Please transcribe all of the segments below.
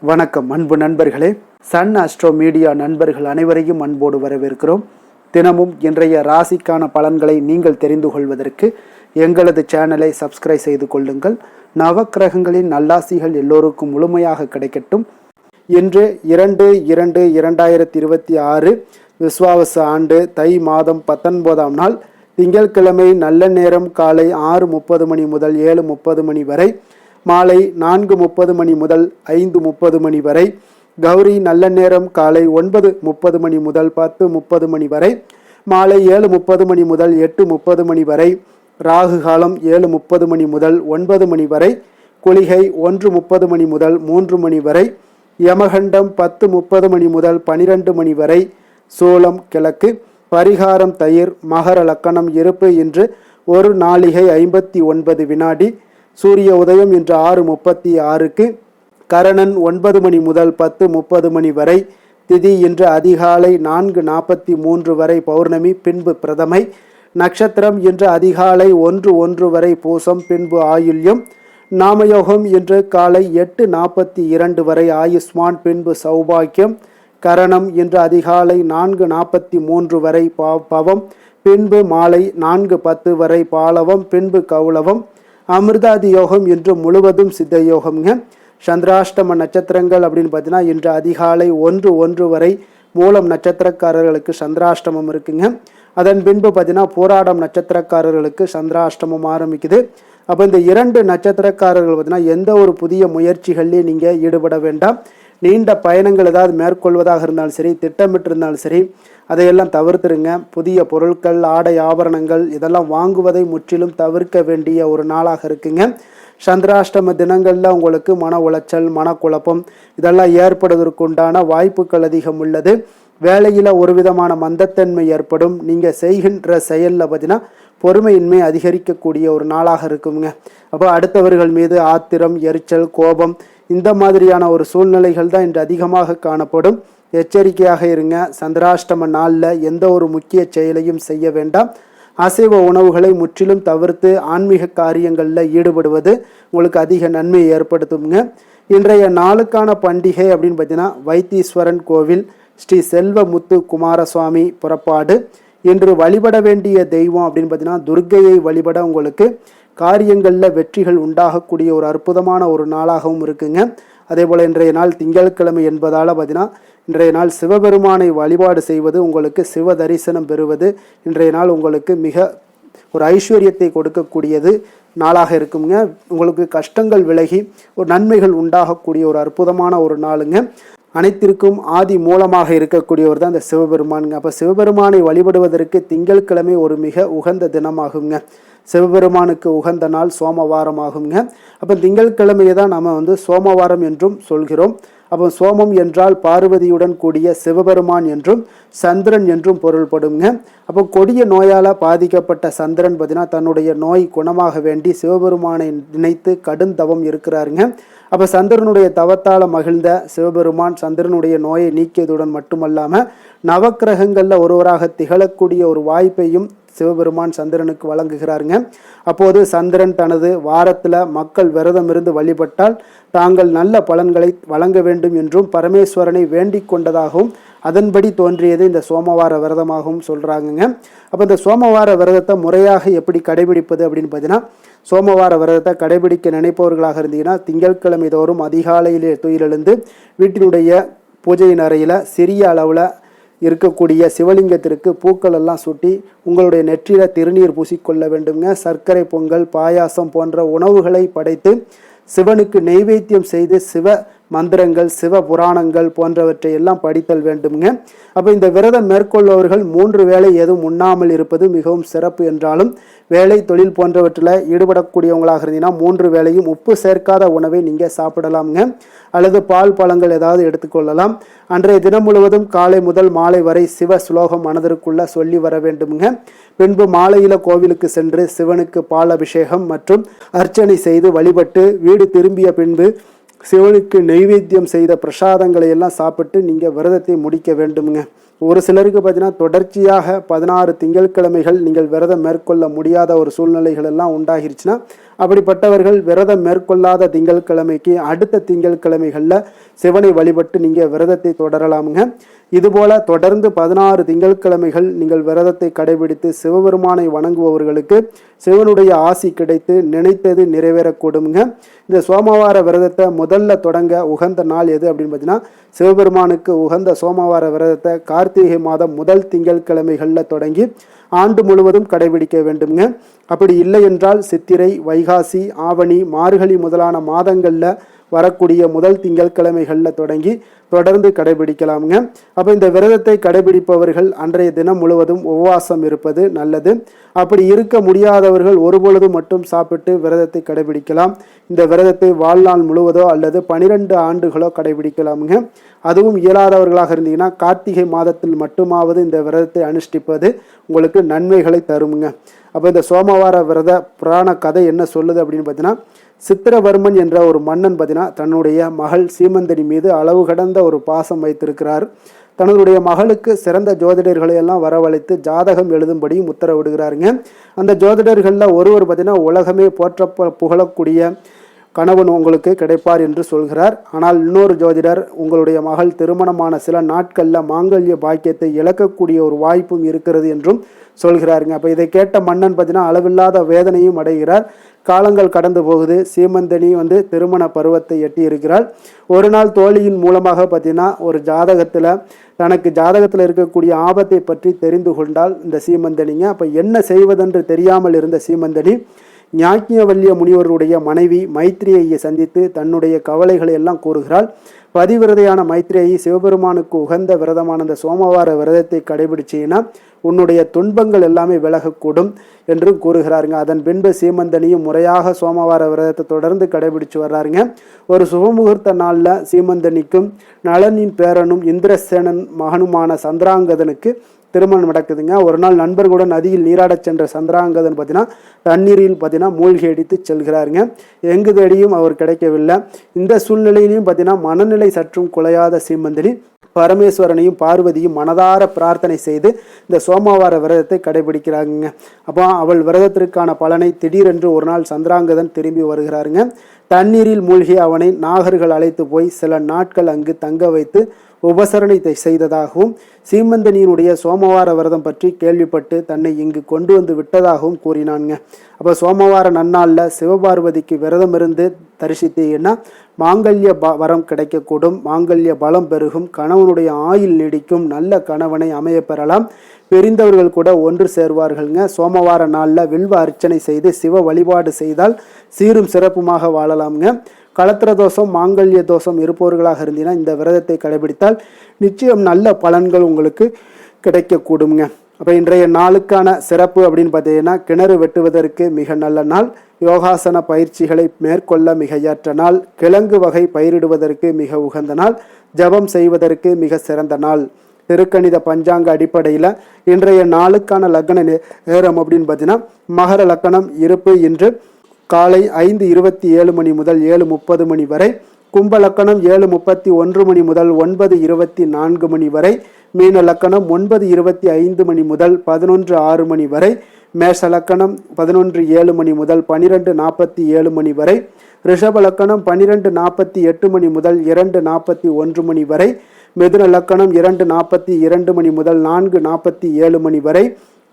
வணக்கம் அன்பு நண்பர்களே. சன் அஸ்ட்ரோ மீடியா நண்பர்கள் அனைவரையும் அன்போடு வரவேற்கிறோம். தினமும் இன்றைய ராசிக்கான பலன்களை நீங்கள் தெரிந்து கொள்வதற்கு எங்களது சேனலை சப்ஸ்கிரைப் செய்து கொள்ளுங்கள். நவக்கிரகங்களின் நல்லாசிகள் எல்லோருக்கும் முழுமையாக கிடைக்கட்டும். இன்று 2/2/2026 விஸ்வாவச ஆண்டு தை மாதம் 19ஆம் நாள் திங்கட்கிழமை. நல்ல நேரம் காலை 6:30 மணி முதல் 7:30 மணி வரை, மாலை 4:30 மணி முதல் 5:30 மணி வரை. கௌரி நல்ல நேரம் காலை 9:30 மணி முதல் 10:30 மணி வரை, மாலை 7:30 மணி முதல் 8:30 மணி வரை. ராகு காலம் 7:30 மணி முதல் 9 மணி வரை. குளிகை 1:30 மணி முதல் 3 மணி வரை. யமகண்டம் 10:30 மணி முதல் 12 மணி வரை. சூலம் கிழக்கு. பரிகாரம் தயிர். மகர லக்கணம் இருப்பு இன்று 1 நாழிகை 59 வினாடி. சூரிய உதயம் இன்று 6:36க்கு. கரணன் 9 மணி முதல் 10:30 மணி வரை. திதி இன்று அதிகாலை 4:43 வரை பௌர்ணமி, பின்பு பிரதமை. நட்சத்திரம் இன்று அதிகாலை 1:01 வரை பூசம், பின்பு ஆயுள்யம். நாமயோகம் இன்று காலை 8:42 வரை ஆயுஷ்மான், பின்பு சௌபாக்கியம். கரணம் இன்று அதிகாலை 4:43 வரை பவம், பின்பு மாலை 4:10 வரை பாலவம், பின்பு கௌளவம். அமிர்தாதி யோகம் இன்று முழுவதும் சித்த யோகம்ங்க. சந்திராஷ்டம நட்சத்திரங்கள் அப்படின்னு பார்த்தீங்கன்னா இன்று அதிகாலை 1:01 வரை மூலம் நட்சத்திரக்காரர்களுக்கு சந்திராஷ்டமம் இருக்குங்க. அதன் பின்பு பார்த்தீங்கன்னா போராடம் நட்சத்திரக்காரர்களுக்கு சந்திராஷ்டமம் ஆரம்பிக்குது. அப்போ இந்த 2 நட்சத்திரக்காரர்கள் பார்த்தீங்கன்னா எந்த ஒரு புதிய முயற்சிகள்லையும் நீங்கள் ஈடுபட வேண்டாம். நீண்ட பயணங்கள் ஏதாவது மேற்கொள்வதாக இருந்தாலும் சரி, திட்டமிட்டு இருந்தாலும் சரி, அதையெல்லாம் தவிர்த்துருங்க. புதிய பொருட்கள், ஆடை ஆபரணங்கள் இதெல்லாம் வாங்குவதை முற்றிலும் தவிர்க்க வேண்டிய ஒரு நாளாக இருக்குங்க. சந்திராஷ்டம தினங்களில் உங்களுக்கு மன உளைச்சல், மனக்குழப்பம் இதெல்லாம் ஏற்படுவதற்குண்டான வாய்ப்புகள் அதிகம் உள்ளது. வேலையில் ஒரு விதமான மந்தத்தன்மை ஏற்படும். நீங்கள் செய்கின்ற செயலில் பார்த்தீங்கன்னா பொறுமையின்மை அதிகரிக்கக்கூடிய ஒரு நாளாக இருக்குங்க. அப்போ அடுத்தவர்கள் மீது ஆத்திரம், எரிச்சல், கோபம் இந்த மாதிரியான ஒரு சூழ்நிலைகள் தான் இன்று அதிகமாக காணப்படும். எச்சரிக்கையாக இருங்க. சந்திராஷ்டம நாளில் எந்த ஒரு முக்கிய செயலையும் செய்ய வேண்டாம். அசைவ உணவுகளை முற்றிலும் தவிர்த்து ஆன்மீக காரியங்களில் ஈடுபடுவது உங்களுக்கு அதிக நன்மையை ஏற்படுத்துங்க. இன்றைய நாளுக்கான பண்டிகை அப்படின்னு பார்த்தீங்கன்னா வைத்தீஸ்வரன் கோவில், ஸ்ரீ செல்வமுத்து குமாரசுவாமி புறப்பாடு. இன்று வழிபட வேண்டிய தெய்வம் அப்படின்னு பார்த்தீங்கன்னா துர்க்கையை வழிபட உங்களுக்கு காரியங்களில் வெற்றிகள் உண்டாகக்கூடிய ஒரு அற்புதமான ஒரு நாளாகவும் இருக்குங்க. அதே போல் இன்றைய நாள் திங்கட்கிழமை என்பதால் பார்த்தீங்கன்னா இன்றைய நாள் சிவபெருமானை வழிபாடு செய்வது, உங்களுக்கு சிவ தரிசனம் பெறுவது இன்றைய நாள் உங்களுக்கு மிக ஒரு ஐஸ்வர்யத்தை கொடுக்கக்கூடியது நாளாக இருக்குங்க. உங்களுக்கு கஷ்டங்கள் விலகி ஒரு நன்மைகள் உண்டாகக்கூடிய ஒரு அற்புதமான ஒரு நாளுங்க. அனைத்திற்கும் ஆதி மூலமாக இருக்கக்கூடியவர் தான் இந்த சிவபெருமானுங்க. அப்போ சிவபெருமானை வழிபடுவதற்கு திங்கட்கிழமை ஒரு மிக உகந்த தினமாகுங்க. சிவபெருமானுக்கு உகந்த நாள் சோமவாரம் ஆகுங்க. அப்போ திங்கட்கிழமையை தான் நம்ம சோமவாரம் என்றும் சொல்கிறோம். அப்போ சோமம் என்றால் பார்வதியுடன் கூடிய சிவபெருமான் என்றும் சந்திரன் என்றும் பொருள்படுங்க. அப்போ கொடிய நோயால் பாதிக்கப்பட்ட சந்திரன் பார்த்தீங்கன்னா தன்னுடைய நோய் குணமாக வேண்டி சிவபெருமானை நினைத்து கடுந்தவம் இருக்கிறாருங்க. அப்போ சந்திரனுடைய தவத்தால் மகிழ்ந்த சிவபெருமான் சந்திரனுடைய நோயை நீக்கியதுடன் மட்டுமல்லாமல் நவக்கிரகங்களில் ஒருவராக திகழக்கூடிய ஒரு வாய்ப்பையும் சிவபெருமான் சந்திரனுக்கு வழங்குகிறாருங்க. அப்போது சந்திரன் தனது வாரத்தில் மக்கள் விரதம் இருந்து வழிபட்டால் தாங்கள் நல்ல பலன்களை வழங்க வேண்டும் என்றும் பரமேஸ்வரனை வேண்டிக் கொண்டதாகவும் அதன்படி தோன்றியது இந்த சோமவார விரதமாகவும் சொல்கிறாங்கங்க. அப்போ இந்த சோமவார விரதத்தை முறையாக எப்படி கடைபிடிப்பது அப்படின்னு பார்த்தீங்கன்னா, சோமவார விரதத்தை கடைபிடிக்க நினைப்பவர்களாக இருந்தீங்கன்னா திங்கட்கிழமை தோறும் அதிகாலையிலே துயிலெழுந்து வீட்டினுடைய பூஜையின் அறையில் சிறிய அளவில் இருக்கக்கூடிய சிவலிங்கத்திற்கு பூக்கள் எல்லாம் சுட்டி உங்களுடைய நெற்றியில் திருநீர் பூசிக்கொள்ள வேண்டுங்க. சர்க்கரை பொங்கல், பாயாசம் போன்ற உணவுகளை படைத்து சிவனுக்கு நெய்வேத்தியம் செய்து சிவ மந்திரங்கள், சிவ புராணங்கள் போன்றவற்றை எல்லாம் படித்தல் வேண்டுங்க. அப்போ இந்த விரதம் மேற்கொள்பவர்கள் 3 வேளை எதுவும் உண்ணாமல் இருப்பது மிகவும் சிறப்பு என்றாலும் வேலை, தொழில் போன்றவற்றில் ஈடுபடக்கூடியவங்களாக இருந்தீங்கன்னா 3 வேளையும் உப்பு சேர்க்காத உணவை நீங்கள் சாப்பிடலாம்ங்க. அல்லது பால், பழங்கள் ஏதாவது எடுத்துக்கொள்ளலாம். அன்றைய தினம் முழுவதும் காலை முதல் மாலை வரை சிவ ஸ்லோகம் மனதிற்குள்ள சொல்லி வர வேண்டுங்க. பின்பு மாலையில கோவிலுக்கு சென்று சிவனுக்கு பால் அபிஷேகம் மற்றும் அர்ச்சனை செய்து வழிபட்டு வீடு திரும்பிய பின்பு சிவனுக்கு நெய்வேத்தியம் செய்த பிரசாதங்களை எல்லாம் சாப்பிட்டு நீங்கள் விரதத்தை முடிக்க வேண்டுமுங்க. ஒரு சிலருக்கு பார்த்தீங்கன்னா தொடர்ச்சியாக 16 திங்கட்கிழமைகள் நீங்கள் விரதம் மேற்கொள்ள முடியாத ஒரு சூழ்நிலைகள் எல்லாம் உண்டாகிருச்சுன்னா அப்படிப்பட்டவர்கள் விரதம் மேற்கொள்ளாத திங்கட்கிழமைக்கு அடுத்த திங்கட்கிழமைகளில் சிவனை வழிபட்டு நீங்கள் விரதத்தை தொடரலாமுங்க. இதுபோல தொடர்ந்து 16 திங்கட்கிழமைகள் நீங்கள் விரதத்தை கடைபிடித்து சிவபெருமானை வணங்குபவர்களுக்கு சிவனுடைய ஆசி கிடைத்து நினைத்தது நிறைவேறக்கூடுங்க. இந்த சோமவார விரதத்தை முதல்ல தொடங்க உகந்த நாள் எது அப்படின்னு பார்த்தீங்கன்னா, சிவபெருமானுக்கு உகந்த சோமவார விரதத்தை கார்த்திகை மாதம் முதல் திங்கட்கிழமைகளில் தொடங்கி ஆண்டு முழுவதும் கடைபிடிக்க வேண்டுங்க. அப்படி இல்லை என்றால் சித்திரை, வைகாசி, ஆவணி, மார்கழி முதலான மாதங்களில் வரக்கூடிய முதல் திங்கட்கிழமைகளில் தொடங்கி தொடர்ந்து கடைபிடிக்கலாமுங்க. அப்போ இந்த விரதத்தை கடைபிடிப்பவர்கள் அன்றைய தினம் முழுவதும் உபவாசம் இருப்பது நல்லது. அப்படி இருக்க முடியாதவர்கள் ஒரு பொழுது மட்டும் சாப்பிட்டு விரதத்தை கடைபிடிக்கலாம். இந்த விரதத்தை வாழ்நாள் முழுவதோ அல்லது 12 ஆண்டுகளோ கடைபிடிக்கலாமுங்க. அதுவும் இயலாதவர்களாக இருந்தீங்கன்னா கார்த்திகை மாதத்தில் மட்டுமாவது இந்த விரதத்தை அனுஷ்டிப்பது உங்களுக்கு நன்மைகளை தருமுங்க. அப்போ இந்த சோமவார விரத புராண கதை என்ன சொல்லுது அப்படின்னு பார்த்தீங்கன்னா, சித்திரவர்மன் என்ற ஒரு மன்னன் பார்த்தீங்கன்னா தன்னுடைய மகள் சீமந்தனி மீது அளவு கடந்த ஒரு பாசம் வைத்திருக்கிறார். தன்னுடைய மகளுக்கு சிறந்த ஜோதிடர்களை எல்லாம் வரவழைத்து ஜாதகம் எழுதும்படியும் உத்தரவிடுகிறாருங்க. அந்த ஜோதிடர்களில் ஒருவர் பார்த்தீங்கன்னா உலகமே போற்ற புகழக்கூடிய கணவன் உங்களுக்கு கிடைப்பார் என்று சொல்கிறார். ஆனால் இன்னொரு ஜோதிடர் உங்களுடைய மகள் திருமணமான சில நாட்களில் மாங்கல்ய பாக்கியத்தை இழக்கக்கூடிய ஒரு வாய்ப்பும் இருக்கிறது என்றும் சொல்கிறாருங்க. அப்போ இதை கேட்ட மன்னன் பார்த்தீங்கன்னா அளவில்லாத வேதனையும் அடைகிறார். காலங்கள் கடந்து போகுது. சீமந்தனி திருமண பருவத்தை எட்டி இருக்கிறாள். ஒரு நாள் தோழியின் மூலமாக பார்த்தீங்கன்னா ஒரு தனக்கு ஜாதகத்தில் இருக்கக்கூடிய ஆபத்தை பற்றி தெரிந்து கொண்டால் இந்த சீமந்தனிங்க. அப்போ என்ன செய்வதென்று தெரியாமல் இருந்த சீமந்தனி ஞாக்கியவல்லிய முனிவருடைய மனைவி மைத்ரேயை சந்தித்து தன்னுடைய கவலைகளை எல்லாம் கூறுகிறாள். பதிவிரதையான மைத்ரேயி, சிவபெருமானுக்கு உகந்த விரதமான அந்த சோமவார விரதத்தை கடைபிடிச்சின்னா உன்னுடைய துன்பங்கள் எல்லாமே விலகக்கூடும் என்று கூறுகிறாருங்க. அதன் பின்பு சீமந்தனியும் முறையாக சோமவார விரதத்தை தொடர்ந்து கடைபிடிச்சு வர்றாருங்க. ஒரு சுபமுகூர்த்த நாளில் சீமந்தனிக்கும் நளனின் பேரனும் இந்திரசேனன் மகனுமான சந்திராங்கதனுக்கு திருமணம் நடக்குதுங்க. ஒரு நாள் நண்பர்களுடன் நதியில் நீராடச் சென்ற சந்திராங்கதன் பார்த்தீங்கன்னா தண்ணீரில் பார்த்தீங்கன்னா மூழ்கி அடித்து செல்கிறாருங்க. எங்கு தேடியும் அவர் கிடைக்கவில்லை. இந்த சூழ்நிலையிலையும் பார்த்தீங்கன்னா மனநிலை சற்றும் குலையாத சீமந்தனி பரமேஸ்வரனையும் பார்வதியும் மனதார பிரார்த்தனை செய்து இந்த சோமவார விரதத்தை கடைபிடிக்கிறாங்க. அப்போ அவள் விரதத்திற்கான பலனை திடீரென்று ஒரு நாள் சந்திராங்கதன் திரும்பி வருகிறாருங்க. தண்ணீரில் மூழ்கி அவனை நாகர்கள் அழைத்து போய் சில நாட்கள் அங்கு தங்க வைத்து உபசரணை செய்ததாகவும் சீமந்தனியினுடைய சோமவார விரதம் பற்றி கேள்விப்பட்டு தன்னை இங்கு கொண்டு வந்து விட்டதாகவும் கூறினாங்க. அப்போ சோமவார நன்னாளில் சிவபார்வதிக்கு விரதம் இருந்து தரிசித்தீங்கன்னா மாங்கல்ய வரம் கிடைக்கக்கூடும், மாங்கல்ய பலம் பெருகும், கணவனுடைய ஆயுள் நீடிக்கும், நல்ல கணவனை அமைய பெறலாம், பிரிந்தவர்கள் கூட ஒன்று சேர்வார்கள்ங்க. சோமவார நாளில் வில்வ அர்ச்சனை செய்து சிவ வழிபாடு செய்தால் சீரும் சிறப்புமாக வாழலாம்ங்க. களத்திர தோஷம், மாங்கல்ய தோஷம் இருப்பவர்களாக இருந்தீங்கன்னா இந்த விரதத்தை கடைபிடித்தால் நிச்சயம் நல்ல பலன்கள் உங்களுக்கு கிடைக்கக்கூடுங்க. அப்போ இன்றைய நாளுக்கான சிறப்பு அப்படின்னு பார்த்தீங்கன்னா, கிணறு வெட்டுவதற்கு மிக நல்ல நாள், யோகாசன பயிற்சிகளை மேற்கொள்ள மிக ஏற்ற நாள், கிழங்கு வகை பயிரிடுவதற்கு மிக உகந்த நாள், ஜபம் செய்வதற்கு மிக சிறந்த நாள். திருக்கணித பஞ்சாங்க அடிப்படையில் இன்றைய நாளுக்கான லக்ன நேரம் அப்படின்னு பார்த்தீங்கன்னா, மகர லக்கணம் இருப்பு இன்று காலை 5:27 மணி முதல் 7:30 மணி வரை, கும்ப லக்கணம் 7:31 மணி முதல் 9:24 மணி வரை, மீன லக்கணம் 9:25 மணி முதல் 11:06 மணி வரை, மேஷ லக்கணம் 11:07 மணி முதல் 12:47 மணி வரை, ரிஷப லக்கணம் 12:48 மணி முதல் 2:41 மணி வரை, மிதுன லக்கணம் 2:42 மணி முதல் 4:47 மணி வரை,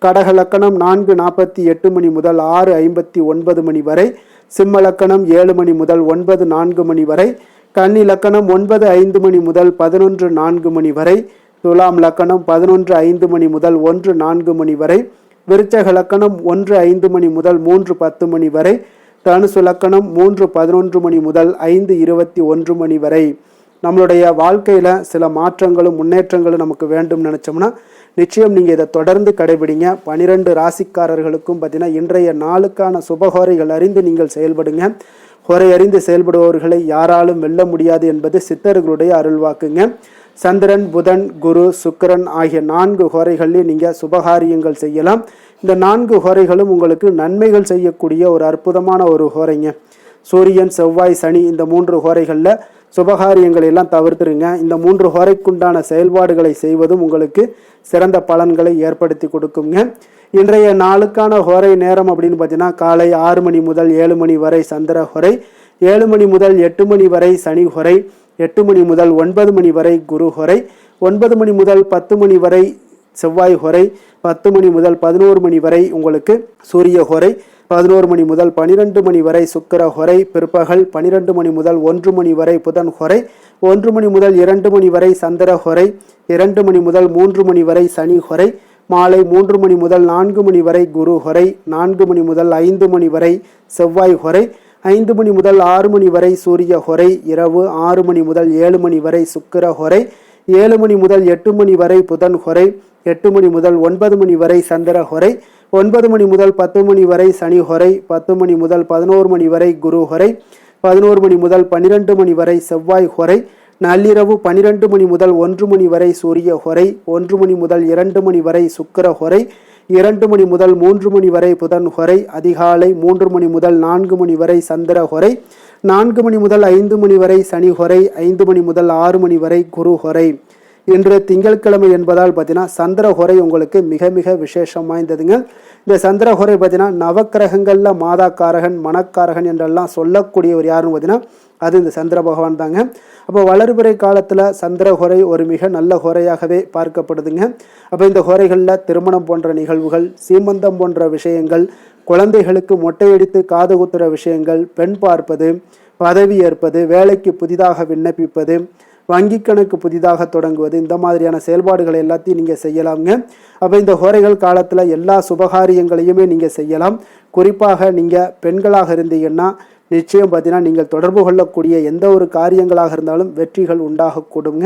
கடக லக்கணம் 4:48 மணி முதல் 6:59 மணி வரை, சிம்ம லக்கணம் 7 மணி முதல் 9:04 மணி வரை, கன்னி லக்கணம் 9:05 மணி முதல் 11:04 மணி வரை, துலாம் லக்கணம் 11:05 மணி முதல் 1:04 மணி வரை, விருச்சக லக்கணம் 1:05 மணி முதல் 3:10 மணி வரை, தனுசு லக்கணம் 3:11 மணி முதல் 5:21 மணி வரை. நம்மளுடைய வாழ்க்கையில் சில மாற்றங்களும் முன்னேற்றங்களும் நமக்கு வேண்டும் நினச்சோம்னா நிச்சயம் நீங்கள் இதை தொடர்ந்து கடைபிடிங்க. 12 ராசிக்காரர்களுக்கும் பார்த்தீங்கன்னா இன்றைய நாளுக்கான சுபஹோரைகள் அறிந்து நீங்கள் செயல்படுங்க. ஹோரை அறிந்து செயல்படுபவர்களை யாராலும் வெல்ல முடியாது என்பது சித்தர்களுடைய அருள்வாக்குங்க. சந்திரன், புதன், குரு, சுக்கிரன் ஆகிய 4 ஹோரைகளில் நீங்கள் சுபகாரியங்கள் செய்யலாம். இந்த 4 ஹோரைகளும் உங்களுக்கு நன்மைகள் செய்யக்கூடிய ஒரு அற்புதமான ஒரு ஹோரைங்க. சூரியன், செவ்வாய், சனி இந்த 3 ஹோரைகளில் சுபகாரியங்களை எல்லாம் தவிர்த்துருங்க. இந்த 3 ஹோரைக்குண்டான செயல்பாடுகளை செய்வதும் உங்களுக்கு சிறந்த பலன்களை ஏற்படுத்தி கொடுக்குங்க. இன்றைய நாளுக்கான ஹோரை நேரம் அப்படின்னு பார்த்தீங்கன்னா காலை 6 மணி முதல் 7 மணி வரை சந்திர ஹோரை, 7 மணி முதல் 8 மணி வரை சனி ஹோரை, 8 மணி முதல் 9 மணி வரை குரு ஹோரை, 9 மணி முதல் 10 மணி வரை செவ்வாய் ஹோரை, 10 மணி முதல் 11 மணி வரை உங்களுக்கு சூரிய ஹோரை, 11 மணி முதல் 12 மணி வரை சுக்கிர ஹோரை, பிற்பகல் 12 மணி முதல் 1 மணி வரை புதன் ஹோரை, 1 மணி முதல் 2 மணி வரை சந்திர ஹோரை, 2 மணி முதல் 3 மணி வரை சனி ஹோரை, மாலை 3 மணி முதல் 4 மணி வரை குரு ஹோரை, 4 மணி முதல் 5 மணி வரை செவ்வாய் ஹோரை, 5 மணி முதல் 6 மணி வரை சூரிய ஹோரை, இரவு 6 மணி முதல் 7 மணி வரை சுக்கிர ஹோரை, 7 மணி முதல் 8 மணி வரை புதன் ஹோரை, 8 மணி முதல் 9 மணி வரை சந்திர ஹோரை, 9 மணி முதல் 10 மணி வரை சனி ஹோரை, 10 மணி முதல் 11 மணி வரை குரு ஹோரை, 11 மணி முதல் 12 மணி வரை செவ்வாய் ஹோரை, நள்ளிரவு 12 மணி முதல் 1 மணி வரை சூரிய ஹோரை, 1 மணி முதல் 2 மணி வரை சுக்கிர ஹோரை, 2 மணி முதல் 3 மணி வரை புதன் ஹோரை, அதிகாலை 3 மணி முதல் 4 மணி வரை சந்திர ஹோரை, 4 மணி முதல் 5 மணி வரை சனி ஹோரை, 5 மணி முதல் 6 மணி வரை குரு ஹோரை. இன்று திங்கட்கிழமை என்பதால் பார்த்தீங்கன்னா சந்திர ஹோரை உங்களுக்கு மிக மிக விசேஷம் வாய்ந்ததுங்க. இந்த சந்திர ஹோரை பார்த்தீங்கன்னா நவக்கிரகங்கள்ல மாதாக்காரகன் மனக்காரகன் என்றெல்லாம் சொல்லக்கூடியவர் யாருன்னு பார்த்தீங்கன்னா அது இந்த சந்திர பகவான் தாங்க. அப்போ வளர்பிறை காலத்தில் சந்திர ஹோரை ஒரு மிக நல்ல ஹோரையாகவே பார்க்கப்படுதுங்க. அப்போ இந்த ஹோரைகளில் திருமணம் போன்ற நிகழ்வுகள், சீமந்தம் போன்ற விஷயங்கள், குழந்தைகளுக்கு மொட்டையடித்து காது குத்துற விஷயங்கள், பெண் பார்ப்பது, பதவி ஏற்பது, வேலைக்கு புதிதாக விண்ணப்பிப்பது, வங்கி கணக்கு புதிதாக தொடங்குவது, இந்த மாதிரியான செயல்பாடுகளை எல்லாத்தையும் நீங்கள் செய்யலாம்ங்க. அப்போ இந்த ஹோரைகள் காலத்தில் எல்லா சுபகாரியங்களையுமே நீங்கள் செய்யலாம். குறிப்பாக நீங்கள் பெண்களாக இருந்தீங்கன்னா நிச்சயம் பார்த்தீங்கன்னா நீங்கள் தொடர்பு கொள்ளக்கூடிய எந்த ஒரு காரியங்களாக இருந்தாலும் வெற்றிகள் உண்டாகக்கூடுங்க.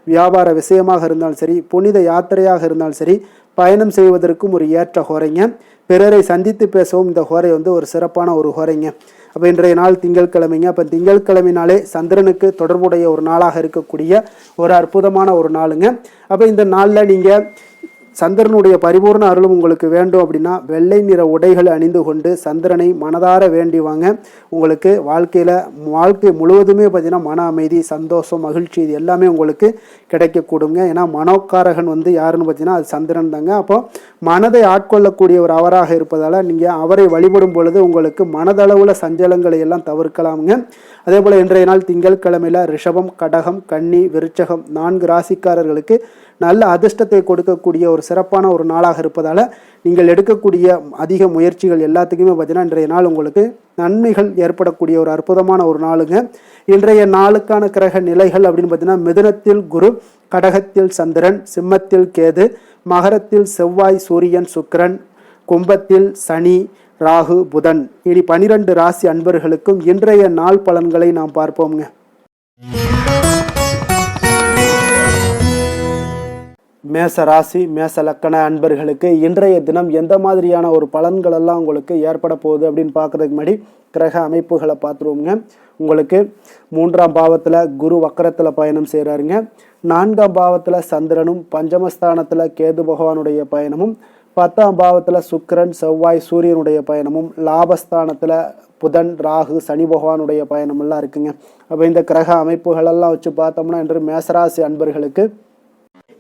வியாபார விஷயமாக இருந்தாலும் சரி, புனித யாத்திரையாக இருந்தாலும் சரி, பயணம் செய்வதற்கும் ஒரு ஏற்ற ஹோரைங்க. பிறரை சந்தித்து பேசவும் இந்த ஹோரை ஒரு சிறப்பான ஒரு ஹோரைங்க. அப்போ இன்றைய நாள் திங்கட்கிழமைங்க. அப்போ திங்கட்கிழமைனாலே சந்திரனுக்கு தொடர்புடைய ஒரு நாளாக இருக்கக்கூடிய ஒரு அற்புதமான ஒரு நாளுங்க. அப்போ இந்த நாளில் நீங்கள் சந்திரனுடைய பரிபூர்ண அருளும் உங்களுக்கு வேண்டும் அப்படின்னா வெள்ளை நிற உடைகள் அணிந்து கொண்டு சந்திரனை மனதார வேண்டிவாங்க. உங்களுக்கு வாழ்க்கை முழுவதுமே பார்த்தீங்கன்னா மன அமைதி, சந்தோஷம், மகிழ்ச்சி இது எல்லாமே உங்களுக்கு கிடைக்கக்கூடுங்க. ஏன்னா மனோக்காரகன் யாருன்னு பார்த்தீங்கன்னா அது சந்திரன் தாங்க. அப்போ மனதை ஆட்கொள்ளக்கூடிய ஒரு அவராக இருப்பதால் நீங்கள் அவரை வழிபடும் பொழுது உங்களுக்கு மனதளவில் சஞ்சலங்களை எல்லாம் தவிர்க்கலாமுங்க. அதே போல் இன்றைய நாள் திங்கட்கிழமையில் ரிஷபம், கடகம், கன்னி, விருச்சகம் 4 ராசிக்காரர்களுக்கு நல்ல அதிர்ஷ்டத்தை கொடுக்கக்கூடிய ஒரு சிறப்பான ஒரு நாளாக இருப்பதால் நீங்கள் எடுக்கக்கூடிய அதிக முயற்சிகள் எல்லாத்துக்குமே பார்த்தீங்கன்னா இன்றைய நாள் உங்களுக்கு நன்மைகள் ஏற்படக்கூடிய ஒரு அற்புதமான ஒரு நாளுங்க. இன்றைய நாளுக்கான கிரக நிலைகள் அப்படின்னு பார்த்தீங்கன்னா மிதுனத்தில் குரு, கடகத்தில் சந்திரன், சிம்மத்தில் கேது, மகரத்தில் செவ்வாய், சூரியன், சுக்கிரன், கும்பத்தில் சனி, ராகு, புதன். இனி 12 ராசி அன்பர்களுக்கும் இன்றைய நாள் பலன்களை நாம் பார்ப்போம்ங்க. மேச ராசி மேச லக்கண அன்பர்களுக்கு இன்றைய தினம் எந்த மாதிரியான ஒரு பலன்கள் எல்லாம் உங்களுக்கு ஏற்பட போகுது அப்படின்னு பார்க்கறதுக்கு முன்னாடி கிரக அமைப்புகளை பார்த்துருவோங்க. உங்களுக்கு 3ஆம் பாவத்தில் குரு வக்கரத்தில் பயணம் செய்கிறாருங்க. 4ஆம் பாவத்தில் சந்திரனும், பஞ்சமஸ்தானத்தில் கேது பகவானுடைய பயணமும், 10ஆம் பாவத்தில் சுக்கிரன், செவ்வாய், சூரியனுடைய பயணமும், லாபஸ்தானத்தில் புதன், ராகு, சனி பகவானுடைய பயணமெல்லாம் இருக்குங்க. அப்போ இந்த கிரக அமைப்புகளெல்லாம் வச்சு பார்த்தோம்னா இன்று மேசராசி அன்பர்களுக்கு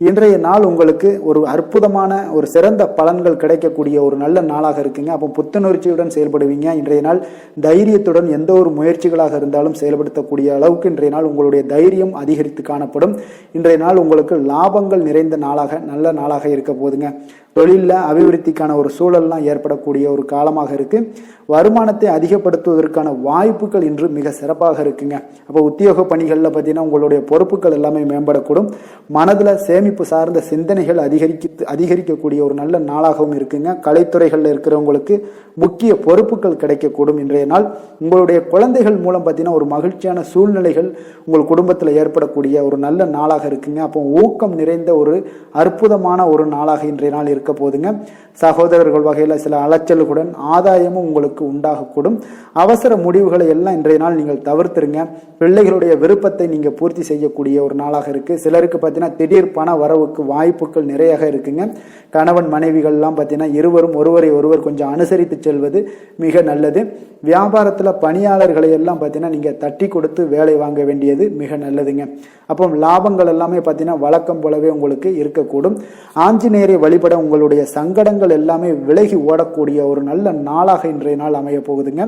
இன்றைய நாள் உங்களுக்கு ஒரு அற்புதமான ஒரு சிறந்த பலன்கள் கிடைக்கக்கூடிய ஒரு நல்ல நாளாக இருக்குங்க. அப்போ புத்துணர்ச்சியுடன் செயல்படுவீங்க. இன்றைய நாள் தைரியத்துடன் எந்த ஒரு முயற்சிகளாக இருந்தாலும் செயல்படுத்தக்கூடிய அளவுக்கு இன்றைய நாள் உங்களுடைய தைரியம் அதிகரித்து காணப்படும். இன்றைய நாள் உங்களுக்கு லாபங்கள் நிறைந்த நாளாக நல்ல நாளாக இருக்க போதுங்க. தொழிலில் அபிவிருத்திக்கான ஒரு சூழல்லாம் ஏற்படக்கூடிய ஒரு காலமாக இருக்கு. வருமானத்தை அதிகப்படுத்துவதற்கான வாய்ப்புகள் இன்று மிக சிறப்பாக இருக்குங்க. அப்போ உத்தியோக பணிகளில் பார்த்தீங்கன்னா உங்களுடைய பொறுப்புகள் எல்லாமே மேம்படக்கூடும். மனதில் சேமிப்பு சார்ந்த சிந்தனைகள் அதிகரிக்கக்கூடிய ஒரு நல்ல நாளாகவும் இருக்குங்க. கலைத்துறைகளில் இருக்கிறவங்களுக்கு முக்கிய பொறுப்புகள் கிடைக்கக்கூடும். இன்றைய நாள் உங்களுடைய குழந்தைகள் மூலம் பார்த்தீங்கன்னா ஒரு மகிழ்ச்சியான சூழ்நிலைகள் உங்கள் குடும்பத்தில் ஏற்படக்கூடிய ஒரு நல்ல நாளாக இருக்குங்க. அப்போ ஊக்கம் நிறைந்த ஒரு அற்புதமான ஒரு நாளாக இன்றைய நாள் இருக்க போதுங்க. சகோதரர்கள் வகையில் சில அலைச்சல்களுடன் ஆதாயமும் உங்களுக்கு உண்டாகக்கூடும். அவசர முடிவுகளை எல்லாம் இன்றைய நாள் நீங்கள் தவிர்த்துருங்க. பிள்ளைகளுடைய விருப்பத்தை நீங்கள் பூர்த்தி செய்யக்கூடிய ஒரு நாளாக இருக்கு. சிலருக்கு பார்த்தீங்கன்னா திடீர் பண வரவுக்கு வாய்ப்புகள் நிறைய இருக்குங்க. கணவன் மனைவிகள்லாம் பார்த்தீங்கன்னா இருவரும் ஒருவர் கொஞ்சம் அனுசரித்து செல்வது மிக நல்லது. வியாபாரத்தில் பணியாளர்களை எல்லாம் பார்த்தீங்கன்னா நீங்கள் தட்டி கொடுத்து வேலை வாங்க வேண்டியது மிக நல்லதுங்க. அப்போ லாபங்கள் எல்லாமே பார்த்தீங்கன்னா வழக்கம் போலவே உங்களுக்கு இருக்கக்கூடும். ஆஞ்சநேயரை வழிபட உங்களுடைய சங்கடங்கள் எல்லாமே விலகி ஓடக்கூடிய ஒரு நல்ல நாளாக இன்றைய நாள் அமைய போகுதுங்க.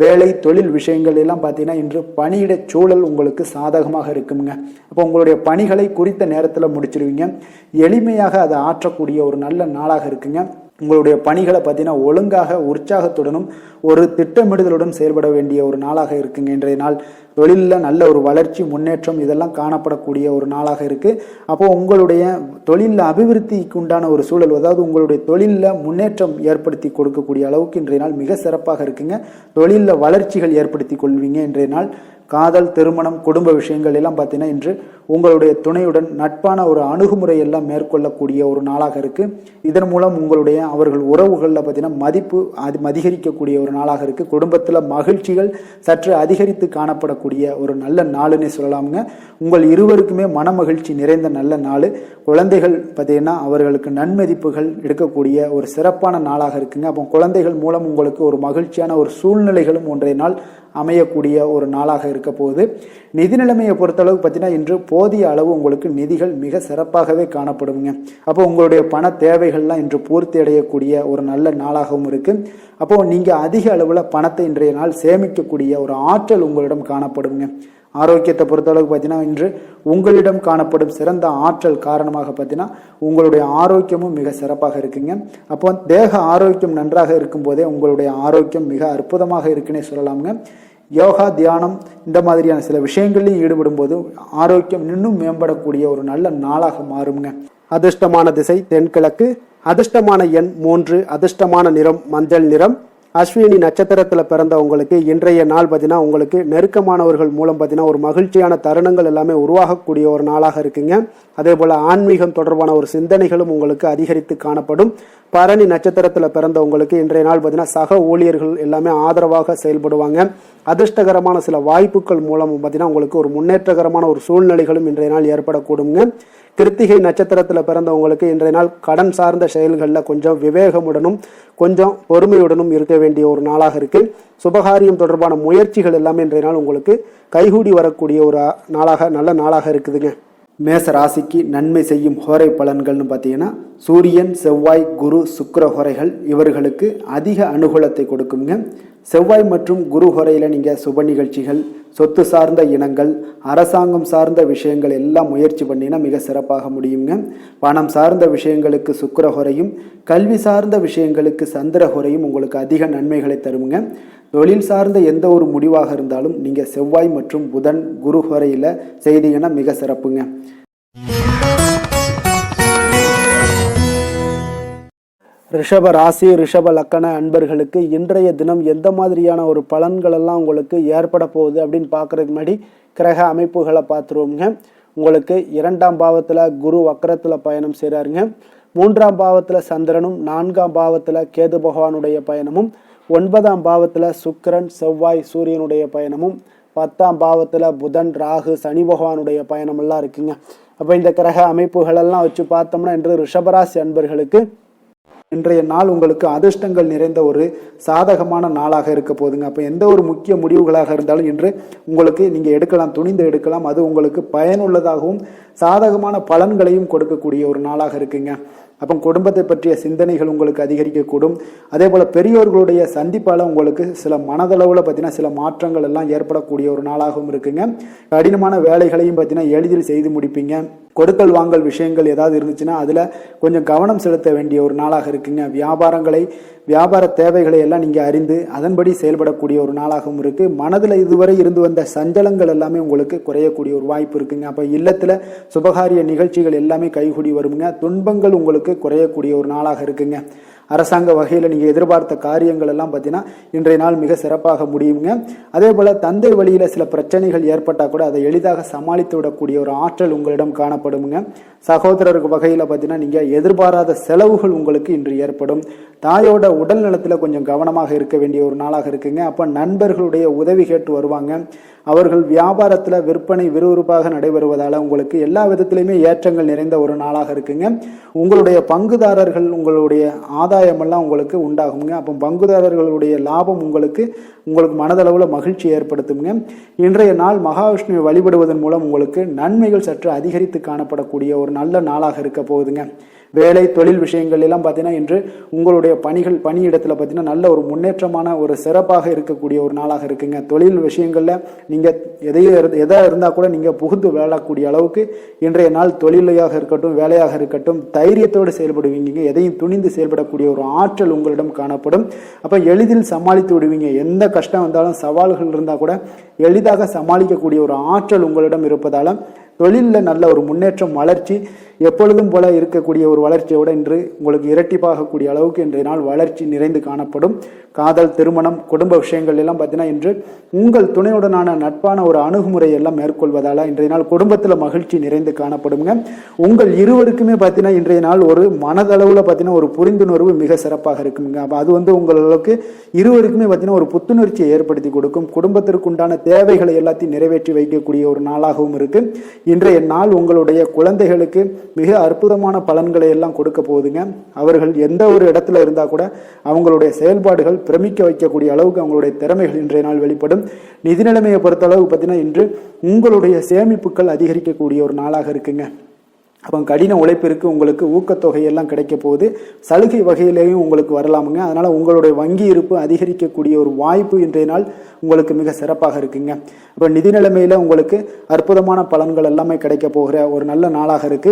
வேலை தொழில் விஷயங்கள் எல்லாம் பார்த்தீங்கன்னா இன்று பணியிட சூழல் உங்களுக்கு சாதகமாக இருக்குங்க. அப்போ உங்களுடைய பணிகளை குறித்த நேரத்தில் முடிச்சிருவீங்க. எளிமையாக அதை ஆற்றக்கூடிய ஒரு நல்ல நாளாக இருக்குங்க. உங்களுடைய பணிகளை பார்த்தீங்கன்னா ஒழுங்காக உற்சாகத்துடனும் ஒரு திட்டமிடுதலுடன் செயல்பட வேண்டிய ஒரு நாளாக இருக்குங்க. இன்றைய நாள் தொழிலில் நல்ல ஒரு வளர்ச்சி முன்னேற்றம் இதெல்லாம் காணப்படக்கூடிய ஒரு நாளாக இருக்குது. அப்போது உங்களுடைய தொழிலில் அபிவிருத்திக்கு உண்டான ஒரு சூழல், அதாவது உங்களுடைய தொழிலில் முன்னேற்றம் ஏற்படுத்தி கொடுக்கக்கூடிய அளவுக்கு இன்றைய நாள் மிக சிறப்பாக இருக்குங்க. தொழிலில் வளர்ச்சிகள் ஏற்படுத்தி கொள்வீங்க. இன்றைய நாள் காதல், திருமணம், குடும்ப விஷயங்கள் எல்லாம் பார்த்தீங்கன்னா இன்று உங்களுடைய துணையுடன் நட்பான ஒரு அணுகுமுறை எல்லாம் மேற்கொள்ளக்கூடிய ஒரு நாளாக இருக்கு. இதன் மூலம் உங்களுடைய அவர்கள் உறவுகளில் பார்த்தீங்கன்னா மதிப்பு அதிகரிக்கக்கூடிய ஒரு நாளாக இருக்கு. குடும்பத்தில் மகிழ்ச்சிகள் சற்று அதிகரித்து காணப்படக்கூடிய ஒரு நல்ல நாளுன்னே சொல்லலாமுங்க. உங்கள் இருவருக்குமே மன மகிழ்ச்சி நிறைந்த நல்ல நாள். குழந்தைகள் பார்த்தீங்கன்னா அவர்களுக்கு நன்மதிப்புகள் எடுக்கக்கூடிய ஒரு சிறப்பான நாளாக இருக்குங்க. அப்போ குழந்தைகள் மூலம் உங்களுக்கு ஒரு மகிழ்ச்சியான ஒரு சூழ்நிலைகளும் ஒன்றைய நாள் அமையக்கூடிய ஒரு நாளாக இருக்க போகுது. நிதி நிலைமையை பொறுத்தளவு பார்த்தீங்கன்னா இன்று போதிய அளவு உங்களுக்கு நிதிகள் மிக சிறப்பாகவே காணப்படுங்க. அப்போ உங்களுடைய பண தேவைகள்லாம் இன்று பூர்த்தி அடையக்கூடிய ஒரு நல்ல நாளாகவும் இருக்கு. அப்போ நீங்க அதிக அளவில் பணத்தை இன்றைய நாள் சேமிக்கக்கூடிய ஒரு ஆற்றல் உங்களிடம் காணப்படுங்க. ஆரோக்கியத்தை பொறுத்தளவுக்கு பார்த்தீங்கன்னா இன்று உங்களிடம் காணப்படும் சிறந்த ஆற்றல் காரணமாக பார்த்தீங்கன்னா உங்களுடைய ஆரோக்கியமும் மிக சிறப்பாக இருக்குங்க. அப்போ தேக ஆரோக்கியம் நன்றாக இருக்கும் போதே உங்களுடைய ஆரோக்கியம் மிக அற்புதமாக இருக்குன்னே சொல்லலாமுங்க. யோகா, தியானம் இந்த மாதிரியான சில விஷயங்களையும் ஈடுபடும் போது ஆரோக்கியம் இன்னும் மேம்படக்கூடிய ஒரு நல்ல நாளாக மாறுங்க. அதிர்ஷ்டமான திசை தென்கிழக்கு, அதிர்ஷ்டமான எண் 3, அதிர்ஷ்டமான நிறம் மஞ்சள் நிறம். அஸ்வினி நட்சத்திரத்தில் பிறந்தவங்களுக்கு இன்றைய நாள் பார்த்தீங்கன்னா உங்களுக்கு நெருக்கமானவர்கள் மூலம் பார்த்தீங்கன்னா ஒரு மகிழ்ச்சியான தருணங்கள் எல்லாமே உருவாகக்கூடிய ஒரு நாளாக இருக்குங்க. அதே போல் ஆன்மீகம் தொடர்பான ஒரு சிந்தனைகளும் உங்களுக்கு அதிகரித்து காணப்படும். பரணி நட்சத்திரத்தில் பிறந்தவங்களுக்கு இன்றைய நாள் பார்த்தீங்கன்னா சக ஊழியர்கள் எல்லாமே ஆதரவாக செயல்படுவாங்க. அதிர்ஷ்டகரமான சில வாய்ப்புகள் மூலம் பார்த்தீங்கன்னா உங்களுக்கு ஒரு முன்னேற்றகரமான ஒரு சூழ்நிலைகளும் இன்றைய நாள் ஏற்படக்கூடுங்க. கிருத்திகை நட்சத்திரத்தில் பிறந்தவங்களுக்கு இன்றைய நாள் கடன் சார்ந்த செயல்களில் கொஞ்சம் விவேகமுடனும் கொஞ்சம் பொறுமையுடனும் இருக்க வேண்டிய ஒரு நாளாக இருக்கு. சுபகாரியம் தொடர்பான முயற்சிகள் எல்லாமே இன்றைய நாள் உங்களுக்கு கைகூடி வரக்கூடிய ஒரு நாளாக நல்ல நாளாக இருக்குதுங்க. மேச ராசிக்கு நன்மை செய்யும் ஹோரை பலன்கள்னு பார்த்தீங்கன்னா சூரியன், செவ்வாய், குரு, சுக்கிர ஹோரைகள் இவர்களுக்கு அதிக அனுகூலத்தை கொடுக்குங்க. செவ்வாய் மற்றும் குரு ஹோரையில் நீங்கள் சுப நிகழ்ச்சிகள், சொத்து சார்ந்த இனங்கள், அரசாங்கம் சார்ந்த விஷயங்கள் எல்லாம் முயற்சி பண்ணினா மிக சிறப்பாக முடியுங்க. பணம் சார்ந்த விஷயங்களுக்கு சுக்கிர ஹோரையும், கல்வி சார்ந்த விஷயங்களுக்கு சந்திர ஹோரையும் உங்களுக்கு அதிக நன்மைகளை தருங்க. தொழில் சார்ந்த எந்த ஒரு முடிவாக இருந்தாலும் நீங்கள் செவ்வாய் மற்றும் புதன், குரு ஹோரையில் செய்தீங்கன்னா மிக சிறப்புங்க. ரிஷப ராசி, ரிஷப லக்கண அன்பர்களுக்கு இன்றைய தினம் எந்த மாதிரியான ஒரு பலன்கள் எல்லாம் உங்களுக்கு ஏற்பட போகுது அப்படின்னு பார்க்கறதுக்கு முன்னாடி கிரக அமைப்புகளை பார்த்துருவோங்க. உங்களுக்கு 2ஆம் பாவத்தில் குரு வக்கரத்தில் பயணம் செய்கிறாருங்க. 3ஆம் பாவத்தில் சந்திரனும், 4ஆம் பாவத்தில் கேது பகவானுடைய பயணமும், 9ஆம் பாவத்தில் சுக்கிரன், செவ்வாய், சூரியனுடைய பயணமும், 10ஆம் பாவத்தில் புதன், ராகு, சனி பகவானுடைய பயணமெல்லாம் இருக்குங்க. அப்போ இந்த கிரக அமைப்புகளெல்லாம் வச்சு பார்த்தோம்னா இன்று ரிஷபராசி அன்பர்களுக்கு இன்றைய நாள் உங்களுக்கு அதிர்ஷ்டங்கள் நிறைந்த ஒரு சாதகமான நாளாக இருக்க போதுங்க. அப்போ எந்த ஒரு முக்கிய முடிவுகளாக இருந்தாலும் இன்று உங்களுக்கு நீங்கள் எடுக்கலாம், துணிந்து எடுக்கலாம். அது உங்களுக்கு பயனுள்ளதாகவும் சாதகமான பலன்களையும் கொடுக்கக்கூடிய ஒரு நாளாக இருக்குங்க. அப்போ குடும்பத்தை பற்றிய சிந்தனைகள் உங்களுக்கு அதிகரிக்கக்கூடும். அதே போல் பெரியோர்களுடைய சந்திப்பால் உங்களுக்கு சில மனதளவில் பார்த்தீங்கன்னா சில மாற்றங்கள் எல்லாம் ஏற்படக்கூடிய ஒரு நாளாகவும் இருக்குங்க. கடினமான வேலைகளையும் பார்த்தீங்கன்னா எளிதில் செய்து முடிப்பீங்க. கொடுக்கல் வாங்கல் விஷயங்கள் ஏதாவது இருந்துச்சுன்னா அதில் கொஞ்சம் கவனம் செலுத்த வேண்டிய ஒரு நாளாக இருக்குங்க. வியாபார தேவைகளை எல்லாம் நீங்கள் அறிந்து அதன்படி செயல்படக்கூடிய ஒரு நாளாகவும் இருக்குது. மனதில் இதுவரை இருந்து வந்த சஞ்சலங்கள் எல்லாமே உங்களுக்கு குறையக்கூடிய ஒரு வாய்ப்பு இருக்குங்க. அப்போ இல்லத்தில் சுபகாரிய நிகழ்ச்சிகள் எல்லாமே கைகூடி வருங்க. துன்பங்கள் உங்களுக்கு குறையக்கூடிய ஒரு நாளாக இருக்குங்க. அரசாங்க வகையில் நீங்கள் எதிர்பார்த்த காரியங்கள் எல்லாம் பார்த்தீங்கன்னா இன்றைய நாள் மிக சிறப்பாக முடியுங்க. அதே போல் தந்தை வழியில் சில பிரச்சனைகள் ஏற்பட்டால் கூட அதை எளிதாக சமாளித்து விடக்கூடிய ஒரு ஆற்றல் உங்களிடம் காணப்படுங்க. சகோதரருக்கு வகையில் பார்த்தீங்கன்னா நீங்கள் எதிர்பாராத செலவுகள் உங்களுக்கு இன்று ஏற்படும். தாயோட உடல் நலத்தில் கொஞ்சம் கவனமாக இருக்க வேண்டிய ஒரு நாளாக இருக்குங்க. அப்போ நண்பர்களுடைய உதவி கேட்டு வருவாங்க. அவர்கள் வியாபாரத்தில் விற்பனை விறுவிறுப்பாக நடைபெறுவதால் உங்களுக்கு எல்லா விதத்திலையுமே ஏற்றங்கள் நிறைந்த ஒரு நாளாக இருக்குங்க. உங்களுடைய பங்குதாரர்கள் உங்களுடைய ஆதாயமெல்லாம் உங்களுக்கு உண்டாகுங்க. அப்போ பங்குதாரர்களுடைய லாபம் உங்களுக்கு மனதளவில் மகிழ்ச்சி ஏற்படுத்துங்க. இன்றைய நாள் மகாவிஷ்ணுவை வழிபடுவதன் மூலம் உங்களுக்கு நன்மைகள் சற்று அதிகரித்து காணப்படக்கூடிய ஒரு நல்ல நாளாக இருக்க போகுதுங்க. வேலை தொழில் விஷயங்கள் எல்லாம் பார்த்தீங்கன்னா இன்று உங்களுடைய பணியிடத்தில் பார்த்தீங்கன்னா நல்ல ஒரு முன்னேற்றமான ஒரு சிறப்பாக இருக்கக்கூடிய ஒரு நாளாக இருக்குங்க. தொழில் விஷயங்கள்ல நீங்க எதா இருந்தா கூட நீங்க புகுந்து விளையாடக்கூடிய அளவுக்கு இன்றைய நாள் தொழிலையாக இருக்கட்டும் வேலையாக இருக்கட்டும் தைரியத்தோடு செயல்படுவீங்க. எதையும் துணிந்து செயல்படக்கூடிய ஒரு ஆற்றல் உங்களிடம் காணப்படும். அப்ப எளிதில் சமாளித்து விடுவீங்க. எந்த கஷ்டம் வந்தாலும் சவால்கள் இருந்தா கூட எளிதாக சமாளிக்கக்கூடிய ஒரு ஆற்றல் உங்களிடம் இருப்பதால தொழிலில் நல்ல ஒரு முன்னேற்றம் வளர்ச்சி எப்பொழுதும் போல இருக்கக்கூடிய ஒரு வளர்ச்சியோட இன்று உங்களுக்கு இரட்டிப்பாகக்கூடிய அளவுக்கு இன்றைய நாள் வளர்ச்சி நிறைந்து காணப்படும். காதல் திருமணம் குடும்ப விஷயங்கள் எல்லாம் பார்த்தீங்கன்னா இன்று உங்கள் துணையுடனான நட்பான ஒரு அணுகுமுறை எல்லாம் மேற்கொள்வதால இன்றைய நாள் குடும்பத்தில் மகிழ்ச்சி நிறைந்து காணப்படுங்க. உங்கள் இருவருக்குமே பார்த்தீங்கன்னா இன்றைய நாள் ஒரு மனதளவில் பார்த்தீங்கன்னா ஒரு புரிந்துணர்வு மிக சிறப்பாக இருக்குங்க. அப்போ அது உங்களுக்கு இருவருக்குமே பார்த்தீங்கன்னா ஒரு புத்துணர்ச்சியை ஏற்படுத்தி கொடுக்கும். குடும்பத்திற்கு உண்டான தேவைகளை எல்லாத்தையும் நிறைவேற்றி வைக்கக்கூடிய ஒரு நாளாகவும் இருக்கு. இன்றைய நாள் உங்களுடைய குழந்தைகளுக்கு மிக அற்புதமான பலன்களை எல்லாம் கொடுக்க போகுதுங்க. அவர்கள் எந்த ஒரு இடத்துல இருந்தா கூட அவங்களுடைய செயல்பாடுகள் பிரமிக்க வைக்கக்கூடிய அளவுக்கு அவங்களுடைய திறமைகள் இன்றைய நாள் வெளிப்படும். நிதி நிலைமையை பொறுத்த அளவுக்கு பார்த்தீங்கன்னா இன்று உங்களுடைய சேமிப்புகள் அதிகரிக்கக்கூடிய ஒரு நாளாக இருக்குங்க. அப்போ கடின உழைப்பிற்கு உங்களுக்கு ஊக்கத்தொகையெல்லாம் கிடைக்க போகுது. சலுகை வகையிலேயும் உங்களுக்கு வரலாமுங்க. அதனால உங்களுடைய வங்கி இருப்பு அதிகரிக்கக்கூடிய ஒரு வாய்ப்பு இன்றைய நாள் உங்களுக்கு மிக சிறப்பாக இருக்குங்க. அப்போ நிதி நிலைமையில உங்களுக்கு அற்புதமான பலன்கள் எல்லாமே கிடைக்க போகிற ஒரு நல்ல நாளாக இருக்கு.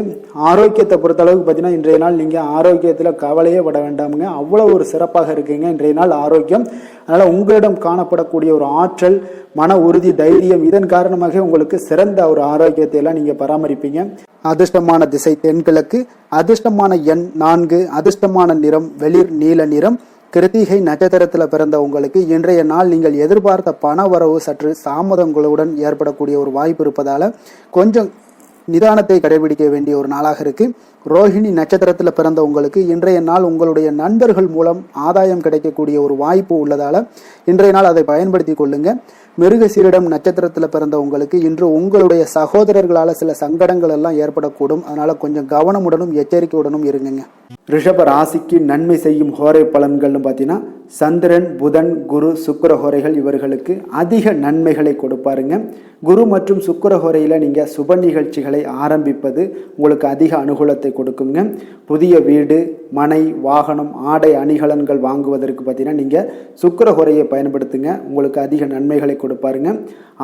ஆரோக்கியத்தை பொறுத்த அளவுக்கு பார்த்தீங்கன்னா இன்றைய நாள் நீங்க ஆரோக்கியத்தில் கவலையே பட வேண்டாமுங்க. அவ்வளவு ஒரு சிறப்பாக இருக்குங்க இன்றைய நாள் ஆரோக்கியம். அதனால உங்களிடம் காணப்படக்கூடிய ஒரு ஆற்றல் மன உறுதி தைரியம் இதன் காரணமாக உங்களுக்கு சிறந்த ஒரு ஆரோக்கியத்தை எல்லாம் நீங்க பராமரிப்பீங்க. அதிர்ஷ்டமான திசை தென்கிழக்கு, அதிர்ஷ்டமான எண் 4, அதிர்ஷ்டமான நிறம் வெளிர் நீல நிறம். கிருத்திகை நட்சத்திரத்தில் பிறந்த உங்களுக்கு இன்றைய நாள் நீங்கள் எதிர்பார்த்த பண வரவு சற்று தாமதங்களுடன் ஏற்படக்கூடிய ஒரு வாய்ப்பு இருப்பதால கொஞ்சம் நிதானத்தை கடைபிடிக்க வேண்டிய ஒரு நாளாக இருக்கு. ரோஹிணி நட்சத்திரத்தில் பிறந்த உங்களுக்கு இன்றைய நாள் உங்களுடைய நண்பர்கள் மூலம் ஆதாயம் கிடைக்கக்கூடிய ஒரு வாய்ப்பு உள்ளதால இன்றைய நாள் அதை பயன்படுத்தி கொள்ளுங்க. மிருகசீரிடம் நட்சத்திரத்தில் பிறந்த உங்களுக்கு இன்று உங்களுடைய சகோதரர்களால் சில சங்கடங்கள் எல்லாம் ஏற்படக்கூடும். அதனால கொஞ்சம் கவனமுடனும் எச்சரிக்கையுடனும் இருங்குங்க. ரிஷப ராசிக்கு நன்மை செய்யும் ஹோரை பலன்கள்னு பார்த்தீங்கன்னா சந்திரன் புதன் குரு சுக்கிர ஹோரைகள் இவர்களுக்கு அதிக நன்மைகளை கொடுப்பாருங்க. குரு மற்றும் சுக்கிர ஹோரையில நீங்க சுப நிகழ்ச்சிகளை ஆரம்பிப்பது உங்களுக்கு அதிக அனுகூலத்தை கொடுக்குங்க. புதிய வீடு மனை வாகனம் ஆடை அணிகலன்கள் வாங்குவதற்கு பார்த்தீங்கன்னா நீங்க சுக்கிர ஹோரையை பயன்படுத்துங்க. உங்களுக்கு அதிக நன்மைகளை கொடுப்பாருங்க.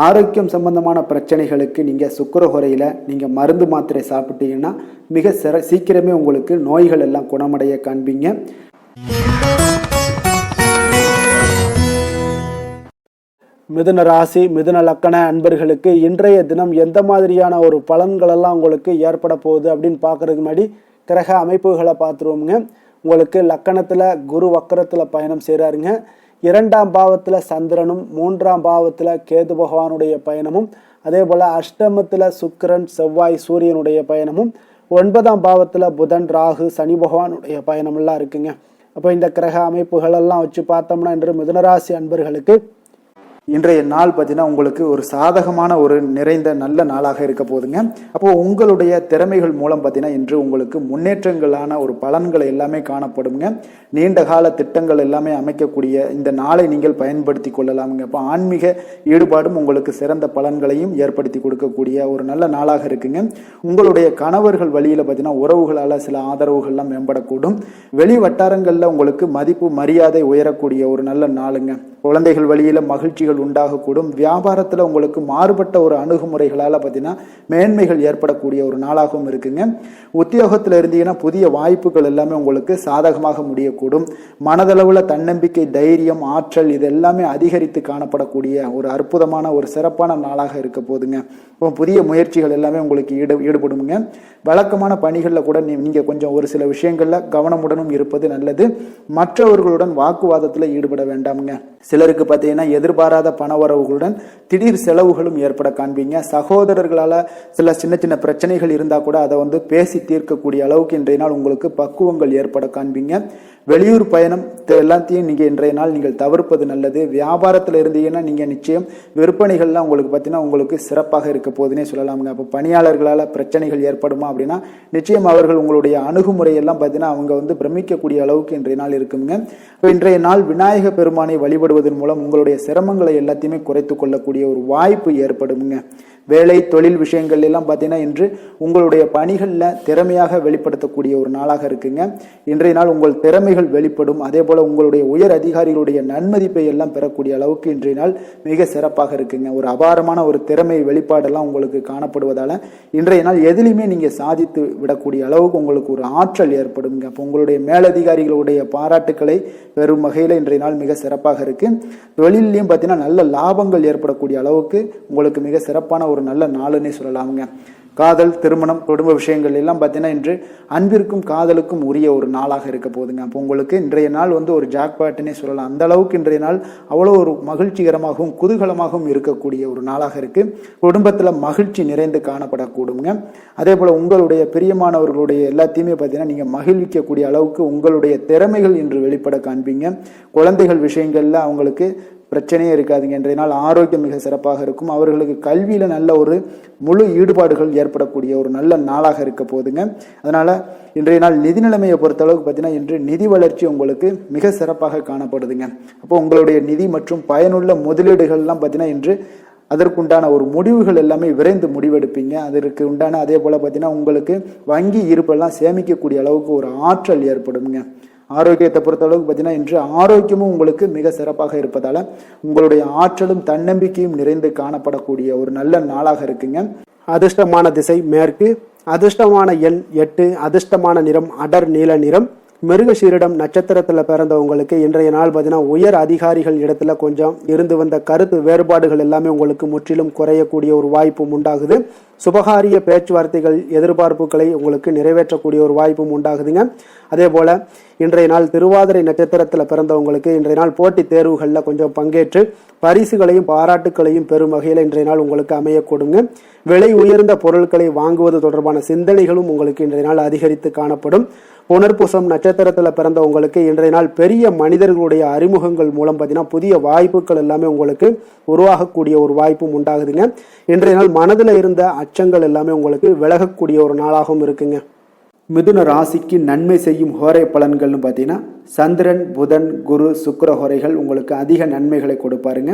ஆரோக்கியம் சம்பந்தமான பிரச்சனைகளுக்கு நீங்க சுக்கிர ஹோரையில நீங்க மருந்து மாத்திரை சாப்பிட்டீங்கன்னா மிக சீக்கிரமே உங்களுக்கு நோய்கள் எல்லாம் குணமடைய காண்பீங்க. மிதுன ராசி மிதுன லக்கண அன்பர்களுக்கு இன்றைய தினம் எந்த மாதிரியான ஒரு பலன்கள் எல்லாம் உங்களுக்கு ஏற்பட போகுது அப்படின்னு பார்க்கறதுக்கு முன்னாடி கிரக அமைப்புகளை பார்த்துருவோமுங்க. உங்களுக்கு லக்கணத்தில் குரு வக்கரத்தில் பயணம் செய்கிறாருங்க. 2ஆம் பாவத்தில் சந்திரனும் 3ஆம் பாவத்தில் கேது பகவானுடைய பயணமும் அதே போல் அஷ்டமத்தில் சுக்கிரன் செவ்வாய் சூரியனுடைய பயணமும் 9ஆம் பாவத்தில் புதன் ராகு சனி பகவானுடைய பயணமெல்லாம் இருக்குங்க. அப்போ இந்த கிரக அமைப்புகளெல்லாம் வச்சு பார்த்தோம்னா இன்று மிதுனராசி அன்பர்களுக்கு இன்றைய நாள் பார்த்தீங்கன்னா உங்களுக்கு ஒரு சாதகமான ஒரு நிறைந்த நல்ல நாளாக இருக்க போதுங்க. அப்போ உங்களுடைய திறமைகள் மூலம் பார்த்தீங்கன்னா இன்று உங்களுக்கு முன்னேற்றங்களான ஒரு பலன்களை எல்லாமே காணப்படுங்க. நீண்ட கால திட்டங்கள் எல்லாமே அமைக்கக்கூடிய இந்த நாளை நீங்கள் பயன்படுத்தி கொள்ளலாமுங்க. அப்போ ஆன்மீக ஈடுபாடும் உங்களுக்கு சிறந்த பலன்களையும் ஏற்படுத்தி கொடுக்கக்கூடிய ஒரு நல்ல நாளாக இருக்குங்க. உங்களுடைய கணவர்கள் வழியில் பார்த்தீங்கன்னா உறவுகளால் சில ஆதரவுகள்லாம் மேம்படக்கூடும். வெளி வட்டாரங்களில் உங்களுக்கு மதிப்பு மரியாதை உயரக்கூடிய ஒரு நல்ல நாளுங்க. குழந்தைகள் வழியில மகிழ்ச்சிகள் உண்டாகக்கூடும். வியாபாரத்தில் உங்களுக்கு மாறுபட்ட ஒரு அணுகுமுறைகளால் பார்த்தீங்கன்னா மேன்மைகள் ஏற்படக்கூடிய ஒரு நாளாகவும் இருக்குங்க. உத்தியோகத்தில் இருந்தீங்கன்னா புதிய வாய்ப்புகள் எல்லாமே உங்களுக்கு சாதகமாக முடியக்கூடும். மனதளவில் தன்னம்பிக்கை தைரியம் ஆற்றல் இது எல்லாமே அதிகரித்து காணப்படக்கூடிய ஒரு அற்புதமான ஒரு சிறப்பான நாளாக இருக்க போதுங்க. இப்போ புதிய முயற்சிகள் எல்லாமே உங்களுக்கு ஈடுபடுங்க. வழக்கமான பணிகளில் கூட நீங்கள் கொஞ்சம் ஒரு சில விஷயங்களில் கவனமுடனும் இருப்பது நல்லது. மற்றவர்களுடன் வாக்குவாதத்தில் ஈடுபட வேண்டாமுங்க. சிலருக்கு பார்த்தீங்கன்னா எதிர்பாராத பணவரவுகளுடன் திடீர் செலவுகளும் ஏற்பட காண்பீங்க. சகோதரர்களால் சில சின்ன சின்ன பிரச்சனைகள் இருந்தால் கூட அதை பேசி தீர்க்கக்கூடிய அளவுக்கு இன்றைய நாள் உங்களுக்கு பக்குவங்கள் ஏற்பட காண்பீங்க. வெளியூர் பயணம் எல்லாத்தையும் நீங்கள் இன்றைய நாள் நீங்கள் தவிர்ப்பது நல்லது. வியாபாரத்தில் இருந்தீங்கன்னா நீங்கள் நிச்சயம் விற்பனைகள்லாம் உங்களுக்கு பார்த்தீங்கன்னா உங்களுக்கு சிறப்பாக இருக்க போதுன்னே சொல்லலாமுங்க. அப்போ பணியாளர்களால் பிரச்சனைகள் ஏற்படுமா அப்படின்னா நிச்சயம் அவர்கள் உங்களுடைய அணுகுமுறையெல்லாம் பார்த்தீங்கன்னா அவங்க பிரமிக்கக்கூடிய அளவுக்கு இன்றைய நாள் இருக்குங்க. இப்போ இன்றைய நாள் விநாயக பெருமானை வழிபடுவதன் மூலம் உங்களுடைய சிரமங்களை எல்லாத்தையுமே குறைத்து கொள்ளக்கூடிய ஒரு வாய்ப்பு ஏற்படுங்க. வேலை தொழில் விஷயங்கள் எல்லாம் பார்த்தீங்கன்னா இன்று உங்களுடைய பணிகளில் திறமையாக வெளிப்படுத்தக்கூடிய ஒரு நாளாக இருக்குங்க. இன்றைய நாள் உங்கள் திறமைகள் வெளிப்படும். அதே போல உங்களுடைய உயர் அதிகாரிகளுடைய நன்மதிப்பை எல்லாம் பெறக்கூடிய அளவுக்கு இன்றைய நாள் மிக சிறப்பாக இருக்குங்க. ஒரு அபாரமான ஒரு திறமை வெளிப்பாடெல்லாம் உங்களுக்கு காணப்படுவதால இன்றைய நாள் எதிலுமே நீங்க சாதித்து விடக்கூடிய அளவுக்கு உங்களுக்கு ஒரு ஆற்றல் ஏற்படுங்க. அப்போ உங்களுடைய மேலதிகாரிகளுடைய பாராட்டுக்களை பெறும் வகையில் இன்றைய நாள் மிக சிறப்பாக இருக்கு. தொழிலையும் பார்த்தீங்கன்னா நல்ல லாபங்கள் ஏற்படக்கூடிய அளவுக்கு உங்களுக்கு மிக சிறப்பான ஒரு நல்ல நாளுன்னே சொல்லலாமுங்க. காதல், திருமணம், குடும்ப விஷயங்கள் எல்லாம் பார்த்தீங்கன்னா இன்று அன்பிற்கும் காதலுக்கும் உரிய ஒரு நாளாக இருக்க போகுதுங்க. அப்போ உங்களுக்கு இன்றைய நாள் ஒரு ஜாக்பாட்டுன்னே சொல்லலாம். அந்த அளவுக்கு இன்றைய நாள் அவ்வளோ ஒரு மகிழ்ச்சிகரமாகவும் குதூகலமாகவும் இருக்கக்கூடிய ஒரு நாளாக இருக்கு. குடும்பத்தில் மகிழ்ச்சி நிறைந்து காணப்படக்கூடுங்க. அதே போல உங்களுடைய பிரியமானவர்களுடைய எல்லாத்தையுமே பார்த்தீங்கன்னா நீங்கள் மகிழ்விக்கக்கூடிய அளவுக்கு உங்களுடைய திறமைகள் இன்று வெளிப்பட காண்பீங்க. குழந்தைகள் விஷயங்கள்ல அவங்களுக்கு பிரச்சனையே இருக்காதுங்க. இன்றைய நாள் ஆரோக்கியம் மிக சிறப்பாக இருக்கும். அவர்களுக்கு கல்வியில நல்ல ஒரு முழு ஈடுபாடுகள் ஏற்படக்கூடிய ஒரு நல்ல நாளாக இருக்க போகுதுங்க. அதனால இன்றைய நாள் நிதி நிலைமையை பொறுத்த அளவுக்கு பார்த்தீங்கன்னா இன்று நிதி வளர்ச்சி உங்களுக்கு மிக சிறப்பாக காணப்படுதுங்க. அப்போ உங்களுடைய நிதி மற்றும் பயனுள்ள முதலீடுகள்லாம் பார்த்தீங்கன்னா இன்று அதற்குண்டான ஒரு முடிவுகள் எல்லாமே விரைந்து முடிவெடுப்பீங்க. அதற்கு உண்டான அதே போல பார்த்தீங்கன்னா உங்களுக்கு வங்கி இருப்பெல்லாம் சேமிக்கக்கூடிய அளவுக்கு ஒரு ஆற்றல் ஏற்படுங்க. ஆரோக்கியத்தை பொறுத்த அளவுக்கு பார்த்தீங்கன்னா இன்று ஆரோக்கியமும் உங்களுக்கு மிக சிறப்பாக இருப்பதால உங்களுடைய ஆற்றலும் தன்னம்பிக்கையும் நிறைந்து காணப்படக்கூடிய ஒரு நல்ல நாளாக இருக்குங்க. அதிர்ஷ்டமான திசை மேற்கு, அதிர்ஷ்டமான எண் 8, அதிர்ஷ்டமான நிறம் அடர் நீல நிறம். மிருகசீரிடம் நட்சத்திரத்தில் பிறந்தவங்களுக்கு இன்றைய நாள் பார்த்தீங்கன்னா உயர் அதிகாரிகள் இடத்துல கொஞ்சம் இருந்து வந்த கருத்து வேறுபாடுகள் எல்லாமே உங்களுக்கு முற்றிலும் குறையக்கூடிய ஒரு வாய்ப்பும் உண்டாகுது. சுபகாரிய பேச்சுவார்த்தைகள் எதிர்பார்ப்புகளை உங்களுக்கு நிறைவேற்றக்கூடிய ஒரு வாய்ப்பும் உண்டாகுதுங்க. அதே போல இன்றைய நாள் திருவாதிரை நட்சத்திரத்தில் பிறந்தவங்களுக்கு இன்றைய நாள் போட்டித் தேர்வுகளில் கொஞ்சம் பங்கேற்று பரிசுகளையும் பாராட்டுகளையும் பெறும் வகையில் இன்றைய நாள் உங்களுக்கு அமையக்கூடுங்க. விலை உயர்ந்த பொருட்களை வாங்குவது தொடர்பான சிந்தனைகளும் உங்களுக்கு இன்றைய நாள் அதிகரித்து காணப்படும். புனர்பூசம் நட்சத்திரத்தில் பிறந்தவங்களுக்கு இன்றைய நாள் பெரிய மனிதர்களுடைய அறிமுகங்கள் மூலம் பார்த்தீங்கன்னா புதிய வாய்ப்புகள் எல்லாமே உங்களுக்கு உருவாகக்கூடிய ஒரு வாய்ப்பும் உண்டாகுதுங்க. இன்றைய நாள் மனதில் இருந்த அச்சங்கள் எல்லாமே உங்களுக்கு விலகக்கூடிய ஒரு நாளாகவும் இருக்குங்க. மிதுன ராசிக்கு நன்மை செய்யும் ஹோரை பலன்கள்னு பார்த்தீங்கன்னா சந்திரன், புதன், குரு, சுக்கிர ஹோரைகள் உங்களுக்கு அதிக நன்மைகளை கொடுப்பாருங்க.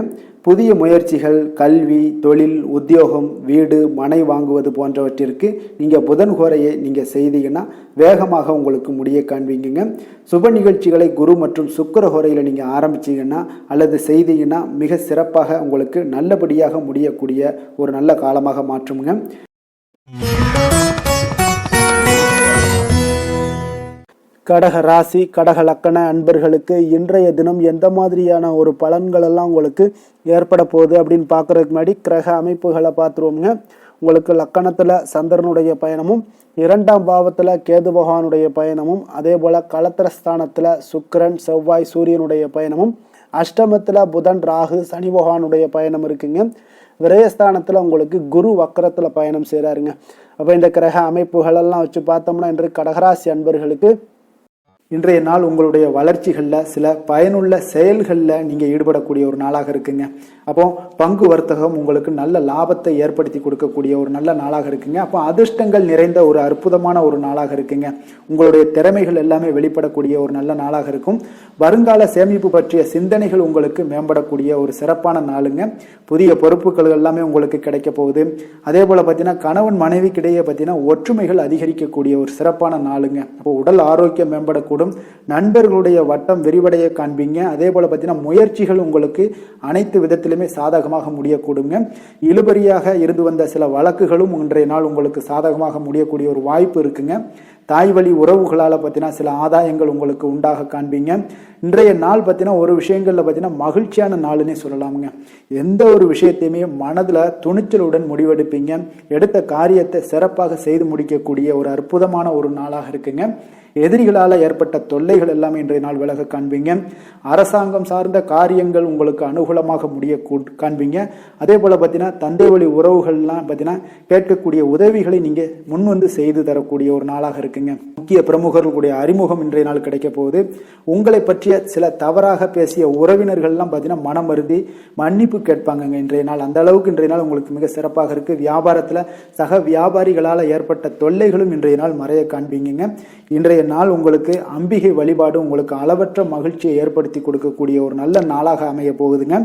புதிய முயற்சிகள், கல்வி, தொழில், உத்தியோகம், வீடு, மனை வாங்குவது போன்றவற்றிற்கு நீங்கள் புதன் ஹோரையை நீங்கள் செய்தீங்கன்னா வேகமாக உங்களுக்கு முடிய காண்பீங்க. சுப நிகழ்ச்சிகளை குரு மற்றும் சுக்கிர ஹோரையில் நீங்கள் ஆரம்பிச்சீங்கன்னா அல்லது செய்தீங்கன்னா மிக சிறப்பாக உங்களுக்கு நல்லபடியாக முடியக்கூடிய ஒரு நல்ல காலமாக மாற்றுங்க. கடக ராசி, கடக லக்கண அன்பர்களுக்கு இன்றைய தினம் எந்த மாதிரியான ஒரு பலன்கள் எல்லாம் உங்களுக்கு ஏற்பட போகுது அப்படின்னு பார்க்கறதுக்கு முன்னாடி கிரக அமைப்புகளை பார்த்துருவோங்க. உங்களுக்கு லக்கணத்தில் சந்திரனுடைய பயணமும், 2ஆம் பாவத்தில் கேது பகவானுடைய பயணமும், அதே போல் களத்திரஸ்தானத்தில் சுக்கிரன், செவ்வாய், சூரியனுடைய பயணமும், அஷ்டமத்தில் புதன், ராகு, சனி பகவானுடைய பயணம் இருக்குங்க. விரயஸ்தானத்தில் உங்களுக்கு குரு வக்கரத்தில் பயணம் செய்கிறாருங்க. அப்போ இந்த கிரக அமைப்புகளெல்லாம் வச்சு பார்த்தோம்னா இன்று கடகராசி அன்பர்களுக்கு இன்றைய நாள் உங்களுடைய வளர்ச்சிகளில் சில பயனுள்ள செயல்களில் நீங்கள் ஈடுபடக்கூடிய ஒரு நாளாக இருக்குங்க. அப்போ பங்கு வர்த்தகம் உங்களுக்கு நல்ல லாபத்தை ஏற்படுத்தி கொடுக்கக்கூடிய ஒரு நல்ல நாளாக இருக்குங்க. அப்போ அதிர்ஷ்டங்கள் நிறைந்த ஒரு அற்புதமான ஒரு நாளாக இருக்குங்க. உங்களுடைய திறமைகள் எல்லாமே வெளிப்படக்கூடிய ஒரு நல்ல நாளாக இருக்கும். வருங்கால சேமிப்பு பற்றிய சிந்தனைகள் உங்களுக்கு மேம்படக்கூடிய ஒரு சிறப்பான நாளுங்க. புதிய பொறுப்புகள் எல்லாமே உங்களுக்கு கிடைக்க போகுது. அதே போல் பார்த்தீங்கன்னா கணவன் மனைவிக்கிடையே பார்த்தீங்கன்னா ஒற்றுமைகள் அதிகரிக்கக்கூடிய ஒரு சிறப்பான நாளுங்க. அப்போ உடல் ஆரோக்கியம் மேம்படக்கூடும். நண்பர்களுடைய வட்டம் விரிவடைய காண்பீங்க. அதே போல பார்த்தீங்கன்னா முயற்சிகள் உங்களுக்கு அனைத்து விதத்திலுமே சாதகமாக முடியக்கூடுங்க. இழுபறியாக இருந்து வந்த சில வழக்குகளும் இன்றைய நாள் உங்களுக்கு சாதகமாக முடியக்கூடிய ஒரு வாய்ப்பு இருக்குங்க. தாய் வழி உறவுகளால் பார்த்தீங்கன்னா சில ஆதாயங்கள் உங்களுக்கு உண்டாக காண்பீங்க. இன்றைய நாள் பார்த்தீங்கன்னா ஒரு விஷயங்களில் பார்த்தீங்கன்னா மகிழ்ச்சியான நாளுன்னே சொல்லலாமுங்க. எந்த ஒரு விஷயத்தையுமே மனதில் துணிச்சலுடன் முடிவெடுப்பீங்க. எடுத்த காரியத்தை சிறப்பாக செய்து முடிக்கக்கூடிய ஒரு அற்புதமான ஒரு நாளாக இருக்குங்க. எதிரிகளால் ஏற்பட்ட தொல்லைகள் எல்லாமே இன்றைய நாள் விலக காண்பீங்க. அரசாங்கம் சார்ந்த காரியங்கள் உங்களுக்கு அனுகூலமாக முடிய காண்பீங்க. அதே போல் பார்த்தீங்கன்னா தந்தை வழி உறவுகள்லாம் பார்த்தீங்கன்னா கேட்கக்கூடிய உதவிகளை நீங்கள் முன் வந்து செய்து தரக்கூடிய ஒரு நாளாக இருக்குங்க. முக்கிய பிரமுகர்களுடைய அறிமுகம் இன்றைய நாள் கிடைக்க போகுது. உங்களை பற்றிய சில தவறாக பேசிய உறவினர்கள்லாம் பார்த்தீங்கன்னா மனம் வருந்தி மன்னிப்பு கேட்பாங்க இன்றைய நாள். அந்த அளவுக்கு இன்றைய நாள் உங்களுக்கு மிக சிறப்பாக இருக்கு. வியாபாரத்தில் சக வியாபாரிகளால் ஏற்பட்ட தொல்லைகளும் இன்றைய நாள் மறைய காண்பீங்க. இன்றைய நாள் உங்களுக்கு அம்பிகை வழிபாடு உங்களுக்கு அளவற்ற மகிழ்ச்சியை ஏற்படுத்தி கொடுக்கக்கூடிய ஒரு நல்ல நாளாக அமைய போகுதுங்க.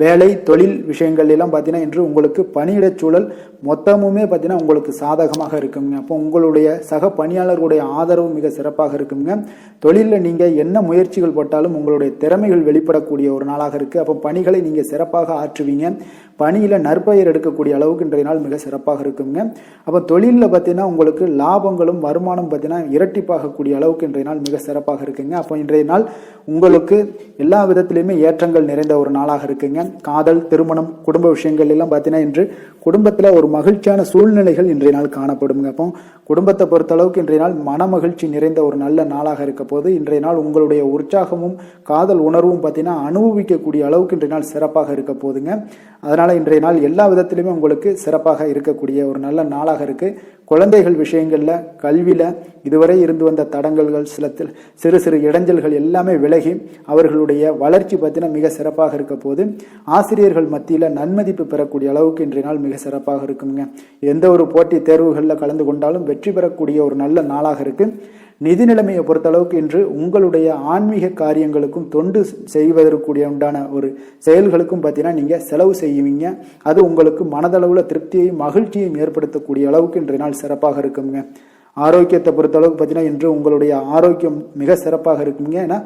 வேலை தொழில் விஷயங்கள் எல்லாம் பார்த்தீங்கன்னா இன்று உங்களுக்கு பணியிடச் சூழல் மொத்தமுமே பார்த்தீங்கன்னா உங்களுக்கு சாதகமாக இருக்குங்க. அப்போ உங்களுடைய சக பணியாளர்களுடைய ஆதரவு மிக சிறப்பாக இருக்குங்க. தொழிலில் நீங்கள் என்ன முயற்சிகள் போட்டாலும் உங்களுடைய திறமைகள் வெளிப்படக்கூடிய ஒரு நாளாக இருக்குது. அப்போ பணிகளை நீங்கள் சிறப்பாக ஆற்றுவீங்க. பணியில் நற்பெயர் எடுக்கக்கூடிய அளவுக்கு இன்றைய நாள் மிக சிறப்பாக இருக்குங்க. அப்போ தொழிலில் பார்த்தீங்கன்னா உங்களுக்கு லாபங்களும் வருமானம் பார்த்தீங்கன்னா இரட்டிப்பாகக்கூடிய அளவுக்கு இன்றைய நாள் மிக சிறப்பாக இருக்குங்க. அப்போ இன்றைய நாள் உங்களுக்கு எல்லா விதத்திலையுமே ஏற்றங்கள் நிறைந்த ஒரு நாளாக இருக்குங்க. காதல், திருமணம், குடும்ப விஷயங்கள் எல்லாம் பார்த்தீங்கன்னா இன்று குடும்பத்தில் ஒரு மகிழ்ச்சியான சூழ்நிலைகள் இன்றைய நாள் காணப்படுங்க. அப்போ குடும்பத்தை பொறுத்தளவுக்கு இன்றைய நாள் மன மகிழ்ச்சி நிறைந்த ஒரு நல்ல நாளாக இருக்க போது இன்றைய நாள் உங்களுடைய உற்சாகமும் காதல் உணர்வும் பார்த்தீங்கன்னா அனுபவிக்கக்கூடிய அளவுக்கு இன்றைய நாள் சிறப்பாக இருக்க போதுங்க. அதனால இன்றைய நாள் எல்லா விதத்திலுமே உங்களுக்கு சிறப்பாக இருக்கக்கூடிய ஒரு நல்ல நாளாக இருக்கு. குழந்தைகள் விஷயங்கள்ல, கல்வியில இதுவரை இருந்து வந்த தடங்கல்கள், சிறு சிறு இடைஞ்சல்கள் எல்லாமே விலகி அவர்களுடைய வளர்ச்சி பார்த்தீங்கன்னா மிக சிறப்பாக இருக்க போது ஆசிரியர்கள் மத்தியில நன்மதிப்பு பெறக்கூடிய அளவுக்கு இன்றைய நாள் மிக சிறப்பாக இருக்குங்க. எந்த ஒரு போட்டி தேர்வுகளில் கலந்து கொண்டாலும் வெற்றி பெறக்கூடிய ஒரு நல்ல நாளாக இருக்கு. நிதி நிலைமையை பொறுத்தளவுக்கு இன்று உங்களுடைய ஆன்மீக காரியங்களுக்கும் தொண்டு செய்வதற்குரிய உண்டான ஒரு செயல்களுக்கும் பார்த்தீங்கன்னா நீங்கள் செலவு செய்வீங்க. அது உங்களுக்கு மனதளவில் திருப்தியையும் மகிழ்ச்சியையும் ஏற்படுத்தக்கூடிய அளவுக்கு இன்றைய நாள் சிறப்பாக இருக்குங்க. ஆரோக்கியத்தை பொறுத்தளவுக்கு பார்த்தீங்கன்னா இன்று உங்களுடைய ஆரோக்கியம் மிக சிறப்பாக இருக்குங்க. ஏன்னா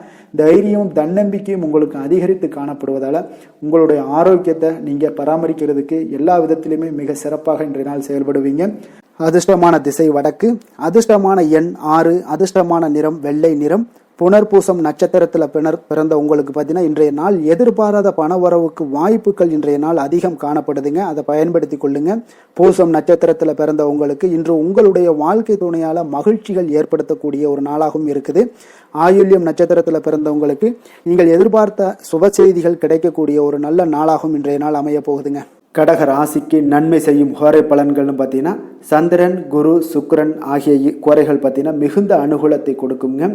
தைரியமும் தன்னம்பிக்கையும் உங்களுக்கு அதிகரித்து காணப்படுவதால் உங்களுடைய ஆரோக்கியத்தை நீங்கள் பராமரிக்கிறதுக்கு எல்லா விதத்திலுமே மிக சிறப்பாக இன்றைய நாள் செயல்படுவீங்க. அதிர்ஷ்டமான திசை வடக்கு, அதிர்ஷ்டமான எண் 6, அதிர்ஷ்டமான நிறம் வெள்ளை நிறம். புனர்பூசம் நட்சத்திரத்தில் பிறந்த உங்களுக்கு பார்த்தீங்கன்னா இன்றைய நாள் எதிர்பாராத பணவரவுக்கு வாய்ப்புகள் இன்றைய நாள் அதிகம் காணப்படுதுங்க. அதை பயன்படுத்தி கொள்ளுங்க. பூசம் நட்சத்திரத்தில் பிறந்த உங்களுக்கு இன்று உங்களுடைய வாழ்க்கை துணையால் மகிழ்ச்சிகள் ஏற்படுத்தக்கூடிய ஒரு நாளாகவும் இருக்குது. ஆயுள்யம் நட்சத்திரத்தில் பிறந்தவங்களுக்கு நீங்கள் எதிர்பார்த்த சுப செய்திகள் கிடைக்கக்கூடிய ஒரு நல்ல நாளாகவும் இன்றைய நாள் அமைய போகுதுங்க. கடக ராசிக்கு நன்மை செய்யும் கோரை பலன்கள்னு பார்த்தீங்கன்னா சந்திரன், குரு, சுக்கிரன் ஆகிய கோரைகள் பார்த்தீங்கன்னா மிகுந்த அனுகூலத்தை கொடுக்குங்க.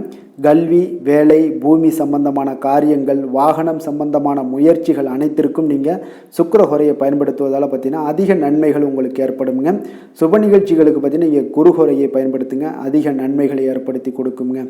கல்வி, வேலை, பூமி சம்பந்தமான காரியங்கள், வாகனம் சம்பந்தமான முயற்சிகள் அனைத்திற்கும் நீங்கள் சுக்கிர கோரையை பயன்படுத்துவதால் பார்த்தீங்கன்னா அதிக நன்மைகள் உங்களுக்கு ஏற்படுங்க. சுப நிகழ்ச்சிகளுக்கு பார்த்தீங்கன்னா நீங்கள் குரு கோரையை பயன்படுத்துங்க, அதிக நன்மைகளை ஏற்படுத்தி கொடுக்குங்க.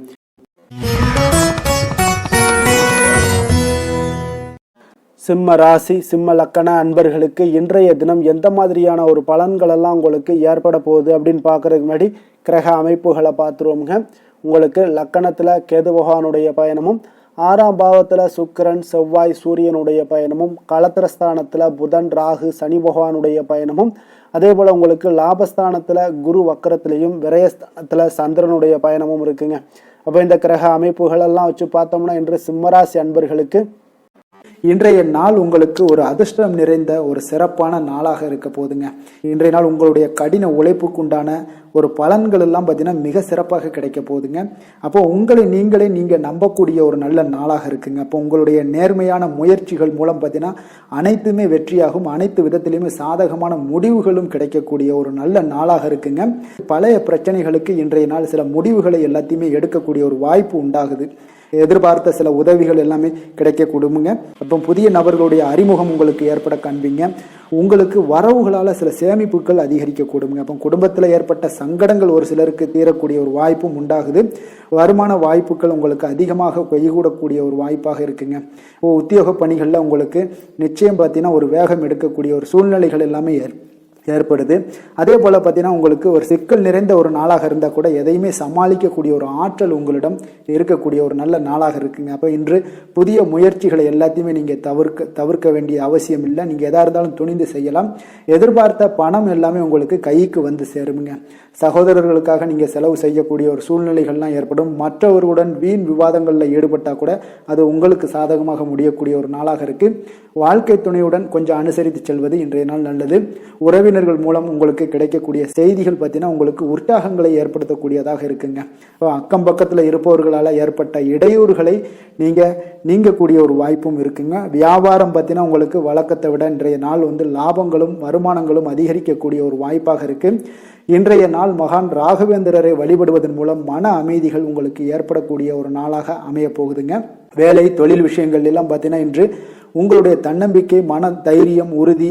சிம்ம ராசி, சிம்ம லக்கண அன்பர்களுக்கு இன்றைய தினம் எந்த மாதிரியான ஒரு பலன்கள் எல்லாம் உங்களுக்கு ஏற்பட போகுது அப்படின்னு பார்க்கறதுக்கு முன்னாடி கிரக அமைப்புகளை பார்த்துருவோமுங்க. உங்களுக்கு லக்கணத்தில் கேது பகவானுடைய பயணமும், 6ஆம் பாவத்தில் சுக்கிரன், செவ்வாய், சூரியனுடைய பயணமும், களத்திரஸ்தானத்தில் புதன், ராகு, சனி பகவானுடைய பயணமும், அதே போல் உங்களுக்கு லாபஸ்தானத்தில் குரு வக்கரத்திலையும், விரயஸ்தானத்தில் சந்திரனுடைய பயணமும் இருக்குங்க. அப்போ இந்த கிரக அமைப்புகளெல்லாம் வச்சு பார்த்தோம்னா இன்று சிம்மராசி அன்பர்களுக்கு இன்றைய நாள் உங்களுக்கு ஒரு அதிர்ஷ்டம் நிறைந்த ஒரு சிறப்பான நாளாக இருக்க போதுங்க. இன்றைய நாள் உங்களுடைய கடின உழைப்புக்குண்டான ஒரு பலன்கள் எல்லாம் பார்த்தீங்கன்னா மிக சிறப்பாக கிடைக்க போகுதுங்க. அப்போ உங்களை நீங்கள் நம்பக்கூடிய ஒரு நல்ல நாளாக இருக்குங்க. அப்போ உங்களுடைய நேர்மையான முயற்சிகள் மூலம் பார்த்தீங்கன்னா அனைத்துமே வெற்றியாகும், அனைத்து விதத்திலையுமே சாதகமான முடிவுகளும் கிடைக்கக்கூடிய ஒரு நல்ல நாளாக இருக்குங்க. பழைய பிரச்சனைகளுக்கு இன்றைய நாள் சில முடிவுகளை எல்லாத்தையுமே எடுக்கக்கூடிய ஒரு வாய்ப்பு உண்டாகுது. எதிர்பார்த்த சில உதவிகள் எல்லாமே கிடைக்க கொடுங்க. அப்போ புதிய நபர்களுடைய அறிமுகம் உங்களுக்கு ஏற்பட காண்பீங்க. உங்களுக்கு வரவுகளால் சில சேமிப்புகள் அதிகரிக்க கொடுங்க. அப்போ குடும்பத்தில் ஏற்பட்ட சங்கடங்கள் ஒரு சிலருக்கு தீரக்கூடிய ஒரு வாய்ப்பும் உண்டாகுது. வருமான வாய்ப்புகள் உங்களுக்கு அதிகமாக கைகூடக்கூடிய ஒரு வாய்ப்பாக இருக்குங்க. உத்தியோக பணிகளில் உங்களுக்கு நிச்சயம் பார்த்தீங்கன்னா ஒரு வேகம் எடுக்கக்கூடிய ஒரு சூழ்நிலைகள் எல்லாமே ஏற்படுது. அதே போல் பார்த்தீங்கன்னா உங்களுக்கு ஒரு சிக்கல் நிறைந்த ஒரு நாளாக இருந்தால் கூட எதையுமே சமாளிக்கக்கூடிய ஒரு ஆற்றல் உங்களிடம் இருக்கக்கூடிய ஒரு நல்ல நாளாக இருக்குங்க. அப்போ இன்று புதிய முயற்சிகளை எல்லாத்தையுமே நீங்கள் தவிர்க்க வேண்டிய அவசியம் இல்லை. நீங்கள் எதாக இருந்தாலும் துணிந்து செய்யலாம். எதிர்பார்த்த பணம் எல்லாமே உங்களுக்கு கைக்கு வந்து சேருங்க. சகோதரர்களுக்காக நீங்கள் செலவு செய்யக்கூடிய ஒரு சூழ்நிலைகள்லாம் ஏற்படும். மற்றவர்களுடன் வீண் விவாதங்களில் ஈடுபட்டால் கூட அது உங்களுக்கு சாதகமாக முடியக்கூடிய ஒரு நாளாக இருக்குது. வாழ்க்கை துணையுடன் கொஞ்சம் அனுசரித்து செல்வது இன்றைய நாள் நல்லது. உறவினர்கள் மூலம் உங்களுக்கு கிடைக்கக்கூடிய செய்திகள் பார்த்தீங்கன்னா உங்களுக்கு உற்சாகங்களை ஏற்படுத்தக்கூடியதாக இருக்குங்க. அக்கம் பக்கத்தில் இருப்பவர்களால் ஏற்பட்ட இடையூறுகளை நீங்கக்கூடிய ஒரு வாய்ப்பும் இருக்குங்க. வியாபாரம் பார்த்தீங்கன்னா உங்களுக்கு வழக்கத்தை விட இன்றைய நாள் லாபங்களும் வருமானங்களும் அதிகரிக்கக்கூடிய ஒரு வாய்ப்பாக இருக்கு. இன்றைய நாள் மகான் ராகவேந்திரரை வழிபடுவதன் மூலம் மன அமைதிகள் உங்களுக்கு ஏற்படக்கூடிய ஒரு நாளாக அமைய போகுதுங்க. வேலை தொழில் விஷயங்கள் எல்லாம் பார்த்தீங்கன்னா இன்று உங்களுடைய தன்னம்பிக்கை, மன தைரியம், உறுதி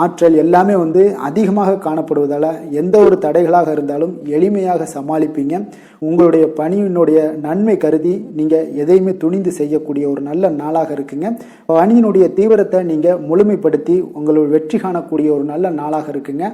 ஆற்றல் எல்லாமே அதிகமாக காணப்படுவதால் எந்த ஒரு தடைகளாக இருந்தாலும் எளிமையாக சமாளிப்பீங்க. உங்களுடைய பணியினுடைய நன்மை கருதி நீங்கள் எதையுமே துணிந்து செய்யக்கூடிய ஒரு நல்ல நாளாக இருக்குங்க. பணியினுடைய தீவிரத்தை நீங்கள் முழுமைப்படுத்தி உங்களுடைய வெற்றி காணக்கூடிய ஒரு நல்ல நாளாக இருக்குங்க.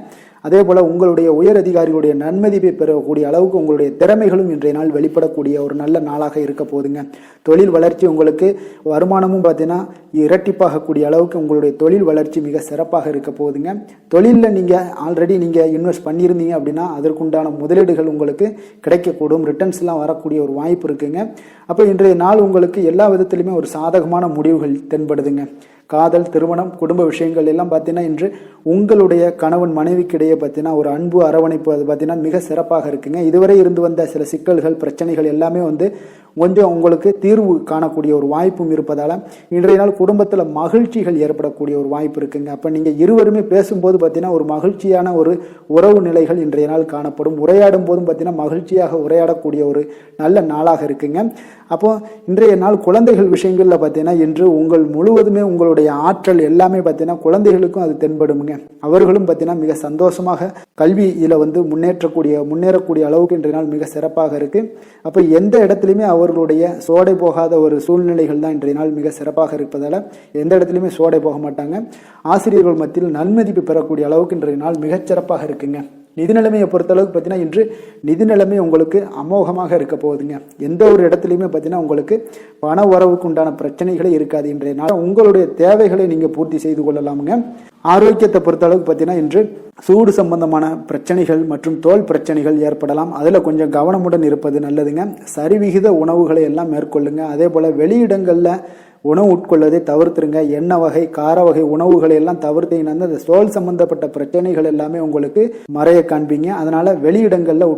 அதே போல் உங்களுடைய உயர் அதிகாரிகளுடைய நன்மதிப்பை பெறக்கூடிய அளவுக்கு உங்களுடைய திறமைகளும் இன்றைய நாள் வெளிப்படக்கூடிய ஒரு நல்ல நாளாக இருக்க போதுங்க. தொழில் வளர்ச்சி உங்களுக்கு வருமானமும் பார்த்தீங்கன்னா இரட்டிப்பாகக்கூடிய அளவுக்கு உங்களுடைய தொழில் வளர்ச்சி மிக சிறப்பாக இருக்க போகுதுங்க. தொழிலில் நீங்கள் ஆல்ரெடி நீங்கள் இன்வெஸ்ட் பண்ணியிருந்தீங்க அப்படின்னா அதற்குண்டான முதலீடுகள் உங்களுக்கு கிடைக்கக்கூடும், ரிட்டர்ன்ஸ்லாம் வரக்கூடிய ஒரு வாய்ப்பு இருக்குங்க. அப்போ இன்றைய நாள் உங்களுக்கு எல்லா விதத்திலுமே ஒரு சாதகமான முடிவுகள் தென்படுதுங்க. காதல், திருமணம், குடும்ப விஷயங்கள் எல்லாம் பார்த்தீங்கன்னா இன்று உங்களுடைய கணவன் மனைவிக்கிடையே பார்த்தீங்கன்னா ஒரு அன்பு அரவணைப்பு அது பார்த்தீங்கன்னா மிக சிறப்பாக இருக்குங்க. இதுவரை இருந்து வந்த சில சிக்கல்கள் பிரச்சனைகள் எல்லாமே கொஞ்சம் உங்களுக்கு தீர்வு காணக்கூடிய ஒரு வாய்ப்பும் இருப்பதால் இன்றைய நாள் குடும்பத்தில் மகிழ்ச்சிகள் ஏற்படக்கூடிய ஒரு வாய்ப்பு இருக்குங்க. அப்போ நீங்கள் இருவருமே பேசும்போது பார்த்தீங்கன்னா ஒரு மகிழ்ச்சியான ஒரு உறவு நிலைகள் இன்றைய நாள் காணப்படும். உரையாடும் போதும் பார்த்தீங்கன்னா மகிழ்ச்சியாக உரையாடக்கூடிய ஒரு நல்ல நாளாக இருக்குங்க. அப்போ இன்றைய நாள் குழந்தைகள் விஷயங்களில் பார்த்தீங்கன்னா இன்று உங்கள் முழுவதுமே உங்களுடைய ஆற்றல் எல்லாமே பார்த்தீங்கன்னா குழந்தைகளுக்கும் அது தென்படுங்க. அவர்களும் பார்த்தீங்கன்னா மிக சந்தோஷமாக கல்வியில் முன்னேறக்கூடிய அளவுக்கு இன்றைய நாள் மிக சிறப்பாக இருக்கு. அப்போ எந்த இடத்துலையுமே அவர்களுடைய சோடை போகாத ஒரு சூழ்நிலைகள் தான் இன்றைய நாள் மிக சிறப்பாக இருப்பதால் எந்த இடத்துலையுமே சோடை போக மாட்டாங்க. ஆசிரியர்கள் மத்தியில் நன்மதிப்பு பெறக்கூடிய அளவுக்கு இன்றைய நாள் மிகச்சிறப்பாக இருக்குங்க. நிதி நிலைமையை பொறுத்தளவுக்கு பார்த்தீங்கன்னா இன்று நிதி நிலைமை உங்களுக்கு அமோகமாக இருக்க போகுதுங்க. எந்த ஒரு இடத்துலையுமே பார்த்தீங்கன்னா உங்களுக்கு பண வரவுக்கு உண்டான பிரச்சனைகளே இருக்காது. இன்றைய நாள் உங்களுடைய தேவைகளை நீங்கள் பூர்த்தி செய்து கொள்ளலாமுங்க. ஆரோக்கியத்தை பொறுத்தளவுக்கு பார்த்தீங்கன்னா இன்று சூடு சம்பந்தமான பிரச்சனைகள் மற்றும் தோல் பிரச்சனைகள் ஏற்படலாம். அதில் கொஞ்சம் கவனமுடன் இருப்பது நல்லதுங்க. சரிவிகித உணவுகளை எல்லாம் மேற்கொள்ளுங்க. அதே போல் வெளியிடங்களில் உணவு உட்கொள்வதை தவிர்த்துருங்க. எண்ணெய் வகை, கார வகை உணவுகளை எல்லாம் தவிர்த்தீங்கன்னா அந்த தோல் சம்பந்தப்பட்ட பிரச்சனைகள் எல்லாமே உங்களுக்கு மறைய காண்பீங்க. அதனால வெளியிடங்களில்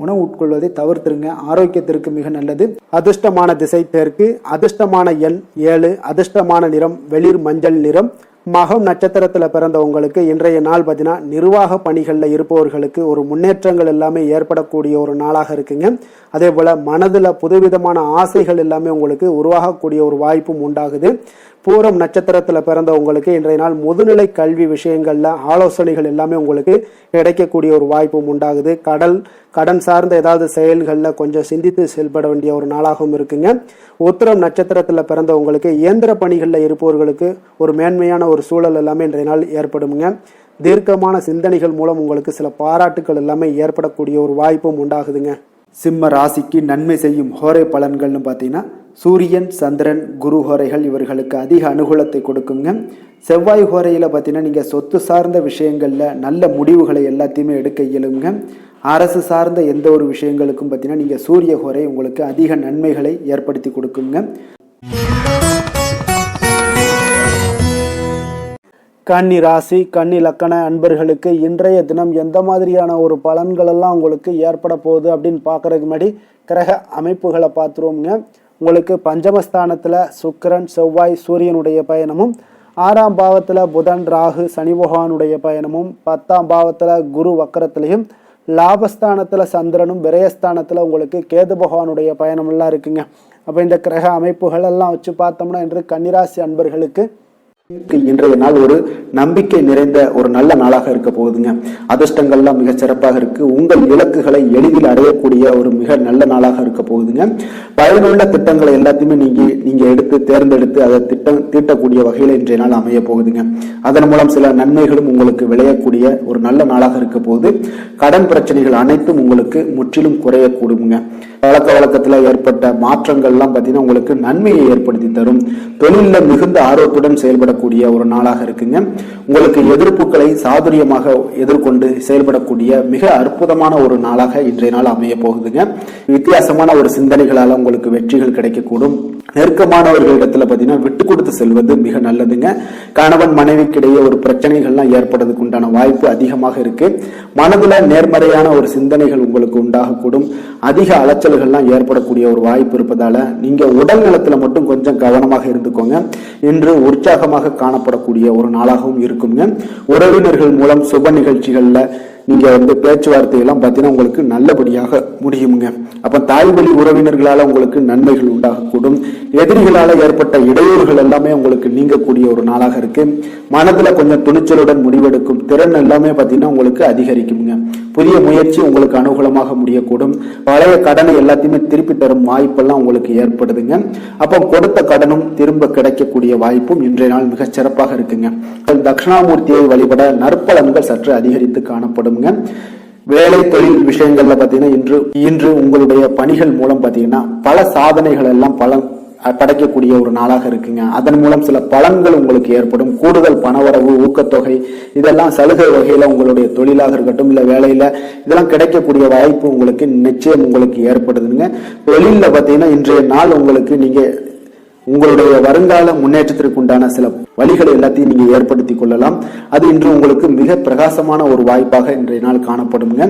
உணவு உட்கொள்வதை தவிர்த்துருங்க. ஆரோக்கியத்திற்கு மிக நல்லது. அதிர்ஷ்டமான திசை தெற்கு, அதிர்ஷ்டமான எண் 7, அதிர்ஷ்டமான நிறம் வெளிர் மஞ்சள் நிறம். மகம் நட்சத்திரத்தில் பிறந்தவங்களுக்கு இன்றைய நாள் பார்த்தீங்கன்னா நிர்வாக பணிகளில் இருப்பவர்களுக்கு ஒரு முன்னேற்றங்கள் எல்லாமே ஏற்படக்கூடிய ஒரு நாளாக இருக்குங்க. அதே போல் மனதில் புதுவிதமான ஆசைகள் எல்லாமே உங்களுக்கு உருவாகக்கூடிய ஒரு வாய்ப்பும் உண்டாகுது. பூரம் நட்சத்திரத்தில் பிறந்தவங்களுக்கு இன்றைய நாள் முதுநிலை கல்வி விஷயங்களில் ஆலோசனைகள் எல்லாமே உங்களுக்கு கிடைக்கக்கூடிய ஒரு வாய்ப்பும் உண்டாகுது. கடன் சார்ந்த ஏதாவது செயல்களில் கொஞ்சம் சிந்தித்து செயல்பட வேண்டிய ஒரு நாளாகவும் இருக்குங்க. உத்திரம் நட்சத்திரத்தில் பிறந்தவங்களுக்கு இயந்திர பணிகளில் இருப்பவர்களுக்கு ஒரு மேன்மையான ஒரு சூழல் எல்லாமே இன்றைய நாள் ஏற்படுங்க. தீர்க்கமான சிந்தனைகள் மூலம் உங்களுக்கு சில பாராட்டுக்கள் எல்லாமே ஏற்படக்கூடிய ஒரு வாய்ப்பும் உண்டாகுதுங்க. சிம்ம ராசிக்கு நன்மை செய்யும் ஹோரை பலன்கள்னு பார்த்தீங்கன்னா சூரியன், சந்திரன், குரு ஹோரைகள் இவர்களுக்கு அதிக அனுகூலத்தை கொடுக்குங்க. செவ்வாய் ஹோரையில் பார்த்தீங்கன்னா நீங்கள் சொத்து சார்ந்த விஷயங்களில் நல்ல முடிவுகளை எல்லாத்தையுமே எடுக்க இயலுங்க. அரசு சார்ந்த எந்த ஒரு விஷயங்களுக்கும் பார்த்தீங்கன்னா நீங்கள் சூரிய ஹோரை உங்களுக்கு அதிக நன்மைகளை ஏற்படுத்தி கொடுக்குங்க. கன்னி ராசி, கன்னி லக்கண அன்பர்களுக்கு இன்றைய தினம் எந்த மாதிரியான ஒரு பலன்கள் எல்லாம் உங்களுக்கு ஏற்பட போகுது அப்படின்னு பார்க்கறதுக்கு முன்னாடி கிரக அமைப்புகளை பார்த்துருவோங்க. உங்களுக்கு பஞ்சமஸ்தானத்தில் சுக்கிரன், செவ்வாய், சூரியனுடைய பயணமும், 6ஆம் பாவத்தில் புதன், ராகு, சனி பகவானுடைய பயணமும், 10ஆம் பாவத்தில் குரு வக்கரத்திலையும், லாபஸ்தானத்தில் சந்திரனும், விரயஸ்தானத்தில் உங்களுக்கு கேது பகவானுடைய பயணமெல்லாம் இருக்குங்க. அப்போ இந்த கிரக அமைப்புகள் எல்லாம் வச்சு பார்த்தோம்னா இன்று கன்னிராசி அன்பர்களுக்கு இன்றைய நாள் ஒரு நம்பிக்கை நிறைந்த ஒரு நல்ல நாளாக இருக்க போகுதுங்க. அதிர்ஷ்டங்கள்லாம் மிக சிறப்பாக இருக்கு. உங்கள் இலக்குகளை எளிதில் அடையக்கூடிய ஒரு மிக நல்ல நாளாக இருக்க போகுதுங்க. பயனுள்ள திட்டங்களை எல்லாத்தையுமே நீங்க எடுத்து தேர்ந்தெடுத்து அதை தீட்டக்கூடிய வகையில் இன்றைய நாள் அமைய போகுதுங்க. அதன் மூலம் சில நன்மைகளும் உங்களுக்கு விளையக்கூடிய ஒரு நல்ல நாளாக இருக்க போகுது. கடன் பிரச்சனைகள் அனைத்தும் உங்களுக்கு முற்றிலும் குறையக்கூடுங்க. பழக்க வழக்கத்தில் ஏற்பட்ட மாற்றங்கள்லாம் பார்த்தீங்கன்னா உங்களுக்கு நன்மையை ஏற்படுத்தி தரும். தொழிலில் மிகுந்த ஆர்வத்துடன் செயல்படக்கூடிய ஒரு நாளாக இருக்குங்க. உங்களுக்கு எதிர்ப்புகளை சாதுரியமாக எதிர்கொண்டு செயல்படக்கூடிய மிக அற்புதமான ஒரு நாளாக இன்றைய நாள் அமைய போகுதுங்க. வித்தியாசமான ஒரு சிந்தனைகளால் உங்களுக்கு வெற்றிகள் கிடைக்கக்கூடும். நெருக்கமானவர்களிடத்துல பார்த்தீங்கன்னா விட்டு கொடுத்து செல்வது மிக நல்லதுங்க. கணவன் மனைவிக்கிடையே ஒரு பிரச்சனைகள்லாம் ஏற்படுறதுக்கு உண்டான வாய்ப்பு அதிகமாக இருக்கு. மனதுல நேர்மறையான ஒரு சிந்தனைகள் உங்களுக்கு உண்டாகக்கூடும். அதிக அலைச்சல் உளைச்சல்கள்லாம் ஏற்படக்கூடிய ஒரு வாய்ப்பு இருப்பதால நீங்க உடல் நலத்துல மட்டும் கொஞ்சம் கவனமாக இருந்துக்கோங்க. இன்று உற்சாகமாக காணப்படக்கூடிய ஒரு நாளாகவும் இருக்குங்க. உறவினர்கள் மூலம் சுப நிகழ்ச்சிகள்ல நீங்க பேச்சுவார்த்தை எல்லாம் பார்த்தீங்கன்னா உங்களுக்கு நல்லபடியாக முடியுங்க. அப்ப தாய் வழி உறவினர்களால உங்களுக்கு நன்மைகள் உண்டாகக்கூடும். எதிரிகளால ஏற்பட்ட இடையூறுகள் எல்லாமே உங்களுக்கு நீங்கக்கூடிய ஒரு நாளாக இருக்கு. மனதுல கொஞ்சம் துணிச்சலுடன் முடிவெடுக்கும் திறன் எல்லாமே பார்த்தீங்கன்னா உங்களுக்கு அதிகரிக்குங்க. புதிய முயற்சி உங்களுக்கு அனுகூலமாக முடியக்கூடும். பழைய கடனை எல்லாத்தையுமே திருப்பி தரும் வாய்ப்பெல்லாம் உங்களுக்கு ஏற்படுதுங்க. அப்போ கொடுத்த கடனும் திரும்ப கிடைக்கக்கூடிய வாய்ப்பும் இன்றைய நாள் மிக சிறப்பாக இருக்குங்க. தட்சிணாமூர்த்தியை வழிபட நற்பலன்கள் சற்று அதிகரித்து காணப்படும். வேலை தொழில் விஷயங்கள்ல பாத்தீங்கன்னா இன்று உங்களுடைய பணிகள் மூலம் பாத்தீங்கன்னா பல சாதனைகள் எல்லாம் படைக்கக்கூடிய ஒரு நாளாக இருக்குங்க. அதன் மூலம் சில பலன்கள் உங்களுக்கு ஏற்படும். கூடுதல் பணவரவு, ஊக்கத்தொகை இதெல்லாம் சலுகை வகையில உங்களுடைய தொழிலாக இருக்கட்டும் இல்ல வேலையில இதெல்லாம் கிடைக்கக்கூடிய வாய்ப்பு உங்களுக்கு நிச்சயம் உங்களுக்கு ஏற்படுதுங்க. தொழில பாத்தீங்கன்னா இன்றைய நாள் உங்களுக்கு நீங்க உங்களுடைய வருங்கால முன்னேற்றத்திற்கு உண்டான சில வழிகளை எல்லாத்தையும் நீங்க ஏற்படுத்திக் கொள்ளலாம். அது இன்று உங்களுக்கு மிக பிரகாசமான ஒரு வாய்ப்பாக இன்றைய நாள் காணப்படுங்க.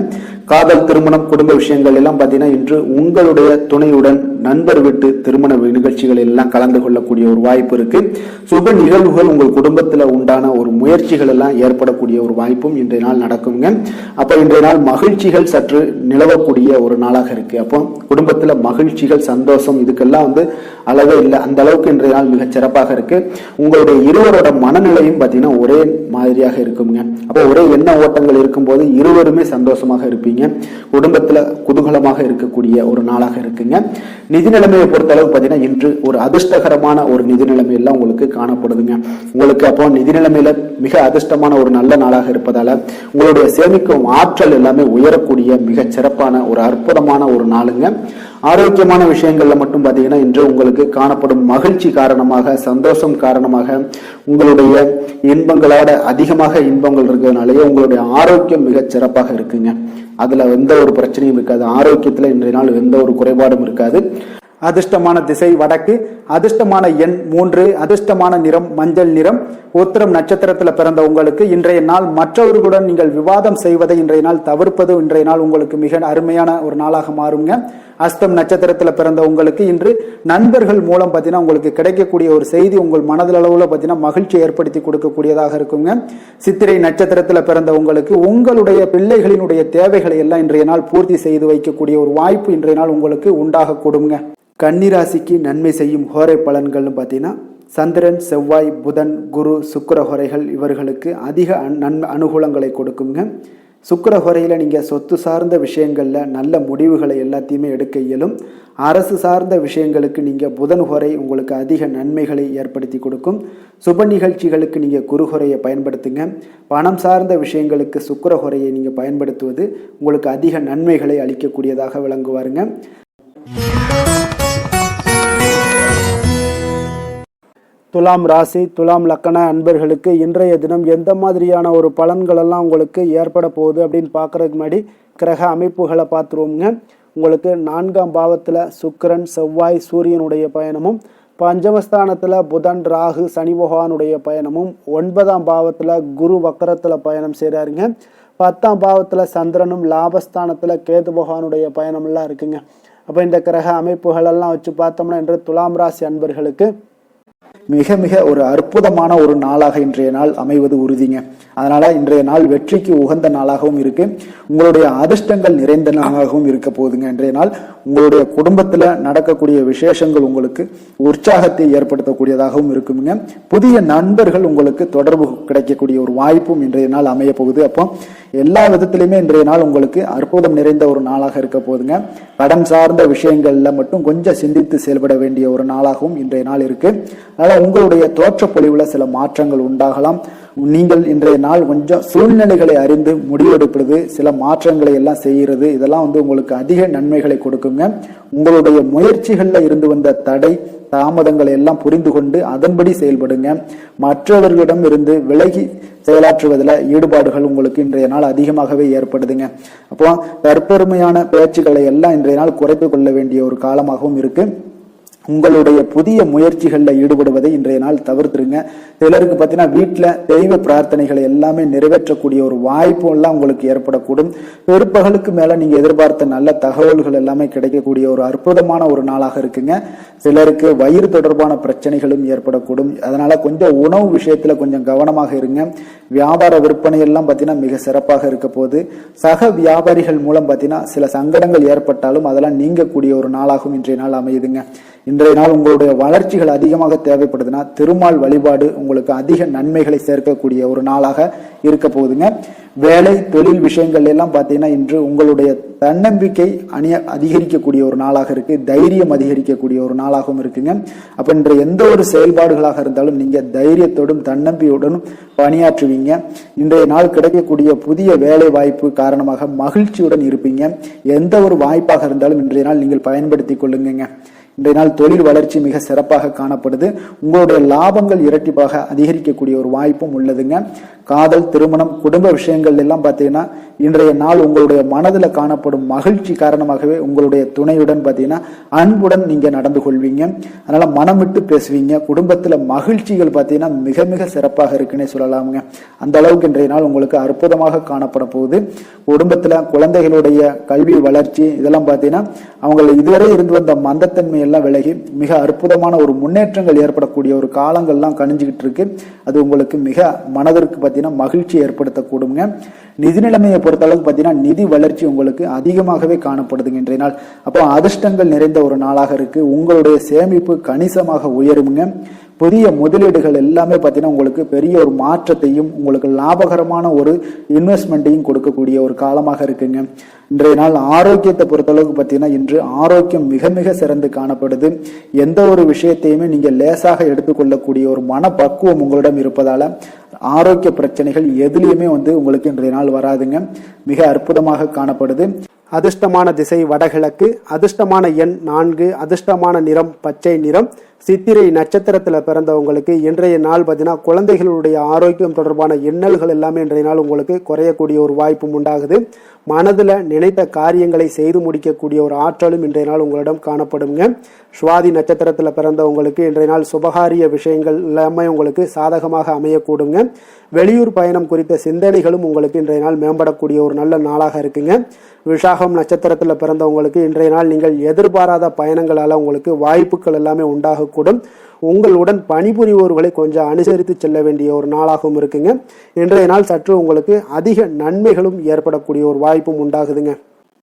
காதல், திருமணம், குடும்ப விஷயங்கள் எல்லாம் பாத்தீங்கன்னா இன்று உங்களுடைய துணையுடன் நண்பர் வீட்டு திருமண நிகழ்ச்சிகள் எல்லாம் கலந்து கொள்ளக்கூடிய ஒரு வாய்ப்பு இருக்கு. சுப நிகழ்வுகள் உங்கள் குடும்பத்துல உண்டான ஒரு முயற்சிகள் எல்லாம் ஏற்படக்கூடிய ஒரு வாய்ப்பும் இன்றைய நாள் நடக்குங்க. அப்ப இன்றைய நாள் மகிழ்ச்சிகள் சற்று நிலவக்கூடிய ஒரு நாளாக இருக்கு. அப்போ குடும்பத்துல மகிழ்ச்சிகள், சந்தோஷம் இதுக்கெல்லாம் அளவே இல்லை. அந்த அளவுக்கு இன்றைய நாள் மிக சிறப்பாக இருக்கு. உங்களுடைய இருவரோட மனநிலையும் பாத்தீங்கன்னா ஒரே மாதிரியாக இருக்குங்க. அப்போ ஒரே எண்ண ஓட்டங்கள் இருக்கும் போது இருவருமே சந்தோஷமாக இருப்பீங்க. குடும்பத்துல குதூகலமாக இருக்கக்கூடிய ஒரு நாளாக இருக்குங்க. நிதி நிலைமையை பொறுத்த அளவு பாத்தீங்கன்னா இன்று ஒரு அதிர்ஷ்டகரமான ஒரு நிதி நிலைமை எல்லாம் உங்களுக்கு காணப்படுதுங்க. உங்களுக்கு அப்போ நிதி நிலைமையில மிக அதிர்ஷ்டமான ஒரு நல்ல நாளாக இருப்பதால உங்களுடைய சேமிக்கும் ஆற்றல் எல்லாமே உயரக்கூடிய மிக சிறப்பான ஒரு அற்புதமான ஒரு நாளுங்க. ஆரோக்கியமான விஷயங்கள்ல மட்டும் பாத்தீங்கன்னா இன்று உங்களுக்கு காணப்படும் மகிழ்ச்சி காரணமாக, சந்தோஷம் காரணமாக உங்களுடைய இன்பங்களோட அதிகமாக இன்பங்கள் இருக்கிறதுனாலயே உங்களுடைய ஆரோக்கியம் மிக சிறப்பாக இருக்குங்க. அதுல எந்த ஒரு பிரச்சனையும் இருக்காது. ஆரோக்கியத்துல இன்றைய நாள் எந்த ஒரு குறைபாடும் இருக்காது. அதிர்ஷ்டமான திசை வடக்கு, அதிர்ஷ்டமான எண் 3, அதிர்ஷ்டமான நிறம் மஞ்சள் நிறம். உத்திரம் நட்சத்திரத்தில் பிறந்த உங்களுக்கு இன்றைய நாள் மற்றவர்களுடன் நீங்கள் விவாதம் செய்வதை இன்றைய நாள் தவிர்ப்பது இன்றைய நாள் உங்களுக்கு மிக அருமையான ஒரு நாளாக மாறுங்க. அஸ்தம் நட்சத்திரத்தில் பிறந்த உங்களுக்கு இன்று நண்பர்கள் மூலம் பார்த்தீங்கன்னா உங்களுக்கு கிடைக்கக்கூடிய ஒரு செய்தி உங்கள் மனதளவுல பார்த்தீங்கன்னா மகிழ்ச்சி ஏற்படுத்தி கொடுக்கக்கூடியதாக இருக்குங்க. சித்திரை நட்சத்திரத்தில் பிறந்த உங்களுக்கு உங்களுடைய பிள்ளைகளினுடைய தேவைகளை எல்லாம் இன்றைய நாள் பூர்த்தி செய்து வைக்கக்கூடிய ஒரு வாய்ப்பு இன்றைய நாள் உங்களுக்கு உண்டாக கொடுங்க. கன்னிராசிக்கு நன்மை செய்யும் ஹோரை பலன்கள்னு பார்த்தீங்கன்னா சந்திரன், செவ்வாய், புதன், குரு, சுக்கிர ஹோரைகள் இவர்களுக்கு அதிக அனுகூலங்களை கொடுக்குங்க. சுக்கிர ஹோரையில் நீங்கள் சொத்து சார்ந்த விஷயங்களில் நல்ல முடிவுகளை எல்லாத்தையுமே எடுக்க இயலும். அரசு சார்ந்த விஷயங்களுக்கு நீங்கள் புதன் ஹோரை உங்களுக்கு அதிக நன்மைகளை ஏற்படுத்தி கொடுக்கும். சுப நிகழ்ச்சிகளுக்கு நீங்கள் குரு ஹோரையை பயன்படுத்துங்க. பணம் சார்ந்த விஷயங்களுக்கு சுக்கிர ஹோரையை நீங்கள் பயன்படுத்துவது உங்களுக்கு அதிக நன்மைகளை அளிக்கக்கூடியதாக விளங்குவாருங்க. துலாம் ராசி, துலாம் லக்கண அன்பர்களுக்கு இன்றைய தினம் எந்த மாதிரியான ஒரு பலன்களெல்லாம் உங்களுக்கு ஏற்பட போகுது அப்படின்னு பார்க்குறதுக்கு முன்னாடி கிரக அமைப்புகளை பார்த்துருவோங்க. உங்களுக்கு 4ஆம் பாவத்தில் சுக்கிரன், செவ்வாய், சூரியனுடைய பயணமும், பஞ்சமஸ்தானத்தில் புதன், ராகு, சனி பகவானுடைய பயணமும், 9ஆம் பாவத்தில் குரு வக்கரத்தில் பயணம் செய்கிறாருங்க. 10ஆம் பாவத்தில் சந்திரனும், லாபஸ்தானத்தில் கேது பகவானுடைய பயணமெல்லாம் இருக்குங்க. அப்போ இந்த கிரக அமைப்புகளெல்லாம் வச்சு பார்த்தோம்னா இன்று துலாம் ராசி அன்பர்களுக்கு மிக மிக ஒரு அற்புதமான ஒரு நாளாக இன்றைய நாள் அமைவது உறுதிங்க. அதனால இன்றைய நாள் வெற்றிக்கு உகந்த நாளாகவும் இருக்கு. உங்களுடைய அதிர்ஷ்டங்கள் நிறைந்த நாளாகவும் இருக்க போகுதுங்க. இன்றைய நாள் உங்களுடைய குடும்பத்துல நடக்கக்கூடிய விசேஷங்கள் உங்களுக்கு உற்சாகத்தை ஏற்படுத்தக்கூடியதாகவும் இருக்குங்க. புதிய நண்பர்கள் உங்களுக்கு தொடர்பு கிடைக்கக்கூடிய ஒரு வாய்ப்பும் இன்றைய நாள் அமைய போகுது. அப்போ எல்லா விதத்திலுமே இன்றைய நாள் உங்களுக்கு அற்புதம் நிறைந்த ஒரு நாளாக இருக்க போகுதுங்க. கடன் சார்ந்த விஷயங்கள்ல மட்டும் கொஞ்சம் சிந்தித்து செயல்பட வேண்டிய ஒரு நாளாகவும் இன்றைய நாள் இருக்கு. அதனால உங்களுடைய தோற்ற பொலிவுல சில மாற்றங்கள் உண்டாகலாம். நீங்கள் இன்றைய நாள் கொஞ்சம் சூழ்நிலைகளை அறிந்து முடிவெடுப்பது, சில மாற்றங்களை எல்லாம் செய்கிறது, இதெல்லாம் உங்களுக்கு அதிக நன்மைகளை கொடுக்குங்க. உங்களுடைய முயற்சிகள்ல இருந்து வந்த தடை தாமதங்களை எல்லாம் புரிந்து கொண்டு அதன்படி செயல்படுங்க. மற்றவர்களிடம் இருந்து விலகி செயலாற்றுவதில் ஈடுபாடுகள் உங்களுக்கு இன்றைய நாள் அதிகமாகவே ஏற்படுதுங்க. அப்போ தற்பெருமையான பேச்சுக்களை எல்லாம் இன்றைய நாள் குறைத்து கொள்ள வேண்டிய ஒரு காலமாகவும் இருக்கு. உங்களுடைய புதிய முயற்சிகளில் ஈடுபடுவதை இன்றைய நாள் தவிர்த்துருங்க. சிலருக்கு பார்த்தீங்கன்னா வீட்டில் தெய்வ பிரார்த்தனைகளை எல்லாமே நிறைவேற்றக்கூடிய ஒரு வாய்ப்பு எல்லாம் உங்களுக்கு ஏற்படக்கூடும். பிற்பகலுக்கு மேல நீங்க எதிர்பார்த்த நல்ல தகவல்கள் எல்லாமே கிடைக்கக்கூடிய ஒரு அற்புதமான ஒரு நாளாக இருக்குங்க. சிலருக்கு வயிறு தொடர்பான பிரச்சனைகளும் ஏற்படக்கூடும். அதனால கொஞ்சம் உணவு விஷயத்துல கொஞ்சம் கவனமாக இருங்க. வியாபார விற்பனை எல்லாம் பார்த்தீங்கன்னா மிக சிறப்பாக இருக்க போது. சக வியாபாரிகள் மூலம் பார்த்தீங்கன்னா சில சங்கடங்கள் ஏற்பட்டாலும் அதெல்லாம் நீங்கக்கூடிய ஒரு நாளாகவும் இன்றைய நாள் அமையுதுங்க. இன்றைய நாள் உங்களுடைய வளர்ச்சிகள் அதிகமாக தேவைப்படுதுன்னா திருமால் வழிபாடு உங்களுக்கு அதிக நன்மைகளை சேர்க்கக்கூடிய ஒரு நாளாக இருக்க போகுதுங்க. வேலை தொழில் விஷயங்கள் எல்லாம் பார்த்தீங்கன்னா இன்று உங்களுடைய தன்னம்பிக்கை அதிகரிக்கக்கூடிய ஒரு நாளாக இருக்கு. தைரியம் அதிகரிக்கக்கூடிய ஒரு நாளாகவும் இருக்குங்க. அப்ப இன்று எந்த ஒரு செயல்பாடுகளாக இருந்தாலும் நீங்க தைரியத்தோடும் தன்னம்பிக்கையுடனும் பணியாற்றுவீங்க. இன்றைய நாள் கிடைக்கக்கூடிய புதிய வேலை வாய்ப்பு காரணமாக மகிழ்ச்சியுடன் இருப்பீங்க. எந்த ஒரு வாய்ப்பாக இருந்தாலும் இன்றைய நாள் நீங்கள் பயன்படுத்தி கொள்ளுங்க. இன்றைய நாள் தொழில் வளர்ச்சி மிக சிறப்பாக காணப்படுது. உங்களுடைய லாபங்கள் இரட்டிப்பாக அதிகரிக்கக்கூடிய ஒரு வாய்ப்பும் உள்ளதுங்க. காதல், திருமணம், குடும்ப விஷயங்கள் எல்லாம் பார்த்தீங்கன்னா இன்றைய நாள் உங்களுடைய மனதில் காணப்படும் மகிழ்ச்சி காரணமாகவே உங்களுடைய துணையுடன் பார்த்தீங்கன்னா அன்புடன் நீங்க நடந்து கொள்வீங்க. அதனால மனம் விட்டு பேசுவீங்க. குடும்பத்துல மகிழ்ச்சிகள் பார்த்தீங்கன்னா மிக மிக சிறப்பாக இருக்குன்னே சொல்லலாமுங்க. அந்த அளவுக்கு இன்றைய நாள் உங்களுக்கு அற்புதமாக காணப்பட போகுது. குடும்பத்துல குழந்தைகளுடைய கல்வி வளர்ச்சி இதெல்லாம் பார்த்தீங்கன்னா அவங்க இதுவரை இருந்து வந்த மந்தத்தன்மை எல்லாம் விலகி மிக அற்புதமான ஒரு முன்னேற்றங்கள் ஏற்படக்கூடிய ஒரு காலங்கள்லாம் கணிஞ்சுக்கிட்டு இருக்கு. அது உங்களுக்கு மிக மனதிற்கு பார்த்தீங்கன்னா மகிழ்ச்சி ஏற்படுத்தக்கூடுங்க. நிதி நிலைமையை பொறுத்த அளவுக்கு பார்த்தீங்கன்னா நிதி வளர்ச்சி உங்களுக்கு அதிகமாகவே காணப்படுதுங்க இன்றைய நாள். அப்போ அதிர்ஷ்டங்கள் நிறைந்த ஒரு நாளாக இருக்கு. உங்களுடைய சேமிப்பு கணிசமாக உயருங்க. புதிய முதலீடுகள் எல்லாமே பார்த்தீங்கன்னா உங்களுக்கு பெரிய ஒரு மாற்றத்தையும் உங்களுக்கு லாபகரமான ஒரு இன்வெஸ்ட்மெண்ட்டையும் கொடுக்கக்கூடிய ஒரு காலமாக இருக்குங்க. இன்றைய நாள் ஆரோக்கியத்தை பொறுத்தளவுக்கு பார்த்தீங்கன்னா இன்று ஆரோக்கியம் மிக மிக சிறந்து காணப்படுது. எந்த ஒரு விஷயத்தையுமே நீங்க லேசாக எடுத்துக்கொள்ளக்கூடிய ஒரு மனப்பக்குவம் உங்களிடம் இருப்பதால ஆரோக்கிய பிரச்சனைகள் எதுலையுமே உங்களுக்கு இன்றைய நாள் வராதுங்க. மிக அற்புதமாக காணப்படுது. அதிர்ஷ்டமான திசை வடகிழக்கு, அதிர்ஷ்டமான எண் 4, அதிர்ஷ்டமான நிறம் பச்சை நிறம். சித்திரை நட்சத்திரத்துல பிறந்தவங்களுக்கு இன்றைய நாள் பார்த்தீங்கன்னா குழந்தைகளுடைய ஆரோக்கியம் தொடர்பான எண்ணல்கள் எல்லாமே இன்றைய நாள் உங்களுக்கு குறையக்கூடிய ஒரு வாய்ப்பும் உண்டாகுது. மனதுல நினைத்த காரியங்களை செய்து முடிக்கக்கூடிய ஒரு ஆற்றலும் இன்றைய நாள் உங்களிடம் காணப்படுங்க. சுவாதி நட்சத்திரத்துல பிறந்தவங்களுக்கு இன்றைய நாள் சுபகாரிய விஷயங்கள் எல்லாமே உங்களுக்கு சாதகமாக அமையக்கூடுங்க. வெளியூர் பயணம் குறித்த சிந்தனைகளும் உங்களுக்கு இன்றைய நாள் மேம்படக்கூடிய ஒரு நல்ல நாளாக இருக்குங்க. விசாகம் நட்சத்திரத்துல பிறந்தவங்களுக்கு இன்றைய நாள் நீங்கள் எதிர்பாராத பயணங்களால உங்களுக்கு வாய்ப்புகள் எல்லாமே உண்டாகக்கூடும். உங்களுடன் பணிபுரிவோர்களை கொஞ்சம் அனுசரித்து செல்ல வேண்டிய ஒரு நாளாகவும் இருக்குங்க. இன்றைய நாள் சற்று உங்களுக்கு அதிக நன்மைகளும் ஏற்படக்கூடிய ஒரு வாய்ப்பும் உண்டாகுதுங்க.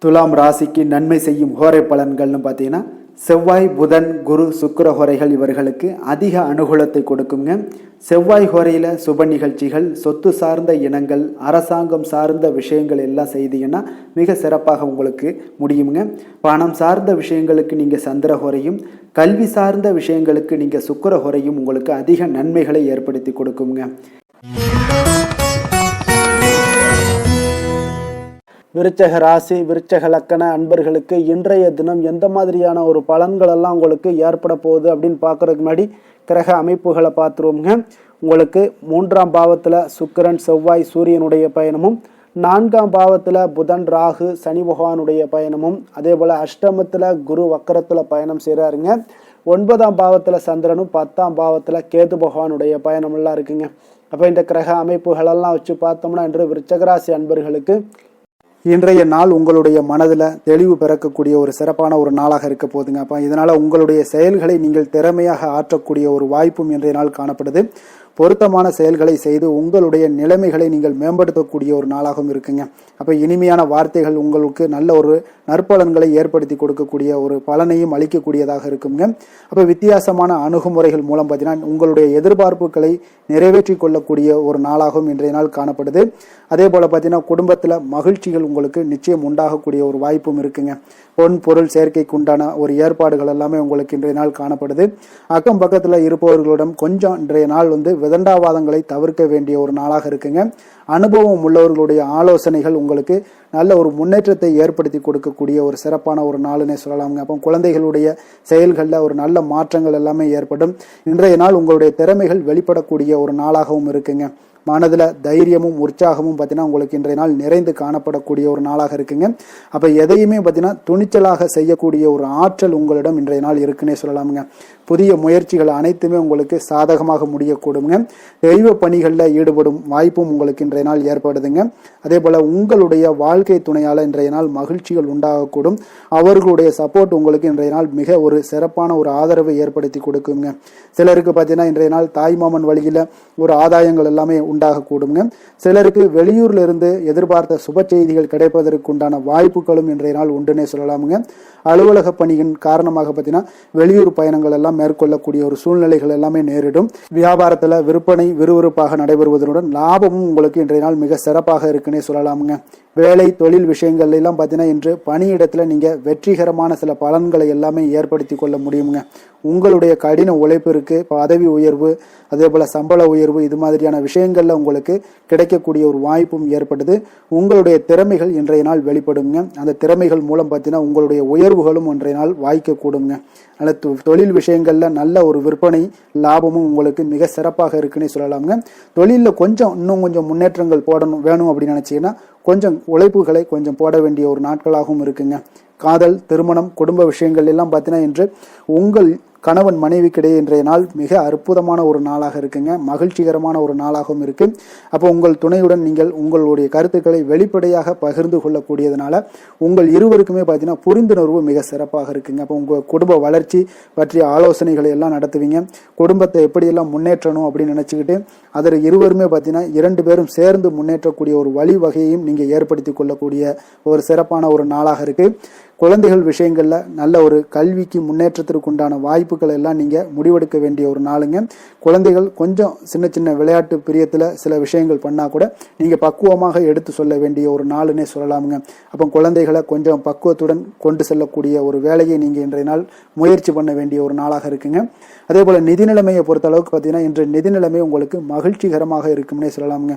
துலாம் ராசிக்கு நன்மை செய்யும் ஹோரை பலன்கள்னு பார்த்தீங்கன்னா செவ்வாய், புதன், குரு, சுக்கிர ஹோரைகள் இவர்களுக்கு அதிக அனுகூலத்தை கொடுக்குங்க. செவ்வாய் ஹோரையில சுப நிகழ்ச்சிகள், சொத்து சார்ந்த இனங்கள், அரசாங்கம் சார்ந்த விஷயங்கள் எல்லாம் செய்தீங்கன்னா மிக சிறப்பாக உங்களுக்கு முடியுங்க. பணம் சார்ந்த விஷயங்களுக்கு நீங்க சந்திர ஹோரையும், கல்வி சார்ந்த விஷயங்களுக்கு நீங்க சுக்கிர ஹோரையும் உங்களுக்கு அதிக நன்மைகளை ஏற்படுத்தி கொடுக்குங்க. விருச்சக ராசி, விருச்சக லக்கண அன்பர்களுக்கு இன்றைய தினம் எந்த மாதிரியான ஒரு பலன்கள் எல்லாம் உங்களுக்கு ஏற்பட போகுது அப்படின்னு பார்க்கறதுக்கு முன்னாடி கிரக அமைப்புகளை பார்த்துருவோங்க. உங்களுக்கு 3ஆம் பாவத்தில் சுக்கிரன், செவ்வாய், சூரியனுடைய பயணமும், 4ஆம் பாவத்தில் புதன், ராகு, சனி பகவானுடைய பயணமும், அதே போல் அஷ்டமத்தில் குரு வக்கரத்தில் பயணம் செய்கிறாருங்க. 9ஆம் பாவத்தில் சந்திரனும், 10ஆம் பாவத்தில் கேது பகவானுடைய பயணமெல்லாம் இருக்குங்க. அப்போ இந்த கிரக அமைப்புகளெல்லாம் வச்சு பார்த்தோம்னா இன்று விருச்சகராசி அன்பர்களுக்கு இன்றைய நாள் உங்களுடைய மனதில் தெளிவு பிறக்கக்கூடிய ஒரு சிறப்பான ஒரு நாளாக இருக்க போகுதுங்க. அப்போ இதனால் உங்களுடைய செயல்களை நீங்கள் திறமையாக ஆற்றக்கூடிய ஒரு வாய்ப்பும் இன்றைய நாள் காணப்படுது. பொருத்தமான செயல்களை செய்து உங்களுடைய நிலைமைகளை நீங்கள் மேம்படுத்தக்கூடிய ஒரு நாளாகவும் இருக்குங்க. அப்போ இனிமையான வார்த்தைகள் உங்களுக்கு நல்ல ஒரு நற்பலன்களை ஏற்படுத்தி கொடுக்கக்கூடிய ஒரு பலனையும் அளிக்கக்கூடியதாக இருக்குங்க. அப்போ வித்தியாசமான அணுகுமுறைகள் மூலம் பார்த்தீங்கன்னா உங்களுடைய எதிர்பார்ப்புகளை நிறைவேற்றி கொள்ளக்கூடிய ஒரு நாளாகவும் இன்றைய நாள் காணப்படுது. அதே போல் பார்த்தீங்கன்னா குடும்பத்தில் மகிழ்ச்சிகள் உங்களுக்கு நிச்சயம் உண்டாகக்கூடிய ஒரு வாய்ப்பும் இருக்குங்க. பொன் பொருள் சேர்க்கைக்கு உண்டான ஒரு ஏற்பாடுகள் எல்லாமே உங்களுக்கு இன்றைய நாள் காணப்படுது. அக்கம் பக்கத்தில் இருப்பவர்களிடம் கொஞ்சம் இன்றைய நாள் விதண்டாவாதங்களை தவிர்க்க வேண்டிய ஒரு நாளாக இருக்குங்க. அனுபவம் உள்ளவர்களுடைய ஆலோசனைகள் உங்களுக்கு நல்ல ஒரு முன்னேற்றத்தை ஏற்படுத்தி கொடுக்கக்கூடிய ஒரு சிறப்பான ஒரு நாளுன்னே சொல்லலாமுங்க. அப்போ குழந்தைகளுடைய செயல்களில் ஒரு நல்ல மாற்றங்கள் எல்லாமே ஏற்படும். இன்றைய நாள் உங்களுடைய திறமைகள் வெளிப்படக்கூடிய ஒரு நாளாகவும் இருக்குங்க. மனதில் தைரியமும் உற்சாகமும் பார்த்தீங்கன்னா உங்களுக்கு இன்றைய நாள் நிறைந்து காணப்படக்கூடிய ஒரு நாளாக இருக்குங்க. அப்போ எதையுமே பார்த்தீங்கன்னா துணிச்சலாக செய்யக்கூடிய ஒரு ஆற்றல் உங்களிடம் இன்றைய நாள் இருக்குன்னே சொல்லலாமுங்க. புதிய முயற்சிகள் அனைத்துமே உங்களுக்கு சாதகமாக முடியக்கூடுங்க. தெய்வ பணிகளில் ஈடுபடும் வாய்ப்பும் உங்களுக்கு இன்றைய நாள் ஏற்படுதுங்க. அதே போல் உங்களுடைய வாழ்க்கை துணையால் இன்றைய நாள் மகிழ்ச்சிகள் உண்டாகக்கூடும். அவர்களுடைய சப்போர்ட் உங்களுக்கு இன்றைய நாள் மிக ஒரு சிறப்பான ஒரு ஆதரவை ஏற்படுத்தி கொடுக்குங்க. சிலருக்கு பார்த்தீங்கன்னா இன்றைய நாள் தாய்மாமன் வழியில் ஒரு ஆதாயங்கள் எல்லாமே உண்டாகக்கூடுங்க. சிலருக்கு வெளியூர்ல இருந்து எதிர்பார்த்த சுப செய்திகள் கிடைப்பதற்கு உண்டான வாய்ப்புகளும் இன்றைய நாள் உண்டுன்னே சொல்லலாமுங்க. அலுவலக பணியின் காரணமாக பார்த்தீங்கன்னா வெளியூர் பயணங்கள் எல்லாம் மேற்கொள்ளக்கூடிய ஒரு சூழ்நிலைகள் எல்லாமே நேரிடும். வியாபாரத்தில் விற்பனை விறுவிறுப்பாக நடைபெறுவதனுடன் லாபமும் உங்களுக்கு இன்றைய நாள் மிக சிறப்பாக இருக்குன்னே சொல்லலாமுங்க. வேலை தொழில் விஷயங்கள் எல்லாம் பார்த்தீங்கன்னா இன்று பணியிடத்துல நீங்க வெற்றிகரமான சில பலன்களை எல்லாமே ஏற்படுத்தி கொள்ள முடியுங்க. உங்களுடைய கடின உழைப்பிற்கு பதவி உயர்வு, அதே போல சம்பள உயர்வு, இது மாதிரியான விஷயங்கள்ல உங்களுக்கு கிடைக்கக்கூடிய ஒரு வாய்ப்பும் ஏற்படுது. உங்களுடைய திறமைகள் இன்றைய நாள் வெளிப்படுங்க. அந்த திறமைகள் மூலம் பார்த்தீங்கன்னா உங்களுடைய உயர்வுகளும் இன்றைய நாள் வாய்க்க கூடுங்க. அதனால் தொழில் விஷயங்கள்ல நல்ல ஒரு விற்பனை லாபமும் உங்களுக்கு மிக சிறப்பாக இருக்குன்னு சொல்லலாமுங்க. தொழிலில் இன்னும் கொஞ்சம் முன்னேற்றங்கள் வேணும் அப்படின்னு நினைச்சீங்கன்னா கொஞ்சம் உழைப்புகளை கொஞ்சம் போட வேண்டிய ஒரு நாட்களாகவும் இருக்குங்க. காதல், திருமணம், குடும்ப விஷயங்கள் எல்லாம் பார்த்தீங்கன்னா இன்று உங்கள் கணவன் மனைவிக்கிடையே இன்றைய நாள் மிக அற்புதமான ஒரு நாளாக இருக்குங்க. மகிழ்ச்சிகரமான ஒரு நாளாகவும் இருக்கு. அப்போ உங்கள் துணையுடன் நீங்கள் உங்களுடைய கருத்துக்களை வெளிப்படையாக பகிர்ந்து கொள்ளக்கூடியதுனால உங்கள் இருவருக்குமே பார்த்தீங்கன்னா புரிந்துணர்வு மிக சிறப்பாக இருக்குங்க. அப்போ உங்கள் குடும்ப வளர்ச்சி பற்றிய ஆலோசனைகளை எல்லாம் நடத்துவீங்க. குடும்பத்தை எப்படியெல்லாம் முன்னேற்றணும் அப்படின்னு நினச்சிக்கிட்டு அதில் இருவருமே பார்த்தீங்கன்னா 2 பேரும் சேர்ந்து முன்னேற்றக்கூடிய ஒரு வழிவகையையும் நீங்கள் ஏற்படுத்தி கொள்ளக்கூடிய ஒரு சிறப்பான ஒரு நாளாக இருக்கு. குழந்தைகள் விஷயங்கள்ல நல்ல ஒரு கல்விக்கு முன்னேற்றத்திற்கு உண்டான வாய்ப்புகள் எல்லாம் நீங்க முடிவெடுக்க வேண்டிய ஒரு நாளுங்க. குழந்தைகள் கொஞ்சம் சின்ன சின்ன விளையாட்டு பிரியத்துல சில விஷயங்கள் பண்ணா கூட நீங்க பக்குவமாக எடுத்து சொல்ல வேண்டிய ஒரு நாளுன்னே சொல்லலாமுங்க. அப்போ குழந்தைகளை கொஞ்சம் பக்குவத்துடன் கொண்டு செல்லக்கூடிய ஒரு வேலையை நீங்க இன்றைய நாள் முயற்சி பண்ண வேண்டிய ஒரு நாளாக இருக்குங்க. அதே போல நிதி நிலைமையை பொறுத்த அளவுக்கு பார்த்தீங்கன்னா இன்று நிதி நிலைமை உங்களுக்கு மகிழ்ச்சிகரமாக இருக்கும்னே சொல்லலாமுங்க.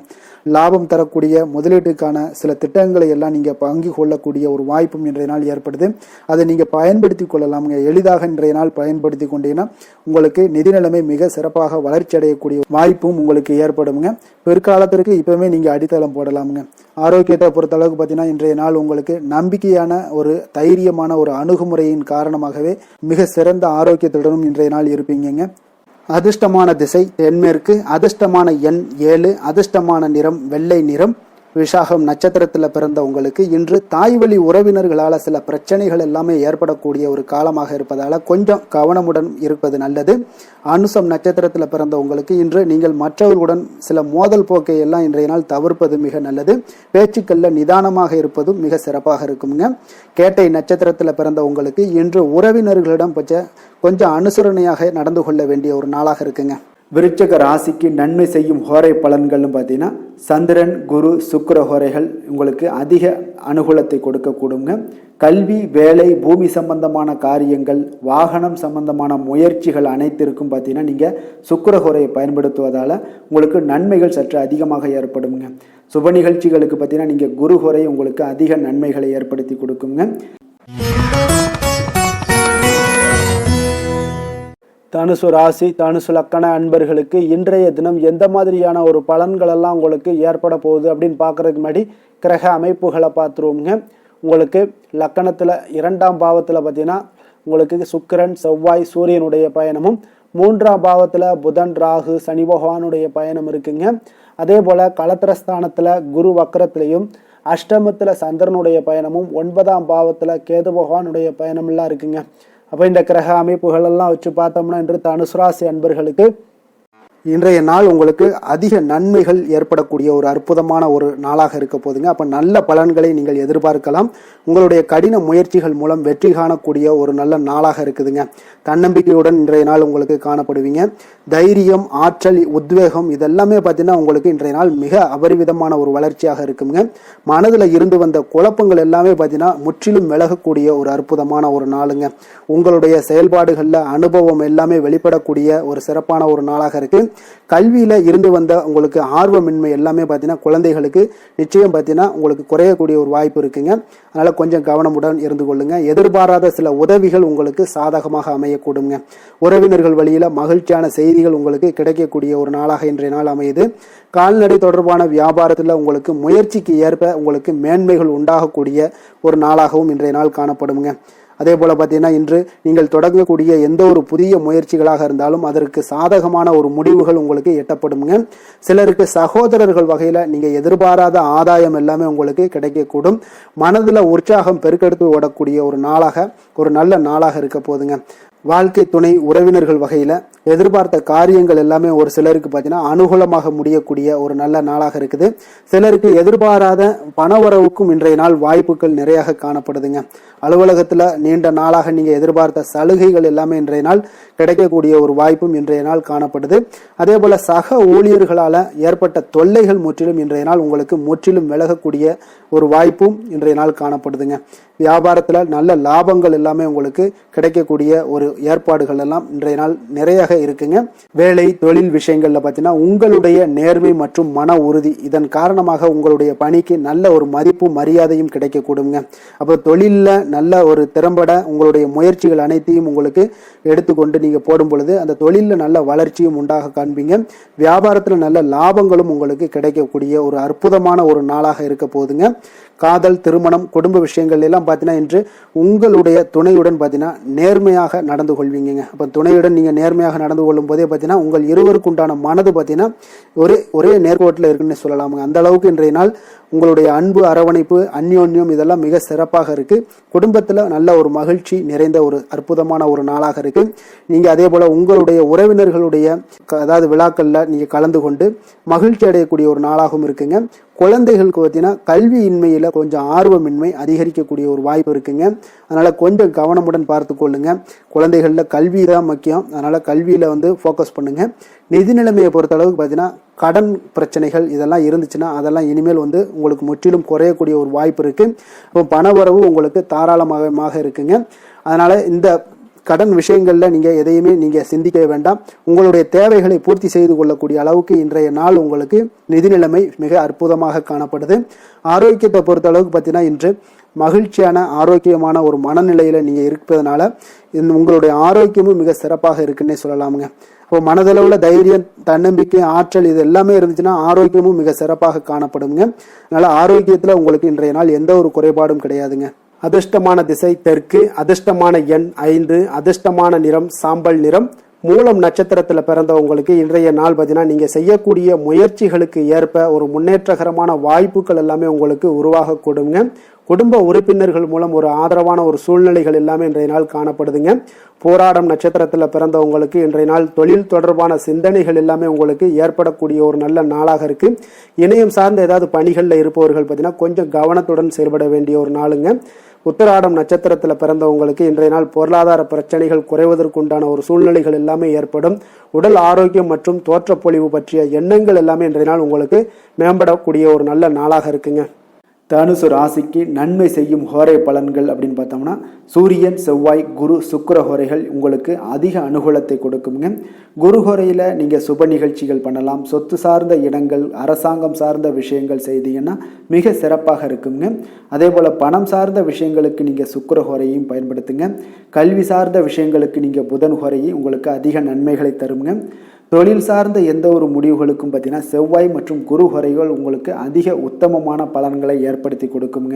லாபம் தரக்கூடிய முதலீட்டுக்கான சில திட்டங்களை எல்லாம் நீங்க பங்கு கொள்ளக்கூடிய ஒரு வாய்ப்பும் இன்றைய நாள் ஏற்படுது. அதை நீங்க பயன்படுத்தி கொள்ளலாமுங்க. எளிதாக இன்றைய நாள் பயன்படுத்தி கொண்டீங்கன்னா உங்களுக்கு நிதி நிலைமை மிக சிறப்பாக வளர்ச்சி அடையக்கூடிய வாய்ப்பும் உங்களுக்கு ஏற்படுங்க. பிற்காலத்திற்கு இப்பவுமே நீங்க அடித்தளம் போடலாமுங்க. ஆரோக்கியத்தை பொறுத்த அளவுக்கு பார்த்தீங்கன்னா இன்றைய நாள் உங்களுக்கு நம்பிக்கையான ஒரு தைரியமான ஒரு அணுகுமுறையின் காரணமாகவே மிக சிறந்த ஆரோக்கியத்துடனும் இன்றைய நாள் இருப்பீங்க. அதிர்ஷ்டமான திசை தென்மேற்கு, அதிர்ஷ்டமான எண் 7, அதிர்ஷ்டமான நிறம் வெள்ளை நிறம். விசாகம் நட்சத்திரத்தில் பிறந்த உங்களுக்கு இன்று தாய் வழி உறவினர்களால் சில பிரச்சனைகள் எல்லாமே ஏற்படக்கூடிய ஒரு காலமாக இருப்பதால கொஞ்சம் கவனமுடன் இருப்பது நல்லது. அனுசம் நட்சத்திரத்தில் பிறந்த உங்களுக்கு இன்று நீங்கள் மற்றவர்களுடன் சில மோதல் போக்கை எல்லாம் இன்றைய நாள் தவிர்ப்பது மிக நல்லது. பேச்சுக்கள்ல நிதானமாக இருப்பதும் மிக சிறப்பாக இருக்குங்க. கேட்டை நட்சத்திரத்தில் பிறந்த உங்களுக்கு இன்று உறவினர்களிடம் கொஞ்சம் அனுசரணையாக நடந்து கொள்ள வேண்டிய ஒரு நாளாக இருக்குங்க. விருச்சக ராசிக்கு நன்மை செய்யும் ஹோரை பலன்கள்னு பார்த்தீங்கன்னா சந்திரன், குரு, சுக்கிர ஹோரைகள் உங்களுக்கு அதிக அனுகூலத்தை கொடுக்கக்கூடுங்க. கல்வி, வேலை, பூமி சம்பந்தமான காரியங்கள், வாகனம் சம்பந்தமான முயற்சிகள் அனைத்திற்கும் பார்த்தீங்கன்னா நீங்கள் சுக்கிர ஹோரையை பயன்படுத்துவதால் உங்களுக்கு நன்மைகள் சற்று அதிகமாக ஏற்படுங்க. சுப நிகழ்ச்சிகளுக்கு பார்த்தீங்கன்னா நீங்கள் குரு ஹோரை உங்களுக்கு அதிக நன்மைகளை ஏற்படுத்தி கொடுக்குங்க. தனுசு ராசி, தனுசு லக்கண அன்பர்களுக்கு இன்றைய தினம் எந்த மாதிரியான ஒரு பலன்கள் எல்லாம் உங்களுக்கு ஏற்பட போகுது அப்படின்னு பார்க்கறதுக்கு முன்னாடி கிரக அமைப்புகளை பார்த்துருவோங்க. உங்களுக்கு லக்கணத்தில் 2ஆம் பாவத்தில் பார்த்தீங்கன்னா உங்களுக்கு சுக்கிரன், செவ்வாய், சூரியனுடைய பயணமும், 3ஆம் பாவத்தில் புதன், ராகு, சனி பகவானுடைய பயணம் இருக்குங்க. அதே போல் களத்திரஸ்தானத்தில் குரு வக்கரத்திலையும், அஷ்டமத்தில் சந்திரனுடைய பயணமும், 9ஆம் பாவத்தில் கேது பகவானுடைய பயணமெல்லாம் இருக்குங்க. அப்போ இந்த கிரக அமைப்புகள் எல்லாம் வச்சு பார்த்தோம்னா இன்று தனுசு ராசி அன்பர்களுக்கு இன்றைய நாள் உங்களுக்கு அதிக நன்மைகள் ஏற்படக்கூடிய ஒரு அற்புதமான ஒரு நாளாக இருக்க போதுங்க. அப்போ நல்ல பலன்களை நீங்கள் எதிர்பார்க்கலாம். உங்களுடைய கடின முயற்சிகள் மூலம் வெற்றி காணக்கூடிய ஒரு நல்ல நாளாக இருக்குதுங்க. தன்னம்பிக்கையுடன் இன்றைய நாள் உங்களுக்கு காணப்படுவீங்க. தைரியம், ஆற்றல், உத்வேகம் இதெல்லாமே பார்த்தீங்கன்னா உங்களுக்கு இன்றைய நாள் மிக அபரிவிதமான ஒரு வளர்ச்சியாக இருக்குங்க. மனதில் இருந்து வந்த குழப்பங்கள் எல்லாமே பார்த்தீங்கன்னா முற்றிலும் விலகக்கூடிய ஒரு அற்புதமான ஒரு நாளுங்க. உங்களுடைய செயல்பாடுகளில் அனுபவம் எல்லாமே வெளிப்படக்கூடிய ஒரு சிறப்பான ஒரு நாளாக இருக்கு. கல்வியில் இருந்து வந்த உங்களுக்கு ஆர்வமின்மை எல்லாமே பார்த்தீங்கன்னா குழந்தைகளுக்கு நிச்சயம் பார்த்தீங்கன்னா உங்களுக்கு குறையக்கூடிய ஒரு வாய்ப்பு இருக்குங்க. அதனால் கொஞ்சம் கவனமுடன் இருந்து கொள்ளுங்க. எதிர்பாராத சில உதவிகள் உங்களுக்கு சாதகமாக அமையக்கூடுங்க. உறவினர்கள் வழியில் மகிழ்ச்சியான செய்திகள் உங்களுக்கு கிடைக்கக்கூடிய ஒரு நாளாக இன்றைய நாள் அமையுது. கால்நடை தொடர்பான வியாபாரத்தில் உங்களுக்கு முயற்சிக்கு ஏற்ப உங்களுக்கு மேன்மைகள் உண்டாகக்கூடிய ஒரு நாளாகவும் இன்றைய நாள் காணப்படுங்க. அதே போல் பார்த்தீங்கன்னா இன்று நீங்கள் தொடங்கக்கூடிய எந்த ஒரு புதிய முயற்சிகளாக இருந்தாலும் அதற்கு சாதகமான ஒரு முடிவுகள் உங்களுக்கு எட்டப்படுங்க. சிலருக்கு சகோதரர்கள் வகையில் நீங்கள் எதிர்பாராத ஆதாயம் எல்லாமே உங்களுக்கு கிடைக்கக்கூடும். மனதில் உற்சாகம் பெருக்கெடுத்து ஓடக்கூடிய ஒரு நாளாக, ஒரு நல்ல நாளாக இருக்க போதுங்க. வாழ்க்கை துணை உறவினர்கள் வகையில் எதிர்பார்த்த காரியங்கள் எல்லாமே ஒரு சிலருக்கு பார்த்தீங்கன்னா அனுகூலமாக முடியக்கூடிய ஒரு நல்ல நாளாக இருக்குது. சிலருக்கு எதிர்பாராத பணவரவுக்கும் இன்றைய நாள் வாய்ப்புகள் நிறைய காணப்படுதுங்க. அலுவலகத்தில் நீண்ட நாளாக நீங்கள் எதிர்பார்த்த சலுகைகள் எல்லாமே இன்றைய நாள் கிடைக்கக்கூடிய ஒரு வாய்ப்பும் இன்றைய நாள் காணப்படுது. அதே போல சக ஊழியர்களால் ஏற்பட்ட தொல்லைகள் முற்றிலும் இன்றைய நாள் உங்களுக்கு முற்றிலும் விலகக்கூடிய ஒரு வாய்ப்பும் இன்றைய நாள் காணப்படுதுங்க. வியாபாரத்தில் நல்ல லாபங்கள் எல்லாமே உங்களுக்கு கிடைக்கக்கூடிய ஒரு ஏற்பாடுகள் எல்லாம் இன்றைய நாள் நிறைய இருக்குங்க. வேலை தொழில் விஷயங்கள்ல பார்த்தீங்கன்னா உங்களுடைய நேர்மை மற்றும் மன உறுதி இதன் காரணமாக உங்களுடைய பணிக்கு நல்ல ஒரு மதிப்பு மரியாதையும் கிடைக்கக்கூடுங்க. அப்போ தொழிலில் நல்ல ஒரு திறம்பட உங்களுடைய முயற்சிகள் அனைத்தையும் உங்களுக்கு எடுத்துக்கொண்டு நீங்க போடும் பொழுது அந்த தொழிலில் நல்ல வளர்ச்சியும் உண்டாக காண்பீங்க. வியாபாரத்தில் நல்ல லாபங்களும் உங்களுக்கு கிடைக்கக்கூடிய ஒரு அற்புதமான ஒரு நாளாக இருக்க போகுதுங்க. காதல், திருமணம், குடும்ப விஷயங்கள் எல்லாம் பார்த்தீங்கன்னா இன்று உங்களுடைய துணையுடன் பார்த்தீங்கன்னா நேர்மையாக நடந்து கொள்வீங்க. அப்போ துணையுடன் நீங்கள் நேர்மையாக நடந்து கொள்ளும் போதே பார்த்தீங்கன்னா உங்கள் இருவருக்கு உண்டான மனது பார்த்தீங்கன்னா ஒரே நேர்கோட்டில் இருக்குன்னு சொல்லலாமுங்க. அந்த அளவுக்கு இன்றைய நாள் உங்களுடைய அன்பு, அரவணைப்பு, அந்யோன்யம் இதெல்லாம் மிக சிறப்பாக இருக்கு. குடும்பத்தில் நல்ல ஒரு மகிழ்ச்சி நிறைந்த ஒரு அற்புதமான ஒரு நாளாக இருக்கு. நீங்க அதே போல உங்களுடைய உறவினர்களுடைய அதாவது விழாக்கள்ல நீங்க கலந்து கொண்டு மகிழ்ச்சி அடையக்கூடிய ஒரு நாளாகவும் இருக்குங்க. குழந்தைகளுக்கு பார்த்தீங்கன்னா கல்வியின்மையில கொஞ்சம் ஆர்வமின்மை அதிகரிக்கக்கூடிய ஒரு வாய்ப்பு இருக்குங்க. அதனால கொஞ்சம் கவனமுடன் பார்த்து கொள்ளுங்க. குழந்தைகள்ல கல்வி தான் முக்கியம். அதனால கல்வியில ஃபோக்கஸ் பண்ணுங்க. நிதி நிலைமையை பொறுத்த அளவுக்கு பார்த்தீங்கன்னா கடன் பிரச்சனைகள் இதெல்லாம் இருந்துச்சுன்னா அதெல்லாம் இனிமேல் உங்களுக்கு முற்றிலும் குறையக்கூடிய ஒரு வாய்ப்பு இருக்கு. அப்போ பணவரவு உங்களுக்கு தாராளமாக இருக்குங்க. அதனால இந்த கடன் விஷயங்கள்ல நீங்க எதையுமே நீங்க சிந்திக்க வேண்டாம். உங்களுடைய தேவைகளை பூர்த்தி செய்து கொள்ளக்கூடிய அளவுக்கு இன்றைய நாள் உங்களுக்கு நிதி நிலைமை மிக அற்புதமாக காணப்படுது. ஆரோக்கியத்தை பொறுத்த அளவுக்கு பார்த்தீங்கன்னா இன்று மகிழ்ச்சியான ஆரோக்கியமான ஒரு மனநிலையில நீங்க இருப்பதனால உங்களுடைய ஆரோக்கியமும் மிக சிறப்பாக இருக்குன்னே சொல்லலாமுங்க. இப்போ மனதளவுல தைரியம், தன்னம்பிக்கை, ஆற்றல் இது எல்லாமே இருந்துச்சுன்னா ஆரோக்கியமும் மிக சிறப்பாக காணப்படுங்க. அதனால ஆரோக்கியத்துல உங்களுக்கு இன்றைய நாள் எந்த ஒரு குறைபாடும் கிடையாதுங்க. அதிர்ஷ்டமான திசை தெற்கு, அதிர்ஷ்டமான எண் 5, அதிர்ஷ்டமான நிறம் சாம்பல் நிறம். மூலம் நட்சத்திரத்தில் பிறந்தவங்களுக்கு இன்றைய நாள் பார்த்தீங்கன்னா நீங்க செய்யக்கூடிய முயற்சிகளுக்கு ஏற்ப ஒரு முன்னேற்றகரமான வாய்ப்புகள் எல்லாமே உங்களுக்கு உருவாக கூடுங்க. குடும்ப உறுப்பினர்கள் மூலம் ஒரு ஆதரவான ஒரு சூழ்நிலைகள் எல்லாமே இன்றைய நாள் காணப்படுதுங்க. போராடம் நட்சத்திரத்தில் பிறந்தவங்களுக்கு இன்றைய நாள் தொழில் தொடர்பான சிந்தனைகள் எல்லாமே உங்களுக்கு ஏற்படக்கூடிய ஒரு நல்ல நாளாக இருக்கு. இணையம் சார்ந்த ஏதாவது பணிகளில் இருப்பவர்கள் பார்த்தீங்கன்னா கொஞ்சம் கவனத்துடன் செயல்பட வேண்டிய ஒரு நாளுங்க. உத்திராடம் நட்சத்திரத்தில் பிறந்தவங்களுக்கு இன்றைய நாள் பொருளாதார பிரச்சனைகள் குறைவதற்குண்டான ஒரு சூழ்நிலைகள் எல்லாமே ஏற்படும். உடல் ஆரோக்கியம் மற்றும் தோற்றப்பொழிவு பற்றிய எண்ணங்கள் எல்லாமே இன்றைய நாள் உங்களுக்கு மேம்படக்கூடிய ஒரு நல்ல நாளாக இருக்குங்க. தனுசு ராசிக்கு நன்மை செய்யும் ஹோரை பலன்கள் அப்படின்னு பார்த்தோம்னா சூரியன், செவ்வாய், குரு, சுக்கிர ஹோரைகள் உங்களுக்கு அதிக அனுகூலத்தை கொடுக்குங்க. குரு ஹோரையில் நீங்கள் சுப நிகழ்ச்சிகள் பண்ணலாம். சொத்து சார்ந்த இடங்கள், அரசாங்கம் சார்ந்த விஷயங்கள் செய்தீங்கன்னா மிக சிறப்பாக இருக்குங்க. அதே போல் பணம் சார்ந்த விஷயங்களுக்கு நீங்கள் சுக்கிர ஹோரையும் பயன்படுத்துங்க. கல்வி சார்ந்த விஷயங்களுக்கு நீங்கள் புதன் ஹோரையும் உங்களுக்கு அதிக நன்மைகளை தருங்க. தொழில் சார்ந்த எந்த ஒரு முடிவுகளுக்கும் பார்த்தீங்கன்னா செவ்வாய் மற்றும் குரு ஹோரைகள் உங்களுக்கு அதிக உத்தமமான பலன்களை ஏற்படுத்தி கொடுக்குங்க.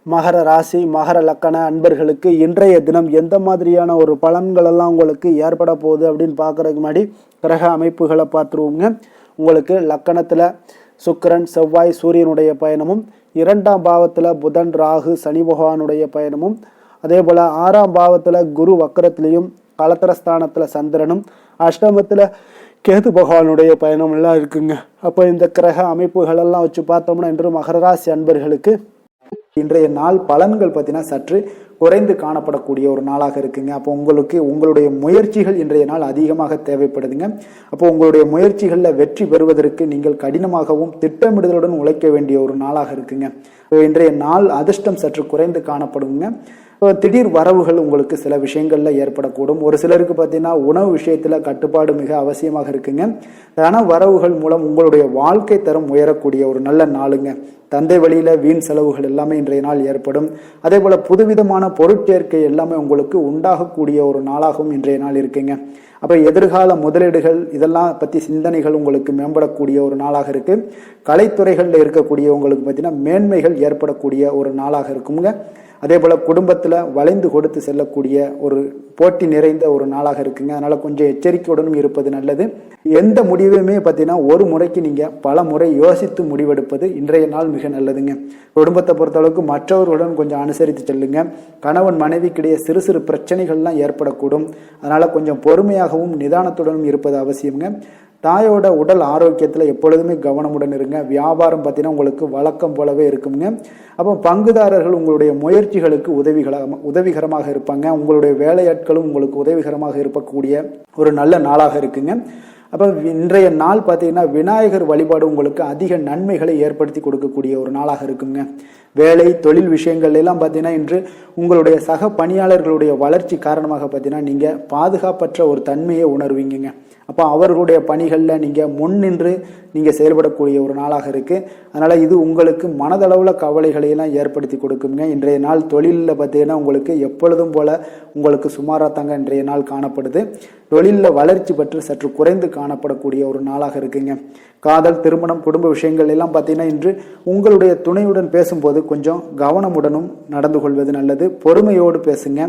மகர ராசி, மகர லக்கண அன்பர்களுக்கு இன்றைய தினம் எந்த மாதிரியான ஒரு பலன்கள் எல்லாம் உங்களுக்கு ஏற்பட போகுது அப்படின்னு பார்க்கறதுக்கு முன்னாடி கிரக அமைப்புகளை பார்த்துருவோங்க. உங்களுக்கு லக்கணத்தில் சுக்கிரன், செவ்வாய், சூரியனுடைய பயணமும், 2ஆம் பாவத்தில் புதன், ராகு, சனி பகவானுடைய பயணமும், அதே போல் 6ஆம் பாவத்தில் குரு வக்கரத்திலையும், கலத்திரஸ்தானத்தில் சந்திரனும், அஷ்டமத்தில் கேது பகவானுடைய பயணம் எல்லாம் இருக்குங்க. அப்போ இந்த கிரக அமைப்புகள் எல்லாம் வச்சு பார்த்தோம்னா இன்று மகர ராசி அன்பர்களுக்கு இன்றைய நாள் பலன்கள் பார்த்தீங்கன்னா சற்று குறைந்து காணப்படக்கூடிய ஒரு நாளாக இருக்குங்க. அப்போ உங்களுடைய முயற்சிகள் இன்றைய நாள் அதிகமாக தேவைப்படுதுங்க. அப்போ உங்களுடைய முயற்சிகளில் வெற்றி பெறுவதற்கு நீங்கள் கடினமாகவும் திட்டமிடுதலுடன் உழைக்க வேண்டிய ஒரு நாளாக இருக்குங்க. இன்றைய நாள் அதிர்ஷ்டம் சற்று குறைந்து காணப்படுங்க. திடீர் வரவுகள் உங்களுக்கு சில விஷயங்கள்ல ஏற்படக்கூடும். ஒரு சிலருக்கு பார்த்தீங்கன்னா உணவு விஷயத்துல கட்டுப்பாடு மிக அவசியமாக இருக்குங்க. தன வரவுகள் மூலம் உங்களுடைய வாழ்க்கை தரம் உயரக்கூடிய ஒரு நல்ல நாளுங்க. தந்தை வழியில வீண் செலவுகள் எல்லாமே இன்றைய நாள் ஏற்படும். அதே போல புதுவிதமான பொருட்சேர்க்கை எல்லாமே உங்களுக்கு உண்டாகக்கூடிய ஒரு நாளாகவும் இன்றைய நாள் இருக்குங்க. அப்ப எதிர்கால முதலீடுகள் இதெல்லாம் பத்தி சிந்தனைகள் உங்களுக்கு மேம்படக்கூடிய ஒரு நாளாக இருக்கு. கலைத்துறைகள்ல இருக்கக்கூடிய உங்களுக்கு பார்த்தீங்கன்னா மேன்மைகள் ஏற்படக்கூடிய ஒரு நாளாக இருக்குங்க. அதே போல குடும்பத்துல வளைந்து கொடுத்து செல்லக்கூடிய ஒரு போட்டி நிறைந்த ஒரு நாளாக இருக்குங்க. அதனால கொஞ்சம் எச்சரிக்கையுடனும் இருப்பது நல்லது. எந்த முடிவுமே பார்த்தீங்கன்னா ஒரு முறைக்கு நீங்க பல முறை யோசித்து முடிவெடுப்பது இன்றைய நாள் மிக நல்லதுங்க. குடும்பத்தை பொறுத்தளவுக்கு மற்றவர்களுடன் கொஞ்சம் அனுசரித்து செல்லுங்க. கணவன் மனைவிக்கிடையே சிறு சிறு பிரச்சனைகள்லாம் ஏற்படக்கூடும். அதனால கொஞ்சம் பொறுமையாகவும் நிதானத்துடனும் இருப்பது அவசியம்ங்க. தாயோட உடல் ஆரோக்கியத்துல எப்பொழுதுமே கவனமுடன் இருங்க. வியாபாரம் பார்த்தீங்கன்னா உங்களுக்கு வழக்கம் போலவே இருக்குங்க. அப்போ பங்குதாரர்கள் உங்களுடைய முயற்சிகளுக்கு உதவிகரமாக இருப்பாங்க. உங்களுடைய வேலையாட்களும் உங்களுக்கு உதவிகரமாக இருக்கக்கூடிய ஒரு நல்ல நாளாக இருக்குங்க. அப்போ இன்றைய நாள் பார்த்தீங்கன்னா விநாயகர் வழிபாடு உங்களுக்கு அதிக நன்மைகளை ஏற்படுத்தி கொடுக்கக்கூடிய ஒரு நாளாக இருக்குங்க. வேலை தொழில் விஷயங்கள் எல்லாம் பார்த்தீங்கன்னா இன்று உங்களுடைய சக பணியாளர்களுடைய வளர்ச்சி காரணமாக பார்த்தீங்கன்னா நீங்க பாதுகாப்பற்ற ஒரு தன்மையை உணர்வீங்க. அப்போ அவர்களுடைய பணிகளில் நீங்கள் முன்னின்று நீங்கள் செயல்படக்கூடிய ஒரு நாளாக இருக்குது. அதனால் இது உங்களுக்கு மனதளவில் கவலைகளையெல்லாம் ஏற்படுத்தி கொடுக்குங்க. இன்றைய நாள் தொழிலில் பார்த்தீங்கன்னா உங்களுக்கு எப்பொழுதும் போல் உங்களுக்கு சுமாராக தாங்க இன்றைய நாள் காணப்படுது. தொழிலில் வளர்ச்சி பற்றி சற்று குறைந்து காணப்படக்கூடிய ஒரு நாளாக இருக்குங்க. காதல் திருமணம் குடும்ப விஷயங்கள் எல்லாம் பார்த்தீங்கன்னா இன்று உங்களுடைய துணையுடன் பேசும்போது கொஞ்சம் கவனமுடனும் நடந்து கொள்வது நல்லது. பொறுமையோடு பேசுங்க.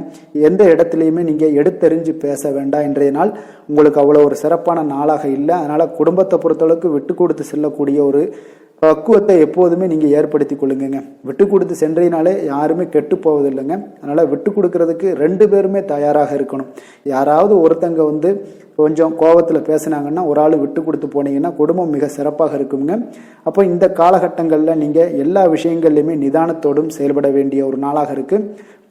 எந்த இடத்துலையுமே நீங்கள் எடுத்தெறிஞ்சு பேச வேண்டாம். இன்றைய நாள் உங்களுக்கு அவ்வளோ ஒரு சிறப்பான நாளாக இல்லை. அதனால குடும்பத்தை பொறுத்தளவுக்கு விட்டு கொடுத்து செல்லக்கூடிய ஒரு பக்குவத்தை எப்போதுமே நீங்க ஏற்படுத்தி கொள்ளுங்க. விட்டு கொடுத்து சென்றீனாலே யாருமே கெட்டு போவதில்லைங்க. அதனால விட்டு கொடுக்கறதுக்கு 2 பேருமே தயாராக இருக்கணும். யாராவது ஒருத்தங்க கொஞ்சம் கோபத்தில் பேசினாங்கன்னா ஒரு ஆள் விட்டு கொடுத்து போனீங்கன்னா குடும்பம் மிக சிறப்பாக இருக்குங்க. அப்போ இந்த காலகட்டங்களில் நீங்கள் எல்லா விஷயங்கள்லையுமே நிதானத்தோடும் செயல்பட வேண்டிய ஒரு நாளாக இருக்கு.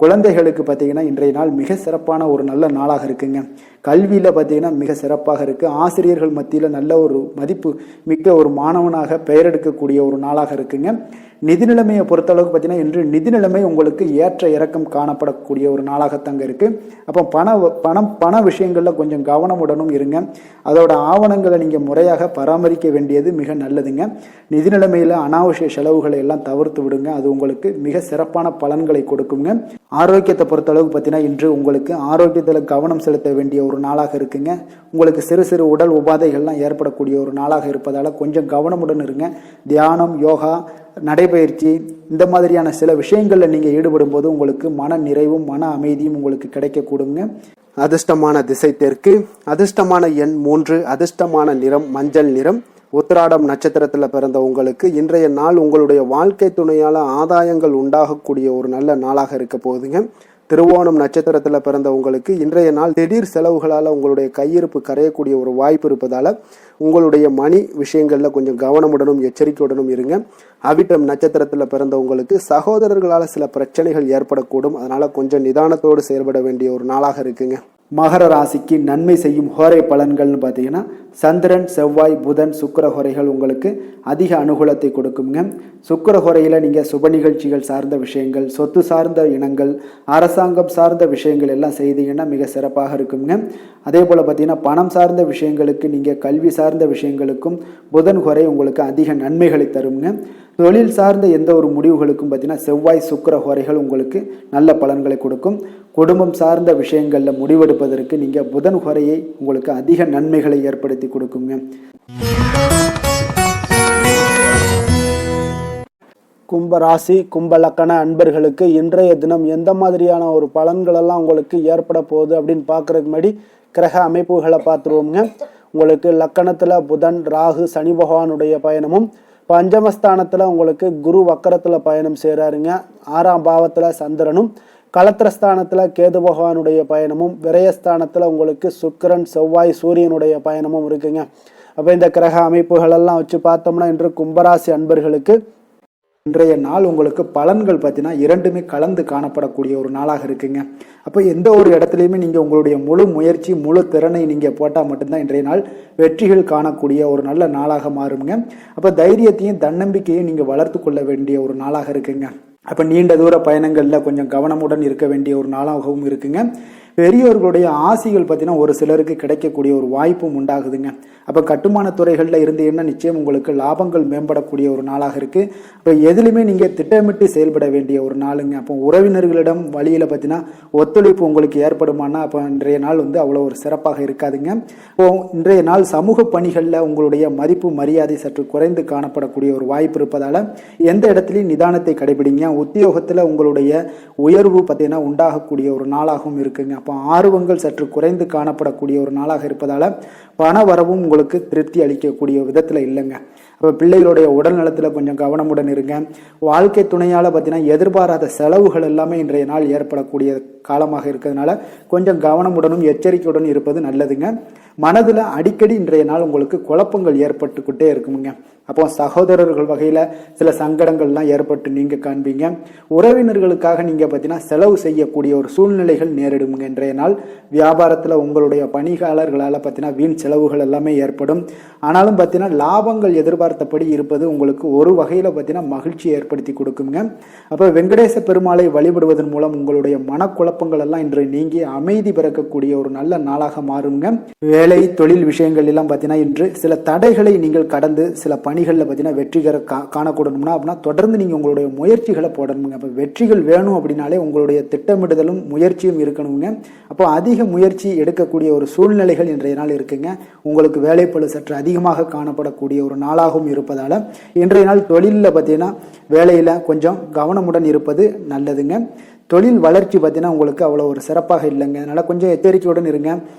குழந்தைகளுக்கு பார்த்தீங்கன்னா இன்றைய நாள் மிக சிறப்பான ஒரு நல்ல நாளாக இருக்குங்க. கல்வியில் பார்த்தீங்கன்னா மிக சிறப்பாக இருக்கு. ஆசிரியர்கள் மத்தியில் நல்ல ஒரு மதிப்பு மிக்க ஒரு மாணவனாக பெயர் எடுக்கக்கூடிய ஒரு நாளாக இருக்குங்க. நிதி நிலைமையை பொறுத்தளவுக்கு பார்த்தீங்கன்னா இன்று நிதி நிலைமை உங்களுக்கு ஏற்ற இறக்கம் காணப்படக்கூடிய ஒரு நாளாகத்தாங்க இருக்கு. அப்போ பண விஷயங்கள்ல கொஞ்சம் கவனமுடனும் இருங்க. அதோட ஆவணங்களை நீங்க முறையாக பராமரிக்க வேண்டியது மிக நல்லதுங்க. நிதி நிலைமையில அனாவசிய செலவுகளை எல்லாம் தவிர்த்து விடுங்க. அது உங்களுக்கு மிக சிறப்பான பலன்களை கொடுக்குங்க. ஆரோக்கியத்தை பொறுத்தளவுக்கு பார்த்தீங்கன்னா இன்று உங்களுக்கு ஆரோக்கியத்தில் கவனம் செலுத்த வேண்டிய ஒரு நாளாக இருக்குங்க. உங்களுக்கு சிறு சிறு உடல் உபாதைகள்லாம் ஏற்படக்கூடிய ஒரு நாளாக இருப்பதால கொஞ்சம் கவனமுடன் இருங்க. தியானம் யோகா நடைபயிற்சி இந்த மாதிரியான சில விஷயங்கள்ல நீங்க ஈடுபடும் போது உங்களுக்கு மன நிறைவும் மன அமைதியும் உங்களுக்கு கிடைக்க கூடுங்க. அதிர்ஷ்டமான திசை தெற்கு, அதிர்ஷ்டமான எண் 3, அதிர்ஷ்டமான நிறம் மஞ்சள் நிறம். உத்திராடம் நட்சத்திரத்துல பிறந்த உங்களுக்கு இன்றைய நாள் உங்களுடைய வாழ்க்கை துணையால ஆதாயங்கள் உண்டாகக்கூடிய ஒரு நல்ல நாளாக இருக்க போகுதுங்க. திருவோணம் நட்சத்திரத்துல பிறந்த உங்களுக்கு இன்றைய நாள் திடீர் செலவுகளால உங்களுடைய கையிருப்பு கரையக்கூடிய ஒரு வாய்ப்பு இருப்பதால உங்களுடைய மணி விஷயங்கள்ல கொஞ்சம் கவனமுடனும் எச்சரிக்கையுடனும் இருங்க. அவிட்டம் நட்சத்திரத்துல பிறந்த உங்களுக்கு சகோதரர்களால சில பிரச்சனைகள் ஏற்படக்கூடும். அதனால கொஞ்சம் நிதானத்தோடு செயல்பட வேண்டிய ஒரு நாளாக இருக்குங்க. மகர ராசிக்கு நன்மை செய்யும் ஹோரை பலன்கள்னு பார்த்தீங்கன்னா சந்திரன் செவ்வாய் புதன் சுக்கிர ஹோரைகள் உங்களுக்கு அதிக அனுகூலத்தை கொடுக்குங்க. சுக்கிர ஹோரையில் நீங்கள் சுப நிகழ்ச்சிகள் சார்ந்த விஷயங்கள் சொத்து சார்ந்த இனங்கள் அரசாங்கம் சார்ந்த விஷயங்கள் எல்லாம் செய்தீங்கன்னா மிக சிறப்பாக இருக்குங்க. அதே போல் பார்த்தீங்கன்னா பணம் சார்ந்த விஷயங்களுக்கு நீங்கள் கல்வி சார்ந்த விஷயங்களுக்கும் புதன் ஹோரை உங்களுக்கு அதிக நன்மைகளை தருங்க. தொழில் சார்ந்த எந்த ஒரு முடிவுகளுக்கும் பார்த்தீங்கன்னா செவ்வாய் சுக்கிர ஹோரைகள் உங்களுக்கு நல்ல பலன்களை கொடுக்கும். குடும்பம் சார்ந்த விஷயங்களில் முடிவெடுப்பதற்கு நீங்கள் புதன் ஹோரையை உங்களுக்கு அதிக நன்மைகளை ஏற்படுத்தி கொடுக்குங்க. கும்பராசி கும்பலக்கண அன்பர்களுக்கு இன்றைய தினம் எந்த மாதிரியான ஒரு பலன்களெல்லாம் உங்களுக்கு ஏற்பட போகுது அப்படின்னு பார்க்கறதுக்கு முன்னாடி கிரக அமைப்புகளை பார்த்துருவோங்க. உங்களுக்கு லக்கணத்தில் புதன் ராகு சனி பகவானுடைய பயணமும், பஞ்சமஸ்தானத்தில் உங்களுக்கு குரு வக்கரத்தில் பயணம் செய்கிறாருங்க. 6ஆம் பாவத்தில் சந்திரனும், களத்திரஸ்தானத்தில் கேது பகவானுடைய பயணமும், விரயஸ்தானத்தில் உங்களுக்கு சுக்கிரன் செவ்வாய் சூரியனுடைய பயணமும் இருக்குங்க. அப்போ இந்த கிரக அமைப்புகளெல்லாம் வச்சு பார்த்தோம்னா இன்று கும்பராசி அன்பர்களுக்கு இன்றைய நாள் உங்களுக்கு பலன்கள் பார்த்தீங்கன்னா 2மே கலந்து காணப்படக்கூடிய ஒரு நாளாக இருக்குங்க. அப்போ எந்த ஒரு இடத்துலையுமே நீங்கள் உங்களுடைய முழு முயற்சி முழு திறனை நீங்கள் போட்டால் மட்டும்தான் இன்றைய நாள் வெற்றிகள் காணக்கூடிய ஒரு நல்ல நாளாக மாறுங்க. அப்போ தைரியத்தையும் தன்னம்பிக்கையும் நீங்கள் வளர்த்து கொள்ள வேண்டிய ஒரு நாளாக இருக்குங்க. அப்போ நீண்ட தூர பயணங்களில் கொஞ்சம் கவனமுடன் இருக்க வேண்டிய ஒரு நாளாகவும் இருக்குங்க. பெரியோர்களுடைய ஆசிகள் பார்த்தீங்கன்னா ஒரு சிலருக்கு கிடைக்கக்கூடிய ஒரு வாய்ப்பும் உண்டாகுதுங்க. அப்போ கட்டுமான துறைகளில் இருந்தீங்கன்னா நிச்சயம் உங்களுக்கு லாபங்கள் மேம்படக்கூடிய ஒரு நாளாக இருக்குது. அப்போ எதுலையுமே நீங்கள் திட்டமிட்டு செயல்பட வேண்டிய ஒரு நாளுங்க. அப்போ உறவினர்களிடம் வழியில் பார்த்தீங்கன்னா ஒத்துழைப்பு உங்களுக்கு ஏற்படுமானா அப்போ இன்றைய நாள் அவ்வளோ ஒரு சிறப்பாக இருக்காதுங்க. இப்போ இன்றைய நாள் சமூக பணிகளில் உங்களுடைய மதிப்பு மரியாதை சற்று குறைந்து காணப்படக்கூடிய ஒரு வாய்ப்பு இருப்பதால் எந்த இடத்துலையும் நிதானத்தை கடைபிடிங்க. உத்தியோகத்தில் உங்களுடைய உயர்வு பார்த்தீங்கன்னா உண்டாகக்கூடிய ஒரு நாளாகவும் இருக்குங்க. அப்போ ஆர்வங்கள் சற்று குறைந்து காணப்படக்கூடிய ஒரு நாளாக இருப்பதால் பண வரவும் உங்களுக்கு திருப்தி அளிக்கக்கூடிய விதத்தில் இல்லைங்க. அப்போ பிள்ளைகளுடைய உடல் நலத்தில் கொஞ்சம் கவனமுடன் இருங்க. வாழ்க்கை துணையால் பார்த்தீங்கன்னா எதிர்பாராத செலவுகள் எல்லாமே இன்றைய நாள் ஏற்படக்கூடிய காலமாக இருக்கிறதுனால கொஞ்சம் கவனமுடனும் எச்சரிக்கையுடன் இருப்பது நல்லதுங்க. மனதில் அடிக்கடி இன்றைய நாள் உங்களுக்கு குழப்பங்கள் ஏற்பட்டுக்கிட்டே இருக்குமுங்க. அப்போ சகோதரர்கள் வகையில் சில சங்கடங்கள்லாம் ஏற்பட்டு நீங்கள் காண்பீங்க. உறவினர்களுக்காக நீங்கள் பார்த்தீங்கன்னா செலவு செய்யக்கூடிய ஒரு சூழ்நிலைகள் நேரிடுங்க. இன்றைய நாள் வியாபாரத்தில் உங்களுடைய பணியாளர்களால் பார்த்தீங்கன்னா வீண் செலவுகள் எல்லாமே ஏற்படும். ஆனாலும் பார்த்தீங்கன்னா லாபங்கள் எதிர்பார்த்தபடி இருப்பது உங்களுக்கு ஒரு வகையில் பார்த்தீங்கன்னா மகிழ்ச்சியை ஏற்படுத்தி கொடுக்குங்க. அப்போ வெங்கடேச பெருமாளை வழிபடுவதன் மூலம் உங்களுடைய மனக்குழப்பங்கள் எல்லாம் இன்று நீங்கி அமைதி பிறக்கக்கூடிய ஒரு நல்ல நாளாக மாறுங்க. வேலை தொழில் விஷயங்கள் எல்லாம் பார்த்தீங்கன்னா இன்று சில தடைகளை நீங்கள் கடந்து சில பணிகளில் பார்த்தீங்கன்னா வெற்றிகர காணக்கூடணும்னா அப்படின்னா தொடர்ந்து நீங்கள் உங்களுடைய முயற்சிகளை போடணுங்க. அப்போ வெற்றிகள் வேணும் அப்படின்னாலே உங்களுடைய திட்டமிடுதலும் முயற்சியும் இருக்கணுங்க. அப்போ அதிக முயற்சி எடுக்கக்கூடிய ஒரு சூழ்நிலைகள் இன்றைய நாள் இருக்குங்க. உங்களுக்கு வேலைப்பளு சற்று அதிகமாக காணப்படக்கூடிய ஒரு நாளாகவும் இருப்பதால் இன்றைய நாள் தொழிலில் பார்த்தீங்கன்னா வேலையில் கொஞ்சம் கவனமுடன் இருப்பது நல்லதுங்க. தொழில் வளர்ச்சி பார்த்தீங்கன்னா உங்களுக்கு அவ்வளோ ஒரு சிறப்பாக இல்லைங்க. அதனால் கொஞ்சம் எச்சரிக்கையுடன் இருங்க.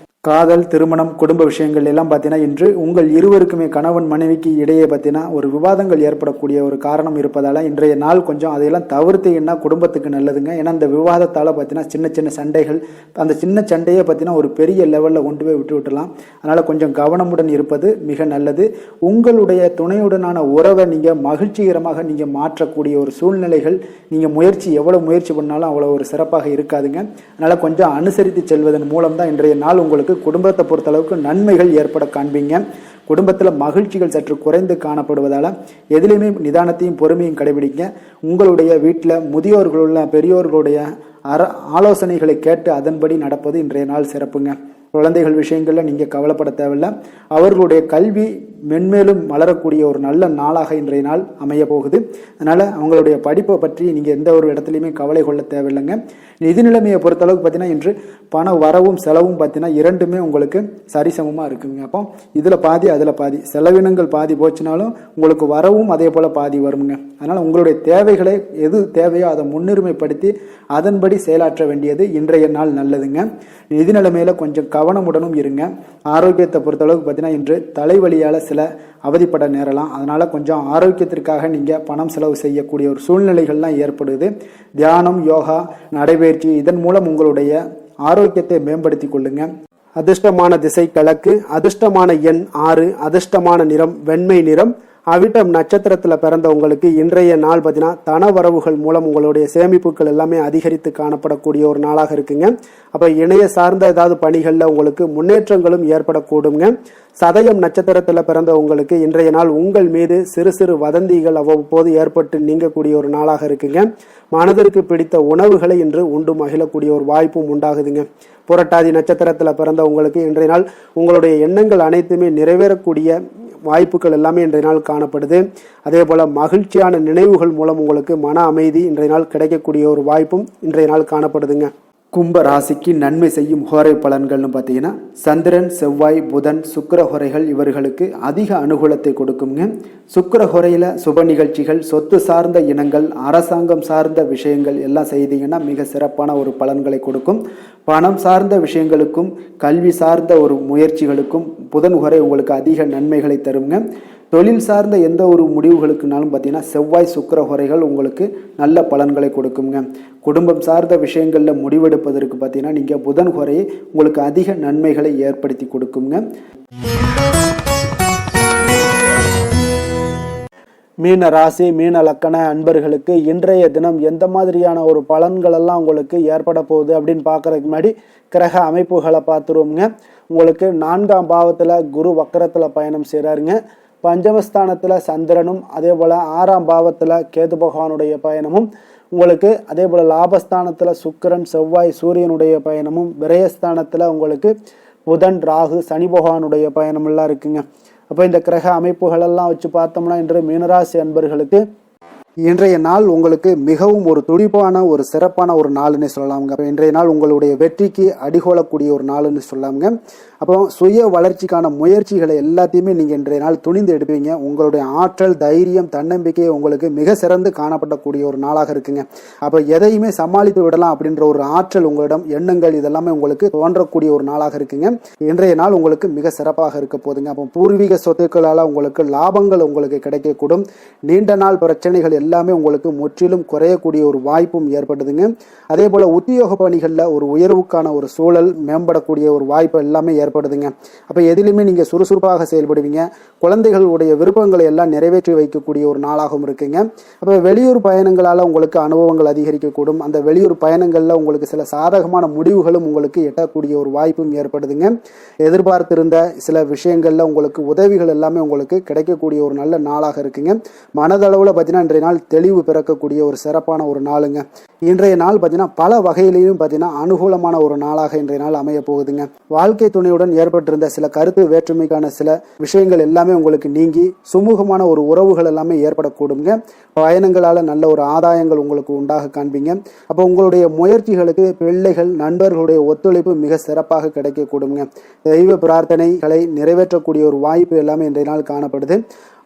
காதல், திருமணம், குடும்ப விஷயங்கள் எல்லாம் பார்த்தீங்கன்னா இன்று உங்கள் இருவருக்குமே கணவன் மனைவிக்கு இடையே பார்த்தீங்கன்னா ஒரு விவாதங்கள் ஏற்படக்கூடிய ஒரு காரணம் இருப்பதால் இன்றைய நாள் கொஞ்சம் அதையெல்லாம் தவிர்த்தீங்கன்னா குடும்பத்துக்கு நல்லதுங்க. ஏன்னா இந்த விவாதத்தால் பார்த்தீங்கன்னா சின்ன சின்ன சண்டைகள், அந்த சின்ன சண்டையை பார்த்தீங்கன்னா ஒரு பெரிய லெவலில் கொண்டு போய் விட்டுலாம். அதனால் கொஞ்சம் கவனமுடன் இருப்பது மிக நல்லது. உங்களுடைய துணையுடனான உறவை நீங்கள் மகிழ்ச்சிகரமாக நீங்கள் மாற்றக்கூடிய ஒரு சூழ்நிலைகள் நீங்கள் எவ்வளோ முயற்சி பண்ணாலும் அவ்வளோ ஒரு சிறப்பாக இருக்காதுங்க. அதனால் கொஞ்சம் அனுசரித்து செல்வதன் மூலம் தான் இன்றைய நாள் உங்களுக்கு குடும்பத்தை பொறுத்தளவுக்கு நன்மைகள் ஏற்பட காண்பீங்க. குடும்பத்தில் மகிழ்ச்சிகள் சற்று குறைந்து காணப்படுவதால் எதிலையுமே நிதானத்தையும் பொறுமையும் கடைபிடிங்க. உங்களுடைய வீட்டில் முதியோர்களுள்ள பெரியோர்களுடைய ஆலோசனைகளை கேட்டு அதன்படி நடப்பது இன்றைய நாள் சிறப்புங்க. குழந்தைகள் விஷயங்களில் நீங்கள் கவலைப்பட தேவையில்லை. அவர்களுடைய கல்வி மென்மேலும் வளரக்கூடிய ஒரு நல்ல நாளாக இன்றைய நாள் அமைய போகுது. அதனால் அவங்களுடைய படிப்பை பற்றி நீங்கள் எந்த ஒரு இடத்துலையுமே கவலை கொள்ள தேவையில்லைங்க. நிதி நிலைமையை பொறுத்தளவுக்கு பார்த்தீங்கன்னா இன்று பண வரவும் செலவும் பார்த்தீங்கன்னா இரண்டுமே உங்களுக்கு சரிசமமாக இருக்குங்க. அப்போ இதில் பாதி அதில் பாதி, செலவினங்கள் பாதி போச்சுனாலும் உங்களுக்கு வரவும் அதே போல் பாதி வருங்க. அதனால் உங்களுடைய தேவைகளை எது தேவையோ அதை முன்னுரிமைப்படுத்தி அதன்படி செயலாற்ற வேண்டியது இன்றைய நாள் நல்லதுங்க. நிதி நிலைமையில் கொஞ்சம் கவனமுடனும் இருங்க. ஆரோக்கியத்தை பொறுத்தளவுக்கு பார்த்தீங்கன்னா இன்று தலைவலியால் சில அவதிப்பட நேரலாம். அதனால் கொஞ்சம் ஆரோக்கியத்திற்காக நீங்கள் பணம் செலவு செய்யக்கூடிய ஒரு சூழ்நிலைகள்லாம் ஏற்படுது. தியானம், யோகா, நடைபயிற்சி இதன் மூலம் உங்களுடைய ஆரோக்கியத்தை மேம்படுத்தி கொள்ளுங்க. அதிர்ஷ்டமான திசை கிழக்கு, அதிர்ஷ்டமான எண் 6, அதிர்ஷ்டமான நிறம் வெண்மை நிறம். அவிட்டம் நட்சத்திரத்தில் பிறந்த உங்களுக்கு இன்றைய நாள் பார்த்தீங்கன்னா தன வரவுகள் மூலம் உங்களுடைய சேமிப்புகள் எல்லாமே அதிகரித்து காணப்படக்கூடிய ஒரு நாளாக இருக்குங்க. அப்போ இணைய சார்ந்த ஏதாவது பணிகளில் உங்களுக்கு முன்னேற்றங்களும் ஏற்படக்கூடுங்க. சதயம் நட்சத்திரத்தில் பிறந்த உங்களுக்கு இன்றைய நாள் உங்கள் மீது சிறு சிறு வதந்திகள் அவ்வப்போது ஏற்பட்டு நீங்கக்கூடிய ஒரு நாளாக இருக்குங்க. மனதிற்கு பிடித்த உணவுகளை இன்று உண்டு மகிழக்கூடிய ஒரு வாய்ப்பும் உண்டாகுதுங்க. புரட்டாதி நட்சத்திரத்தில் பிறந்த உங்களுக்கு இன்றைய நாள் உங்களுடைய எண்ணங்கள் அனைத்துமே நிறைவேறக்கூடிய வாய்ப்புகள் எல்லாமே இன்றைய நாள் காணப்படுது. அதே போல மகிழ்ச்சியான நினைவுகள் மூலம் உங்களுக்கு மன அமைதி இன்றைய நாள் கிடைக்கக்கூடிய ஒரு வாய்ப்பும் இன்றைய நாள் காணப்படுதுங்க. கும்ப ராசிக்கு நன்மை செய்யும் ஹோரை பலன்கள்னு பார்த்தீங்கன்னா சந்திரன், செவ்வாய், புதன், சுக்கிர ஹோரைகள் இவர்களுக்கு அதிக அனுகூலத்தை கொடுக்குங்க. சுக்கிர ஹோரையில் சுப நிகழ்ச்சிகள், சொத்து சார்ந்த இனங்கள், அரசாங்கம் சார்ந்த விஷயங்கள் எல்லாம் செய்தீங்கன்னா மிக சிறப்பான ஒரு பலன்களை கொடுக்கும். பணம் சார்ந்த விஷயங்களுக்கும் கல்வி சார்ந்த ஒரு முயற்சிகளுக்கும் புதன் ஹோரை உங்களுக்கு அதிக நன்மைகளை தருங்க. தொழில் சார்ந்த எந்த ஒரு முடிவுகளுக்குனாலும் பார்த்தீங்கன்னா செவ்வாய், சுக்கிர ஹோரைகள் உங்களுக்கு நல்ல பலன்களை கொடுக்குங்க. குடும்பம் சார்ந்த விஷயங்களில் முடிவெடுப்பதற்கு பார்த்தீங்கன்னா நீங்கள் புதன் ஹோரையை உங்களுக்கு அதிக நன்மைகளை ஏற்படுத்தி கொடுக்குங்க. மீன ராசி, மீன லக்கண அன்பர்களுக்கு இன்றைய தினம் எந்த மாதிரியான ஒரு பலன்கள் எல்லாம் உங்களுக்கு ஏற்பட போகுது அப்படின்னு பார்க்கறதுக்கு முன்னாடி கிரக அமைப்புகளை பார்த்துருவோங்க. உங்களுக்கு 4ஆம் பாவத்தில் குரு வக்கரத்தில் பயணம் செய்கிறாருங்க. பஞ்சமஸ்தானத்தில் சந்திரனும், அதே போல் 6ஆம் பாவத்தில் கேது பகவானுடைய பயணமும், உங்களுக்கு அதே போல் லாபஸ்தானத்தில் சுக்கிரன் செவ்வாய் சூரியனுடைய பயணமும், விரயஸ்தானத்தில் உங்களுக்கு புதன் ராகு சனி பகவானுடைய பயணமெல்லாம் இருக்குங்க. அப்போ இந்த கிரக அமைப்புகளெல்லாம் வச்சு பார்த்தோம்னா இன்று மீனராசி அன்பர்களுக்கு இன்றைய நாள் உங்களுக்கு மிகவும் ஒரு துடிப்பான ஒரு சிறப்பான ஒரு நாள்னு சொல்லலாமுங்க. இன்றைய நாள் உங்களுடைய வெற்றிக்கு அடிகோலக்கூடிய ஒரு நாள்னு சொல்லலாமுங்க. அப்போ சுய வளர்ச்சிக்கான முயற்சிகளை எல்லாத்தையுமே நீங்கள் இன்றைய நாள் துணிந்து எடுப்பீங்க. உங்களுடைய ஆற்றல், தைரியம், தன்னம்பிக்கை உங்களுக்கு மிக சிறந்து காணப்படக்கூடிய ஒரு நாளாக இருக்குங்க. அப்போ எதையுமே சமாளித்து விடலாம் அப்படின்ற ஒரு ஆற்றல் உங்களிடம், எண்ணங்கள் இதெல்லாமே உங்களுக்கு தோன்றக்கூடிய ஒரு நாளாக இருக்குங்க. இன்றைய நாள் உங்களுக்கு மிக சிறப்பாக இருக்க போதுங்க. அப்போ பூர்வீக சொத்துக்களால் உங்களுக்கு லாபங்கள் உங்களுக்கு கிடைக்கக்கூடும். நீண்ட நாள் பிரச்சனைகள் எல்லாமே உங்களுக்கு முற்றிலும் குறையக்கூடிய ஒரு வாய்ப்பும் ஏற்படுதுங்க. அதே போல உத்தியோக பணிகளில் ஒரு உயர்வுக்கான ஒரு சூழல், மேம்படக்கூடிய ஒரு வாய்ப்பு எல்லாமே ஏற்படுதுங்க. அப்போ எதிலுமே நீங்கள் சுறுசுறுப்பாக செயல்படுவீங்க. குழந்தைகளுடைய விருப்பங்களை எல்லாம் நிறைவேற்றி வைக்கக்கூடிய ஒரு நாளாகவும் இருக்குங்க. அப்போ வெளியூர் பயணங்களால் உங்களுக்கு அனுபவங்கள் அதிகரிக்கக்கூடும். அந்த வெளியூர் பயணங்களில் உங்களுக்கு சில சாதகமான முடிவுகளும் உங்களுக்கு எட்டக்கூடிய ஒரு வாய்ப்பும் ஏற்படுதுங்க. எதிர்பார்த்திருந்த சில விஷயங்களில் உங்களுக்கு உதவிகள் எல்லாமே உங்களுக்கு கிடைக்கக்கூடிய ஒரு நல்ல நாளாக இருக்குங்க. மனதளவில் பார்த்தீங்கன்னா இன்றைய நாள் தெளிவு பிறக்கக்கூடிய ஒரு சிறப்பான ஒரு நாளுங்க. இன்றைய நாள் பார்த்தீங்கன்னா பல வகையிலையும் பார்த்தீங்கன்னா அனுகூலமான ஒரு நாளாக இன்றைய நாள் அமைய போகுதுங்க. வாழ்க்கை துணையுடன் ஏற்பட்டிருந்த சில கருத்து வேற்றுமைக்கான சில விஷயங்கள் எல்லாமே உங்களுக்கு நீங்கி சுமூகமான ஒரு உறவுகள் எல்லாமே ஏற்படக்கூடுங்க. பயணங்களால் நல்ல ஒரு ஆதாயங்கள் உங்களுக்கு உண்டாக காண்பீங்க. அப்போ உங்களுடைய முயற்சிகளுக்கு பிள்ளைகள், நண்பர்களுடைய ஒத்துழைப்பு மிக சிறப்பாக கிடைக்கக்கூடுங்க. தெய்வ பிரார்த்தனைகளை நிறைவேற்றக்கூடிய ஒரு வாய்ப்பு எல்லாமே இன்றைய நாள் காணப்படுது.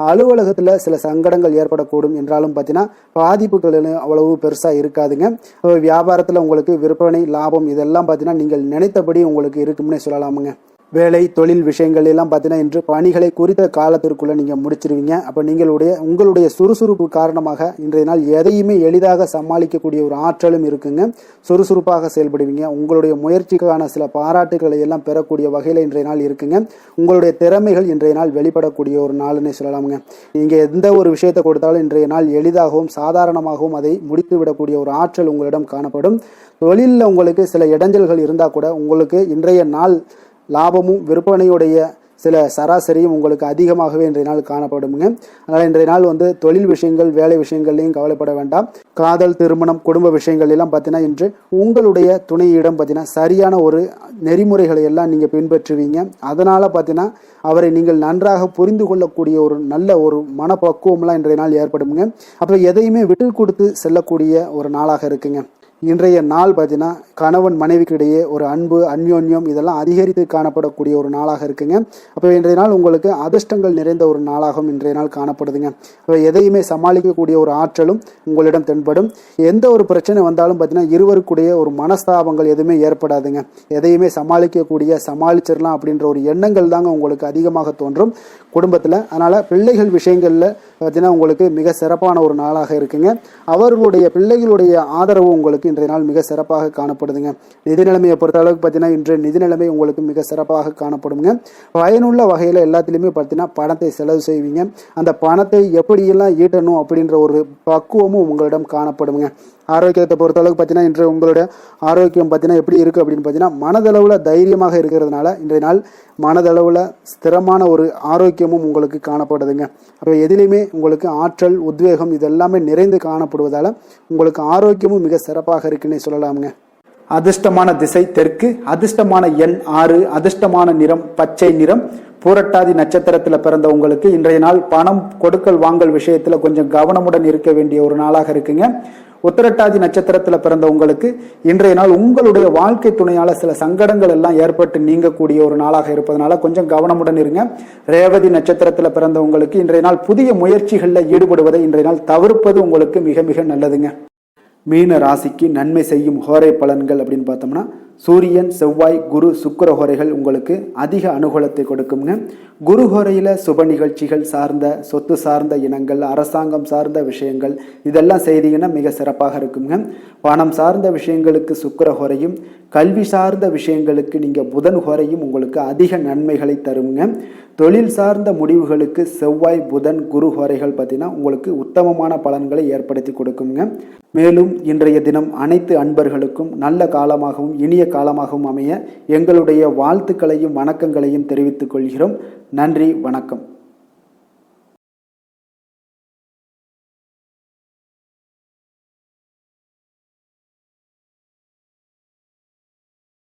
அலுவலகத்தில் சில சங்கடங்கள் ஏற்படக்கூடும் என்றாலும் பார்த்தீங்கன்னா பாதிப்புகள் அவ்வளவு பெருசாக இருக்காதுங்க. வியாபாரத்தில் உங்களுக்கு விற்பனை, லாபம் இதெல்லாம் பார்த்தீங்கன்னா நீங்கள் நினைத்தபடி உங்களுக்கு இருக்கும்னே சொல்லலாமுங்க. வேலை, தொழில் விஷயங்கள் எல்லாம் பார்த்தீங்கன்னா இன்று பணிகளை குறித்த காலத்திற்குள்ளே நீங்கள் முடிச்சிருவீங்க. அப்போ உங்களுடைய சுறுசுறுப்பு காரணமாக இன்றைய நாள் எதையுமே எளிதாக சமாளிக்கக்கூடிய ஒரு ஆற்றலும் இருக்குங்க. சுறுசுறுப்பாக செயல்படுவீங்க. உங்களுடைய முயற்சிக்கான சில பாராட்டுகளை எல்லாம் பெறக்கூடிய வகையில் இன்றைய நாள் இருக்குங்க. உங்களுடைய திறமைகள் இன்றைய நாள் வெளிப்படக்கூடிய ஒரு நாள்னே சொல்லலாமுங்க. நீங்கள் எந்த ஒரு விஷயத்தை கொடுத்தாலும் இன்றைய நாள் எளிதாகவும் சாதாரணமாகவும் அதை முடித்து விடக்கூடிய ஒரு ஆற்றல் உங்களிடம் காணப்படும். தொழிலில் உங்களுக்கு சில இடைஞ்சல்கள் இருந்தால் கூட உங்களுக்கு இன்றைய நாள் லாபமும் விற்பனையுடைய சில சராசரியும் உங்களுக்கு அதிகமாகவே இன்றைய நாள் காணப்படுங்க. அதனால் இன்றைய நாள் தொழில் விஷயங்கள், வேலை விஷயங்கள்லையும் கவலைப்பட வேண்டாம். காதல், திருமணம், குடும்ப விஷயங்கள் எல்லாம் பார்த்தீங்கன்னா இன்று உங்களுடைய துணையிடம் பார்த்தீங்கன்னா சரியான ஒரு நெறிமுறைகளை எல்லாம் நீங்கள் பின்பற்றுவீங்க. அதனால் பார்த்தீங்கன்னா அவரை நீங்கள் நன்றாக புரிந்து கொள்ளக்கூடிய ஒரு நல்ல ஒரு மனப்பக்குவம்லாம் இன்றைய நாள் ஏற்படுங்க. அப்போ எதையுமே விட்டு கொடுத்து செல்லக்கூடிய ஒரு நாளாக இருக்குங்க. இன்றைய நாள் பார்த்தீங்கன்னா கணவன் மனைவிக்கு இடையே ஒரு அன்பு, அந்யோன்யம் இதெல்லாம் அதிகரித்து காணப்படக்கூடிய ஒரு நாளாக இருக்குங்க. அப்போ இன்றைய நாள் உங்களுக்கு அதிர்ஷ்டங்கள் நிறைந்த ஒரு நாளாகவும் இன்றைய நாள் காணப்படுதுங்க. அப்போ எதையுமே சமாளிக்கக்கூடிய ஒரு ஆற்றலும் உங்களிடம் தென்படும். எந்த ஒரு பிரச்சனை வந்தாலும் பார்த்தீங்கன்னா இருவருக்குடைய ஒரு மனஸ்தாபங்கள் எதுவுமே ஏற்படாதுங்க. எதையுமே சமாளிச்சிடலாம் அப்படின்ற ஒரு எண்ணங்கள் தாங்க உங்களுக்கு அதிகமாக தோன்றும் குடும்பத்தில். அதனால் பிள்ளைகள் விஷயங்களில் பார்த்தீங்கன்னா உங்களுக்கு மிக சிறப்பான ஒரு நாளாக இருக்குங்க. அவர்களுடைய பிள்ளைகளுடைய ஆதரவு உங்களுக்கு இன்றைய நாள் மிக சிறப்பாக காணப்படுதுங்க. நிதி நிலைமையை பொறுத்த அளவுக்கு பார்த்தீங்கன்னா இன்று நிதி நிலைமை உங்களுக்கு மிக சிறப்பாக காணப்படுங்க. பயனுள்ள வகையில் எல்லாத்துலேயுமே பார்த்தீங்கன்னா பணத்தை செலவு செய்வீங்க. அந்த பணத்தை எப்படியெல்லாம் ஈட்டணும் அப்படின்ற ஒரு பக்குவமும் உங்களிடம் காணப்படுங்க. ஆரோக்கியத்தை பொறுத்தளவுக்கு பார்த்தீங்கன்னா இன்று உங்களுடைய ஆரோக்கியம் பார்த்தீங்கன்னா எப்படி இருக்குது அப்படின்னு பார்த்தீங்கன்னா மனதளவில் தைரியமாக இருக்கிறதுனால இன்றைய நாள் மனதளவில் ஸ்திரமான ஒரு ஆரோக்கியமும் உங்களுக்கு காணப்படுதுங்க. அப்போ எதிலையுமே உங்களுக்கு ஆற்றல், உத்வேகம் இதெல்லாமே நிறைந்து காணப்படுவதால் உங்களுக்கு ஆரோக்கியமும் மிக சிறப்பாக இருக்குன்னே சொல்லலாமுங்க. அதிர்ஷ்டமான திசை தெற்கு, அதிர்ஷ்டமான எண் 6, அதிர்ஷ்டமான நிறம் பச்சை நிறம். பூரட்டாதி நட்சத்திரத்தில் பிறந்த உங்களுக்கு இன்றைய நாள் பணம் கொடுக்கல் வாங்கல் விஷயத்தில் கொஞ்சம் கவனமுடன் இருக்க வேண்டிய ஒரு நாளாக இருக்குங்க. உத்திரட்டாதி நட்சத்திரத்தில் பிறந்த உங்களுக்கு இன்றைய நாள் உங்களுடைய வாழ்க்கை துணையால சில சங்கடங்கள் எல்லாம் ஏற்பட்டு நீங்கக்கூடிய ஒரு நாளாக இருப்பதனால கொஞ்சம் கவனமுடன் இருங்க. ரேவதி நட்சத்திரத்தில் பிறந்த உங்களுக்கு இன்றைய நாள் புதிய முயற்சிகளில் ஈடுபடுவதை இன்றைய நாள் தவிர்ப்பது உங்களுக்கு மிக மிக நல்லதுங்க. மீன ராசிக்கு நன்மை செய்யும் ஹோரை பலன்கள் அப்படின்னு பார்த்தோம்னா சூரியன், செவ்வாய், குரு, சுக்கிர ஹோரைகள் உங்களுக்கு அதிக அனுகூலத்தை கொடுக்குங்க. குரு ஹோரையில் சுப நிகழ்ச்சிகள் சார்ந்த, சொத்து சார்ந்த இனங்கள், அரசாங்கம் சார்ந்த விஷயங்கள் இதெல்லாம் செய்தீங்கன்னா மிக சிறப்பாக இருக்குங்க. பணம் சார்ந்த விஷயங்களுக்கு சுக்கிர ஹோரையும், கல்வி சார்ந்த விஷயங்களுக்கு நீங்கள் புதன் ஹோரையும் உங்களுக்கு அதிக நன்மைகளை தருங்க. தொழில் சார்ந்த முடிவுகளுக்கு செவ்வாய், புதன், குரு ஹோரைகள் பார்த்தீங்கன்னா உங்களுக்கு உத்தமமான பலன்களை ஏற்படுத்தி கொடுக்குங்க. மேலும் இன்றைய தினம் அனைத்து அன்பர்களுக்கும் நல்ல காலமாகவும் இனிய காலமாகவும் அமைய எங்களுடைய வாழ்த்துக்களையும் வணக்கங்களையும் தெரிவித்துக் கொள்கிறோம். நன்றி, வணக்கம்.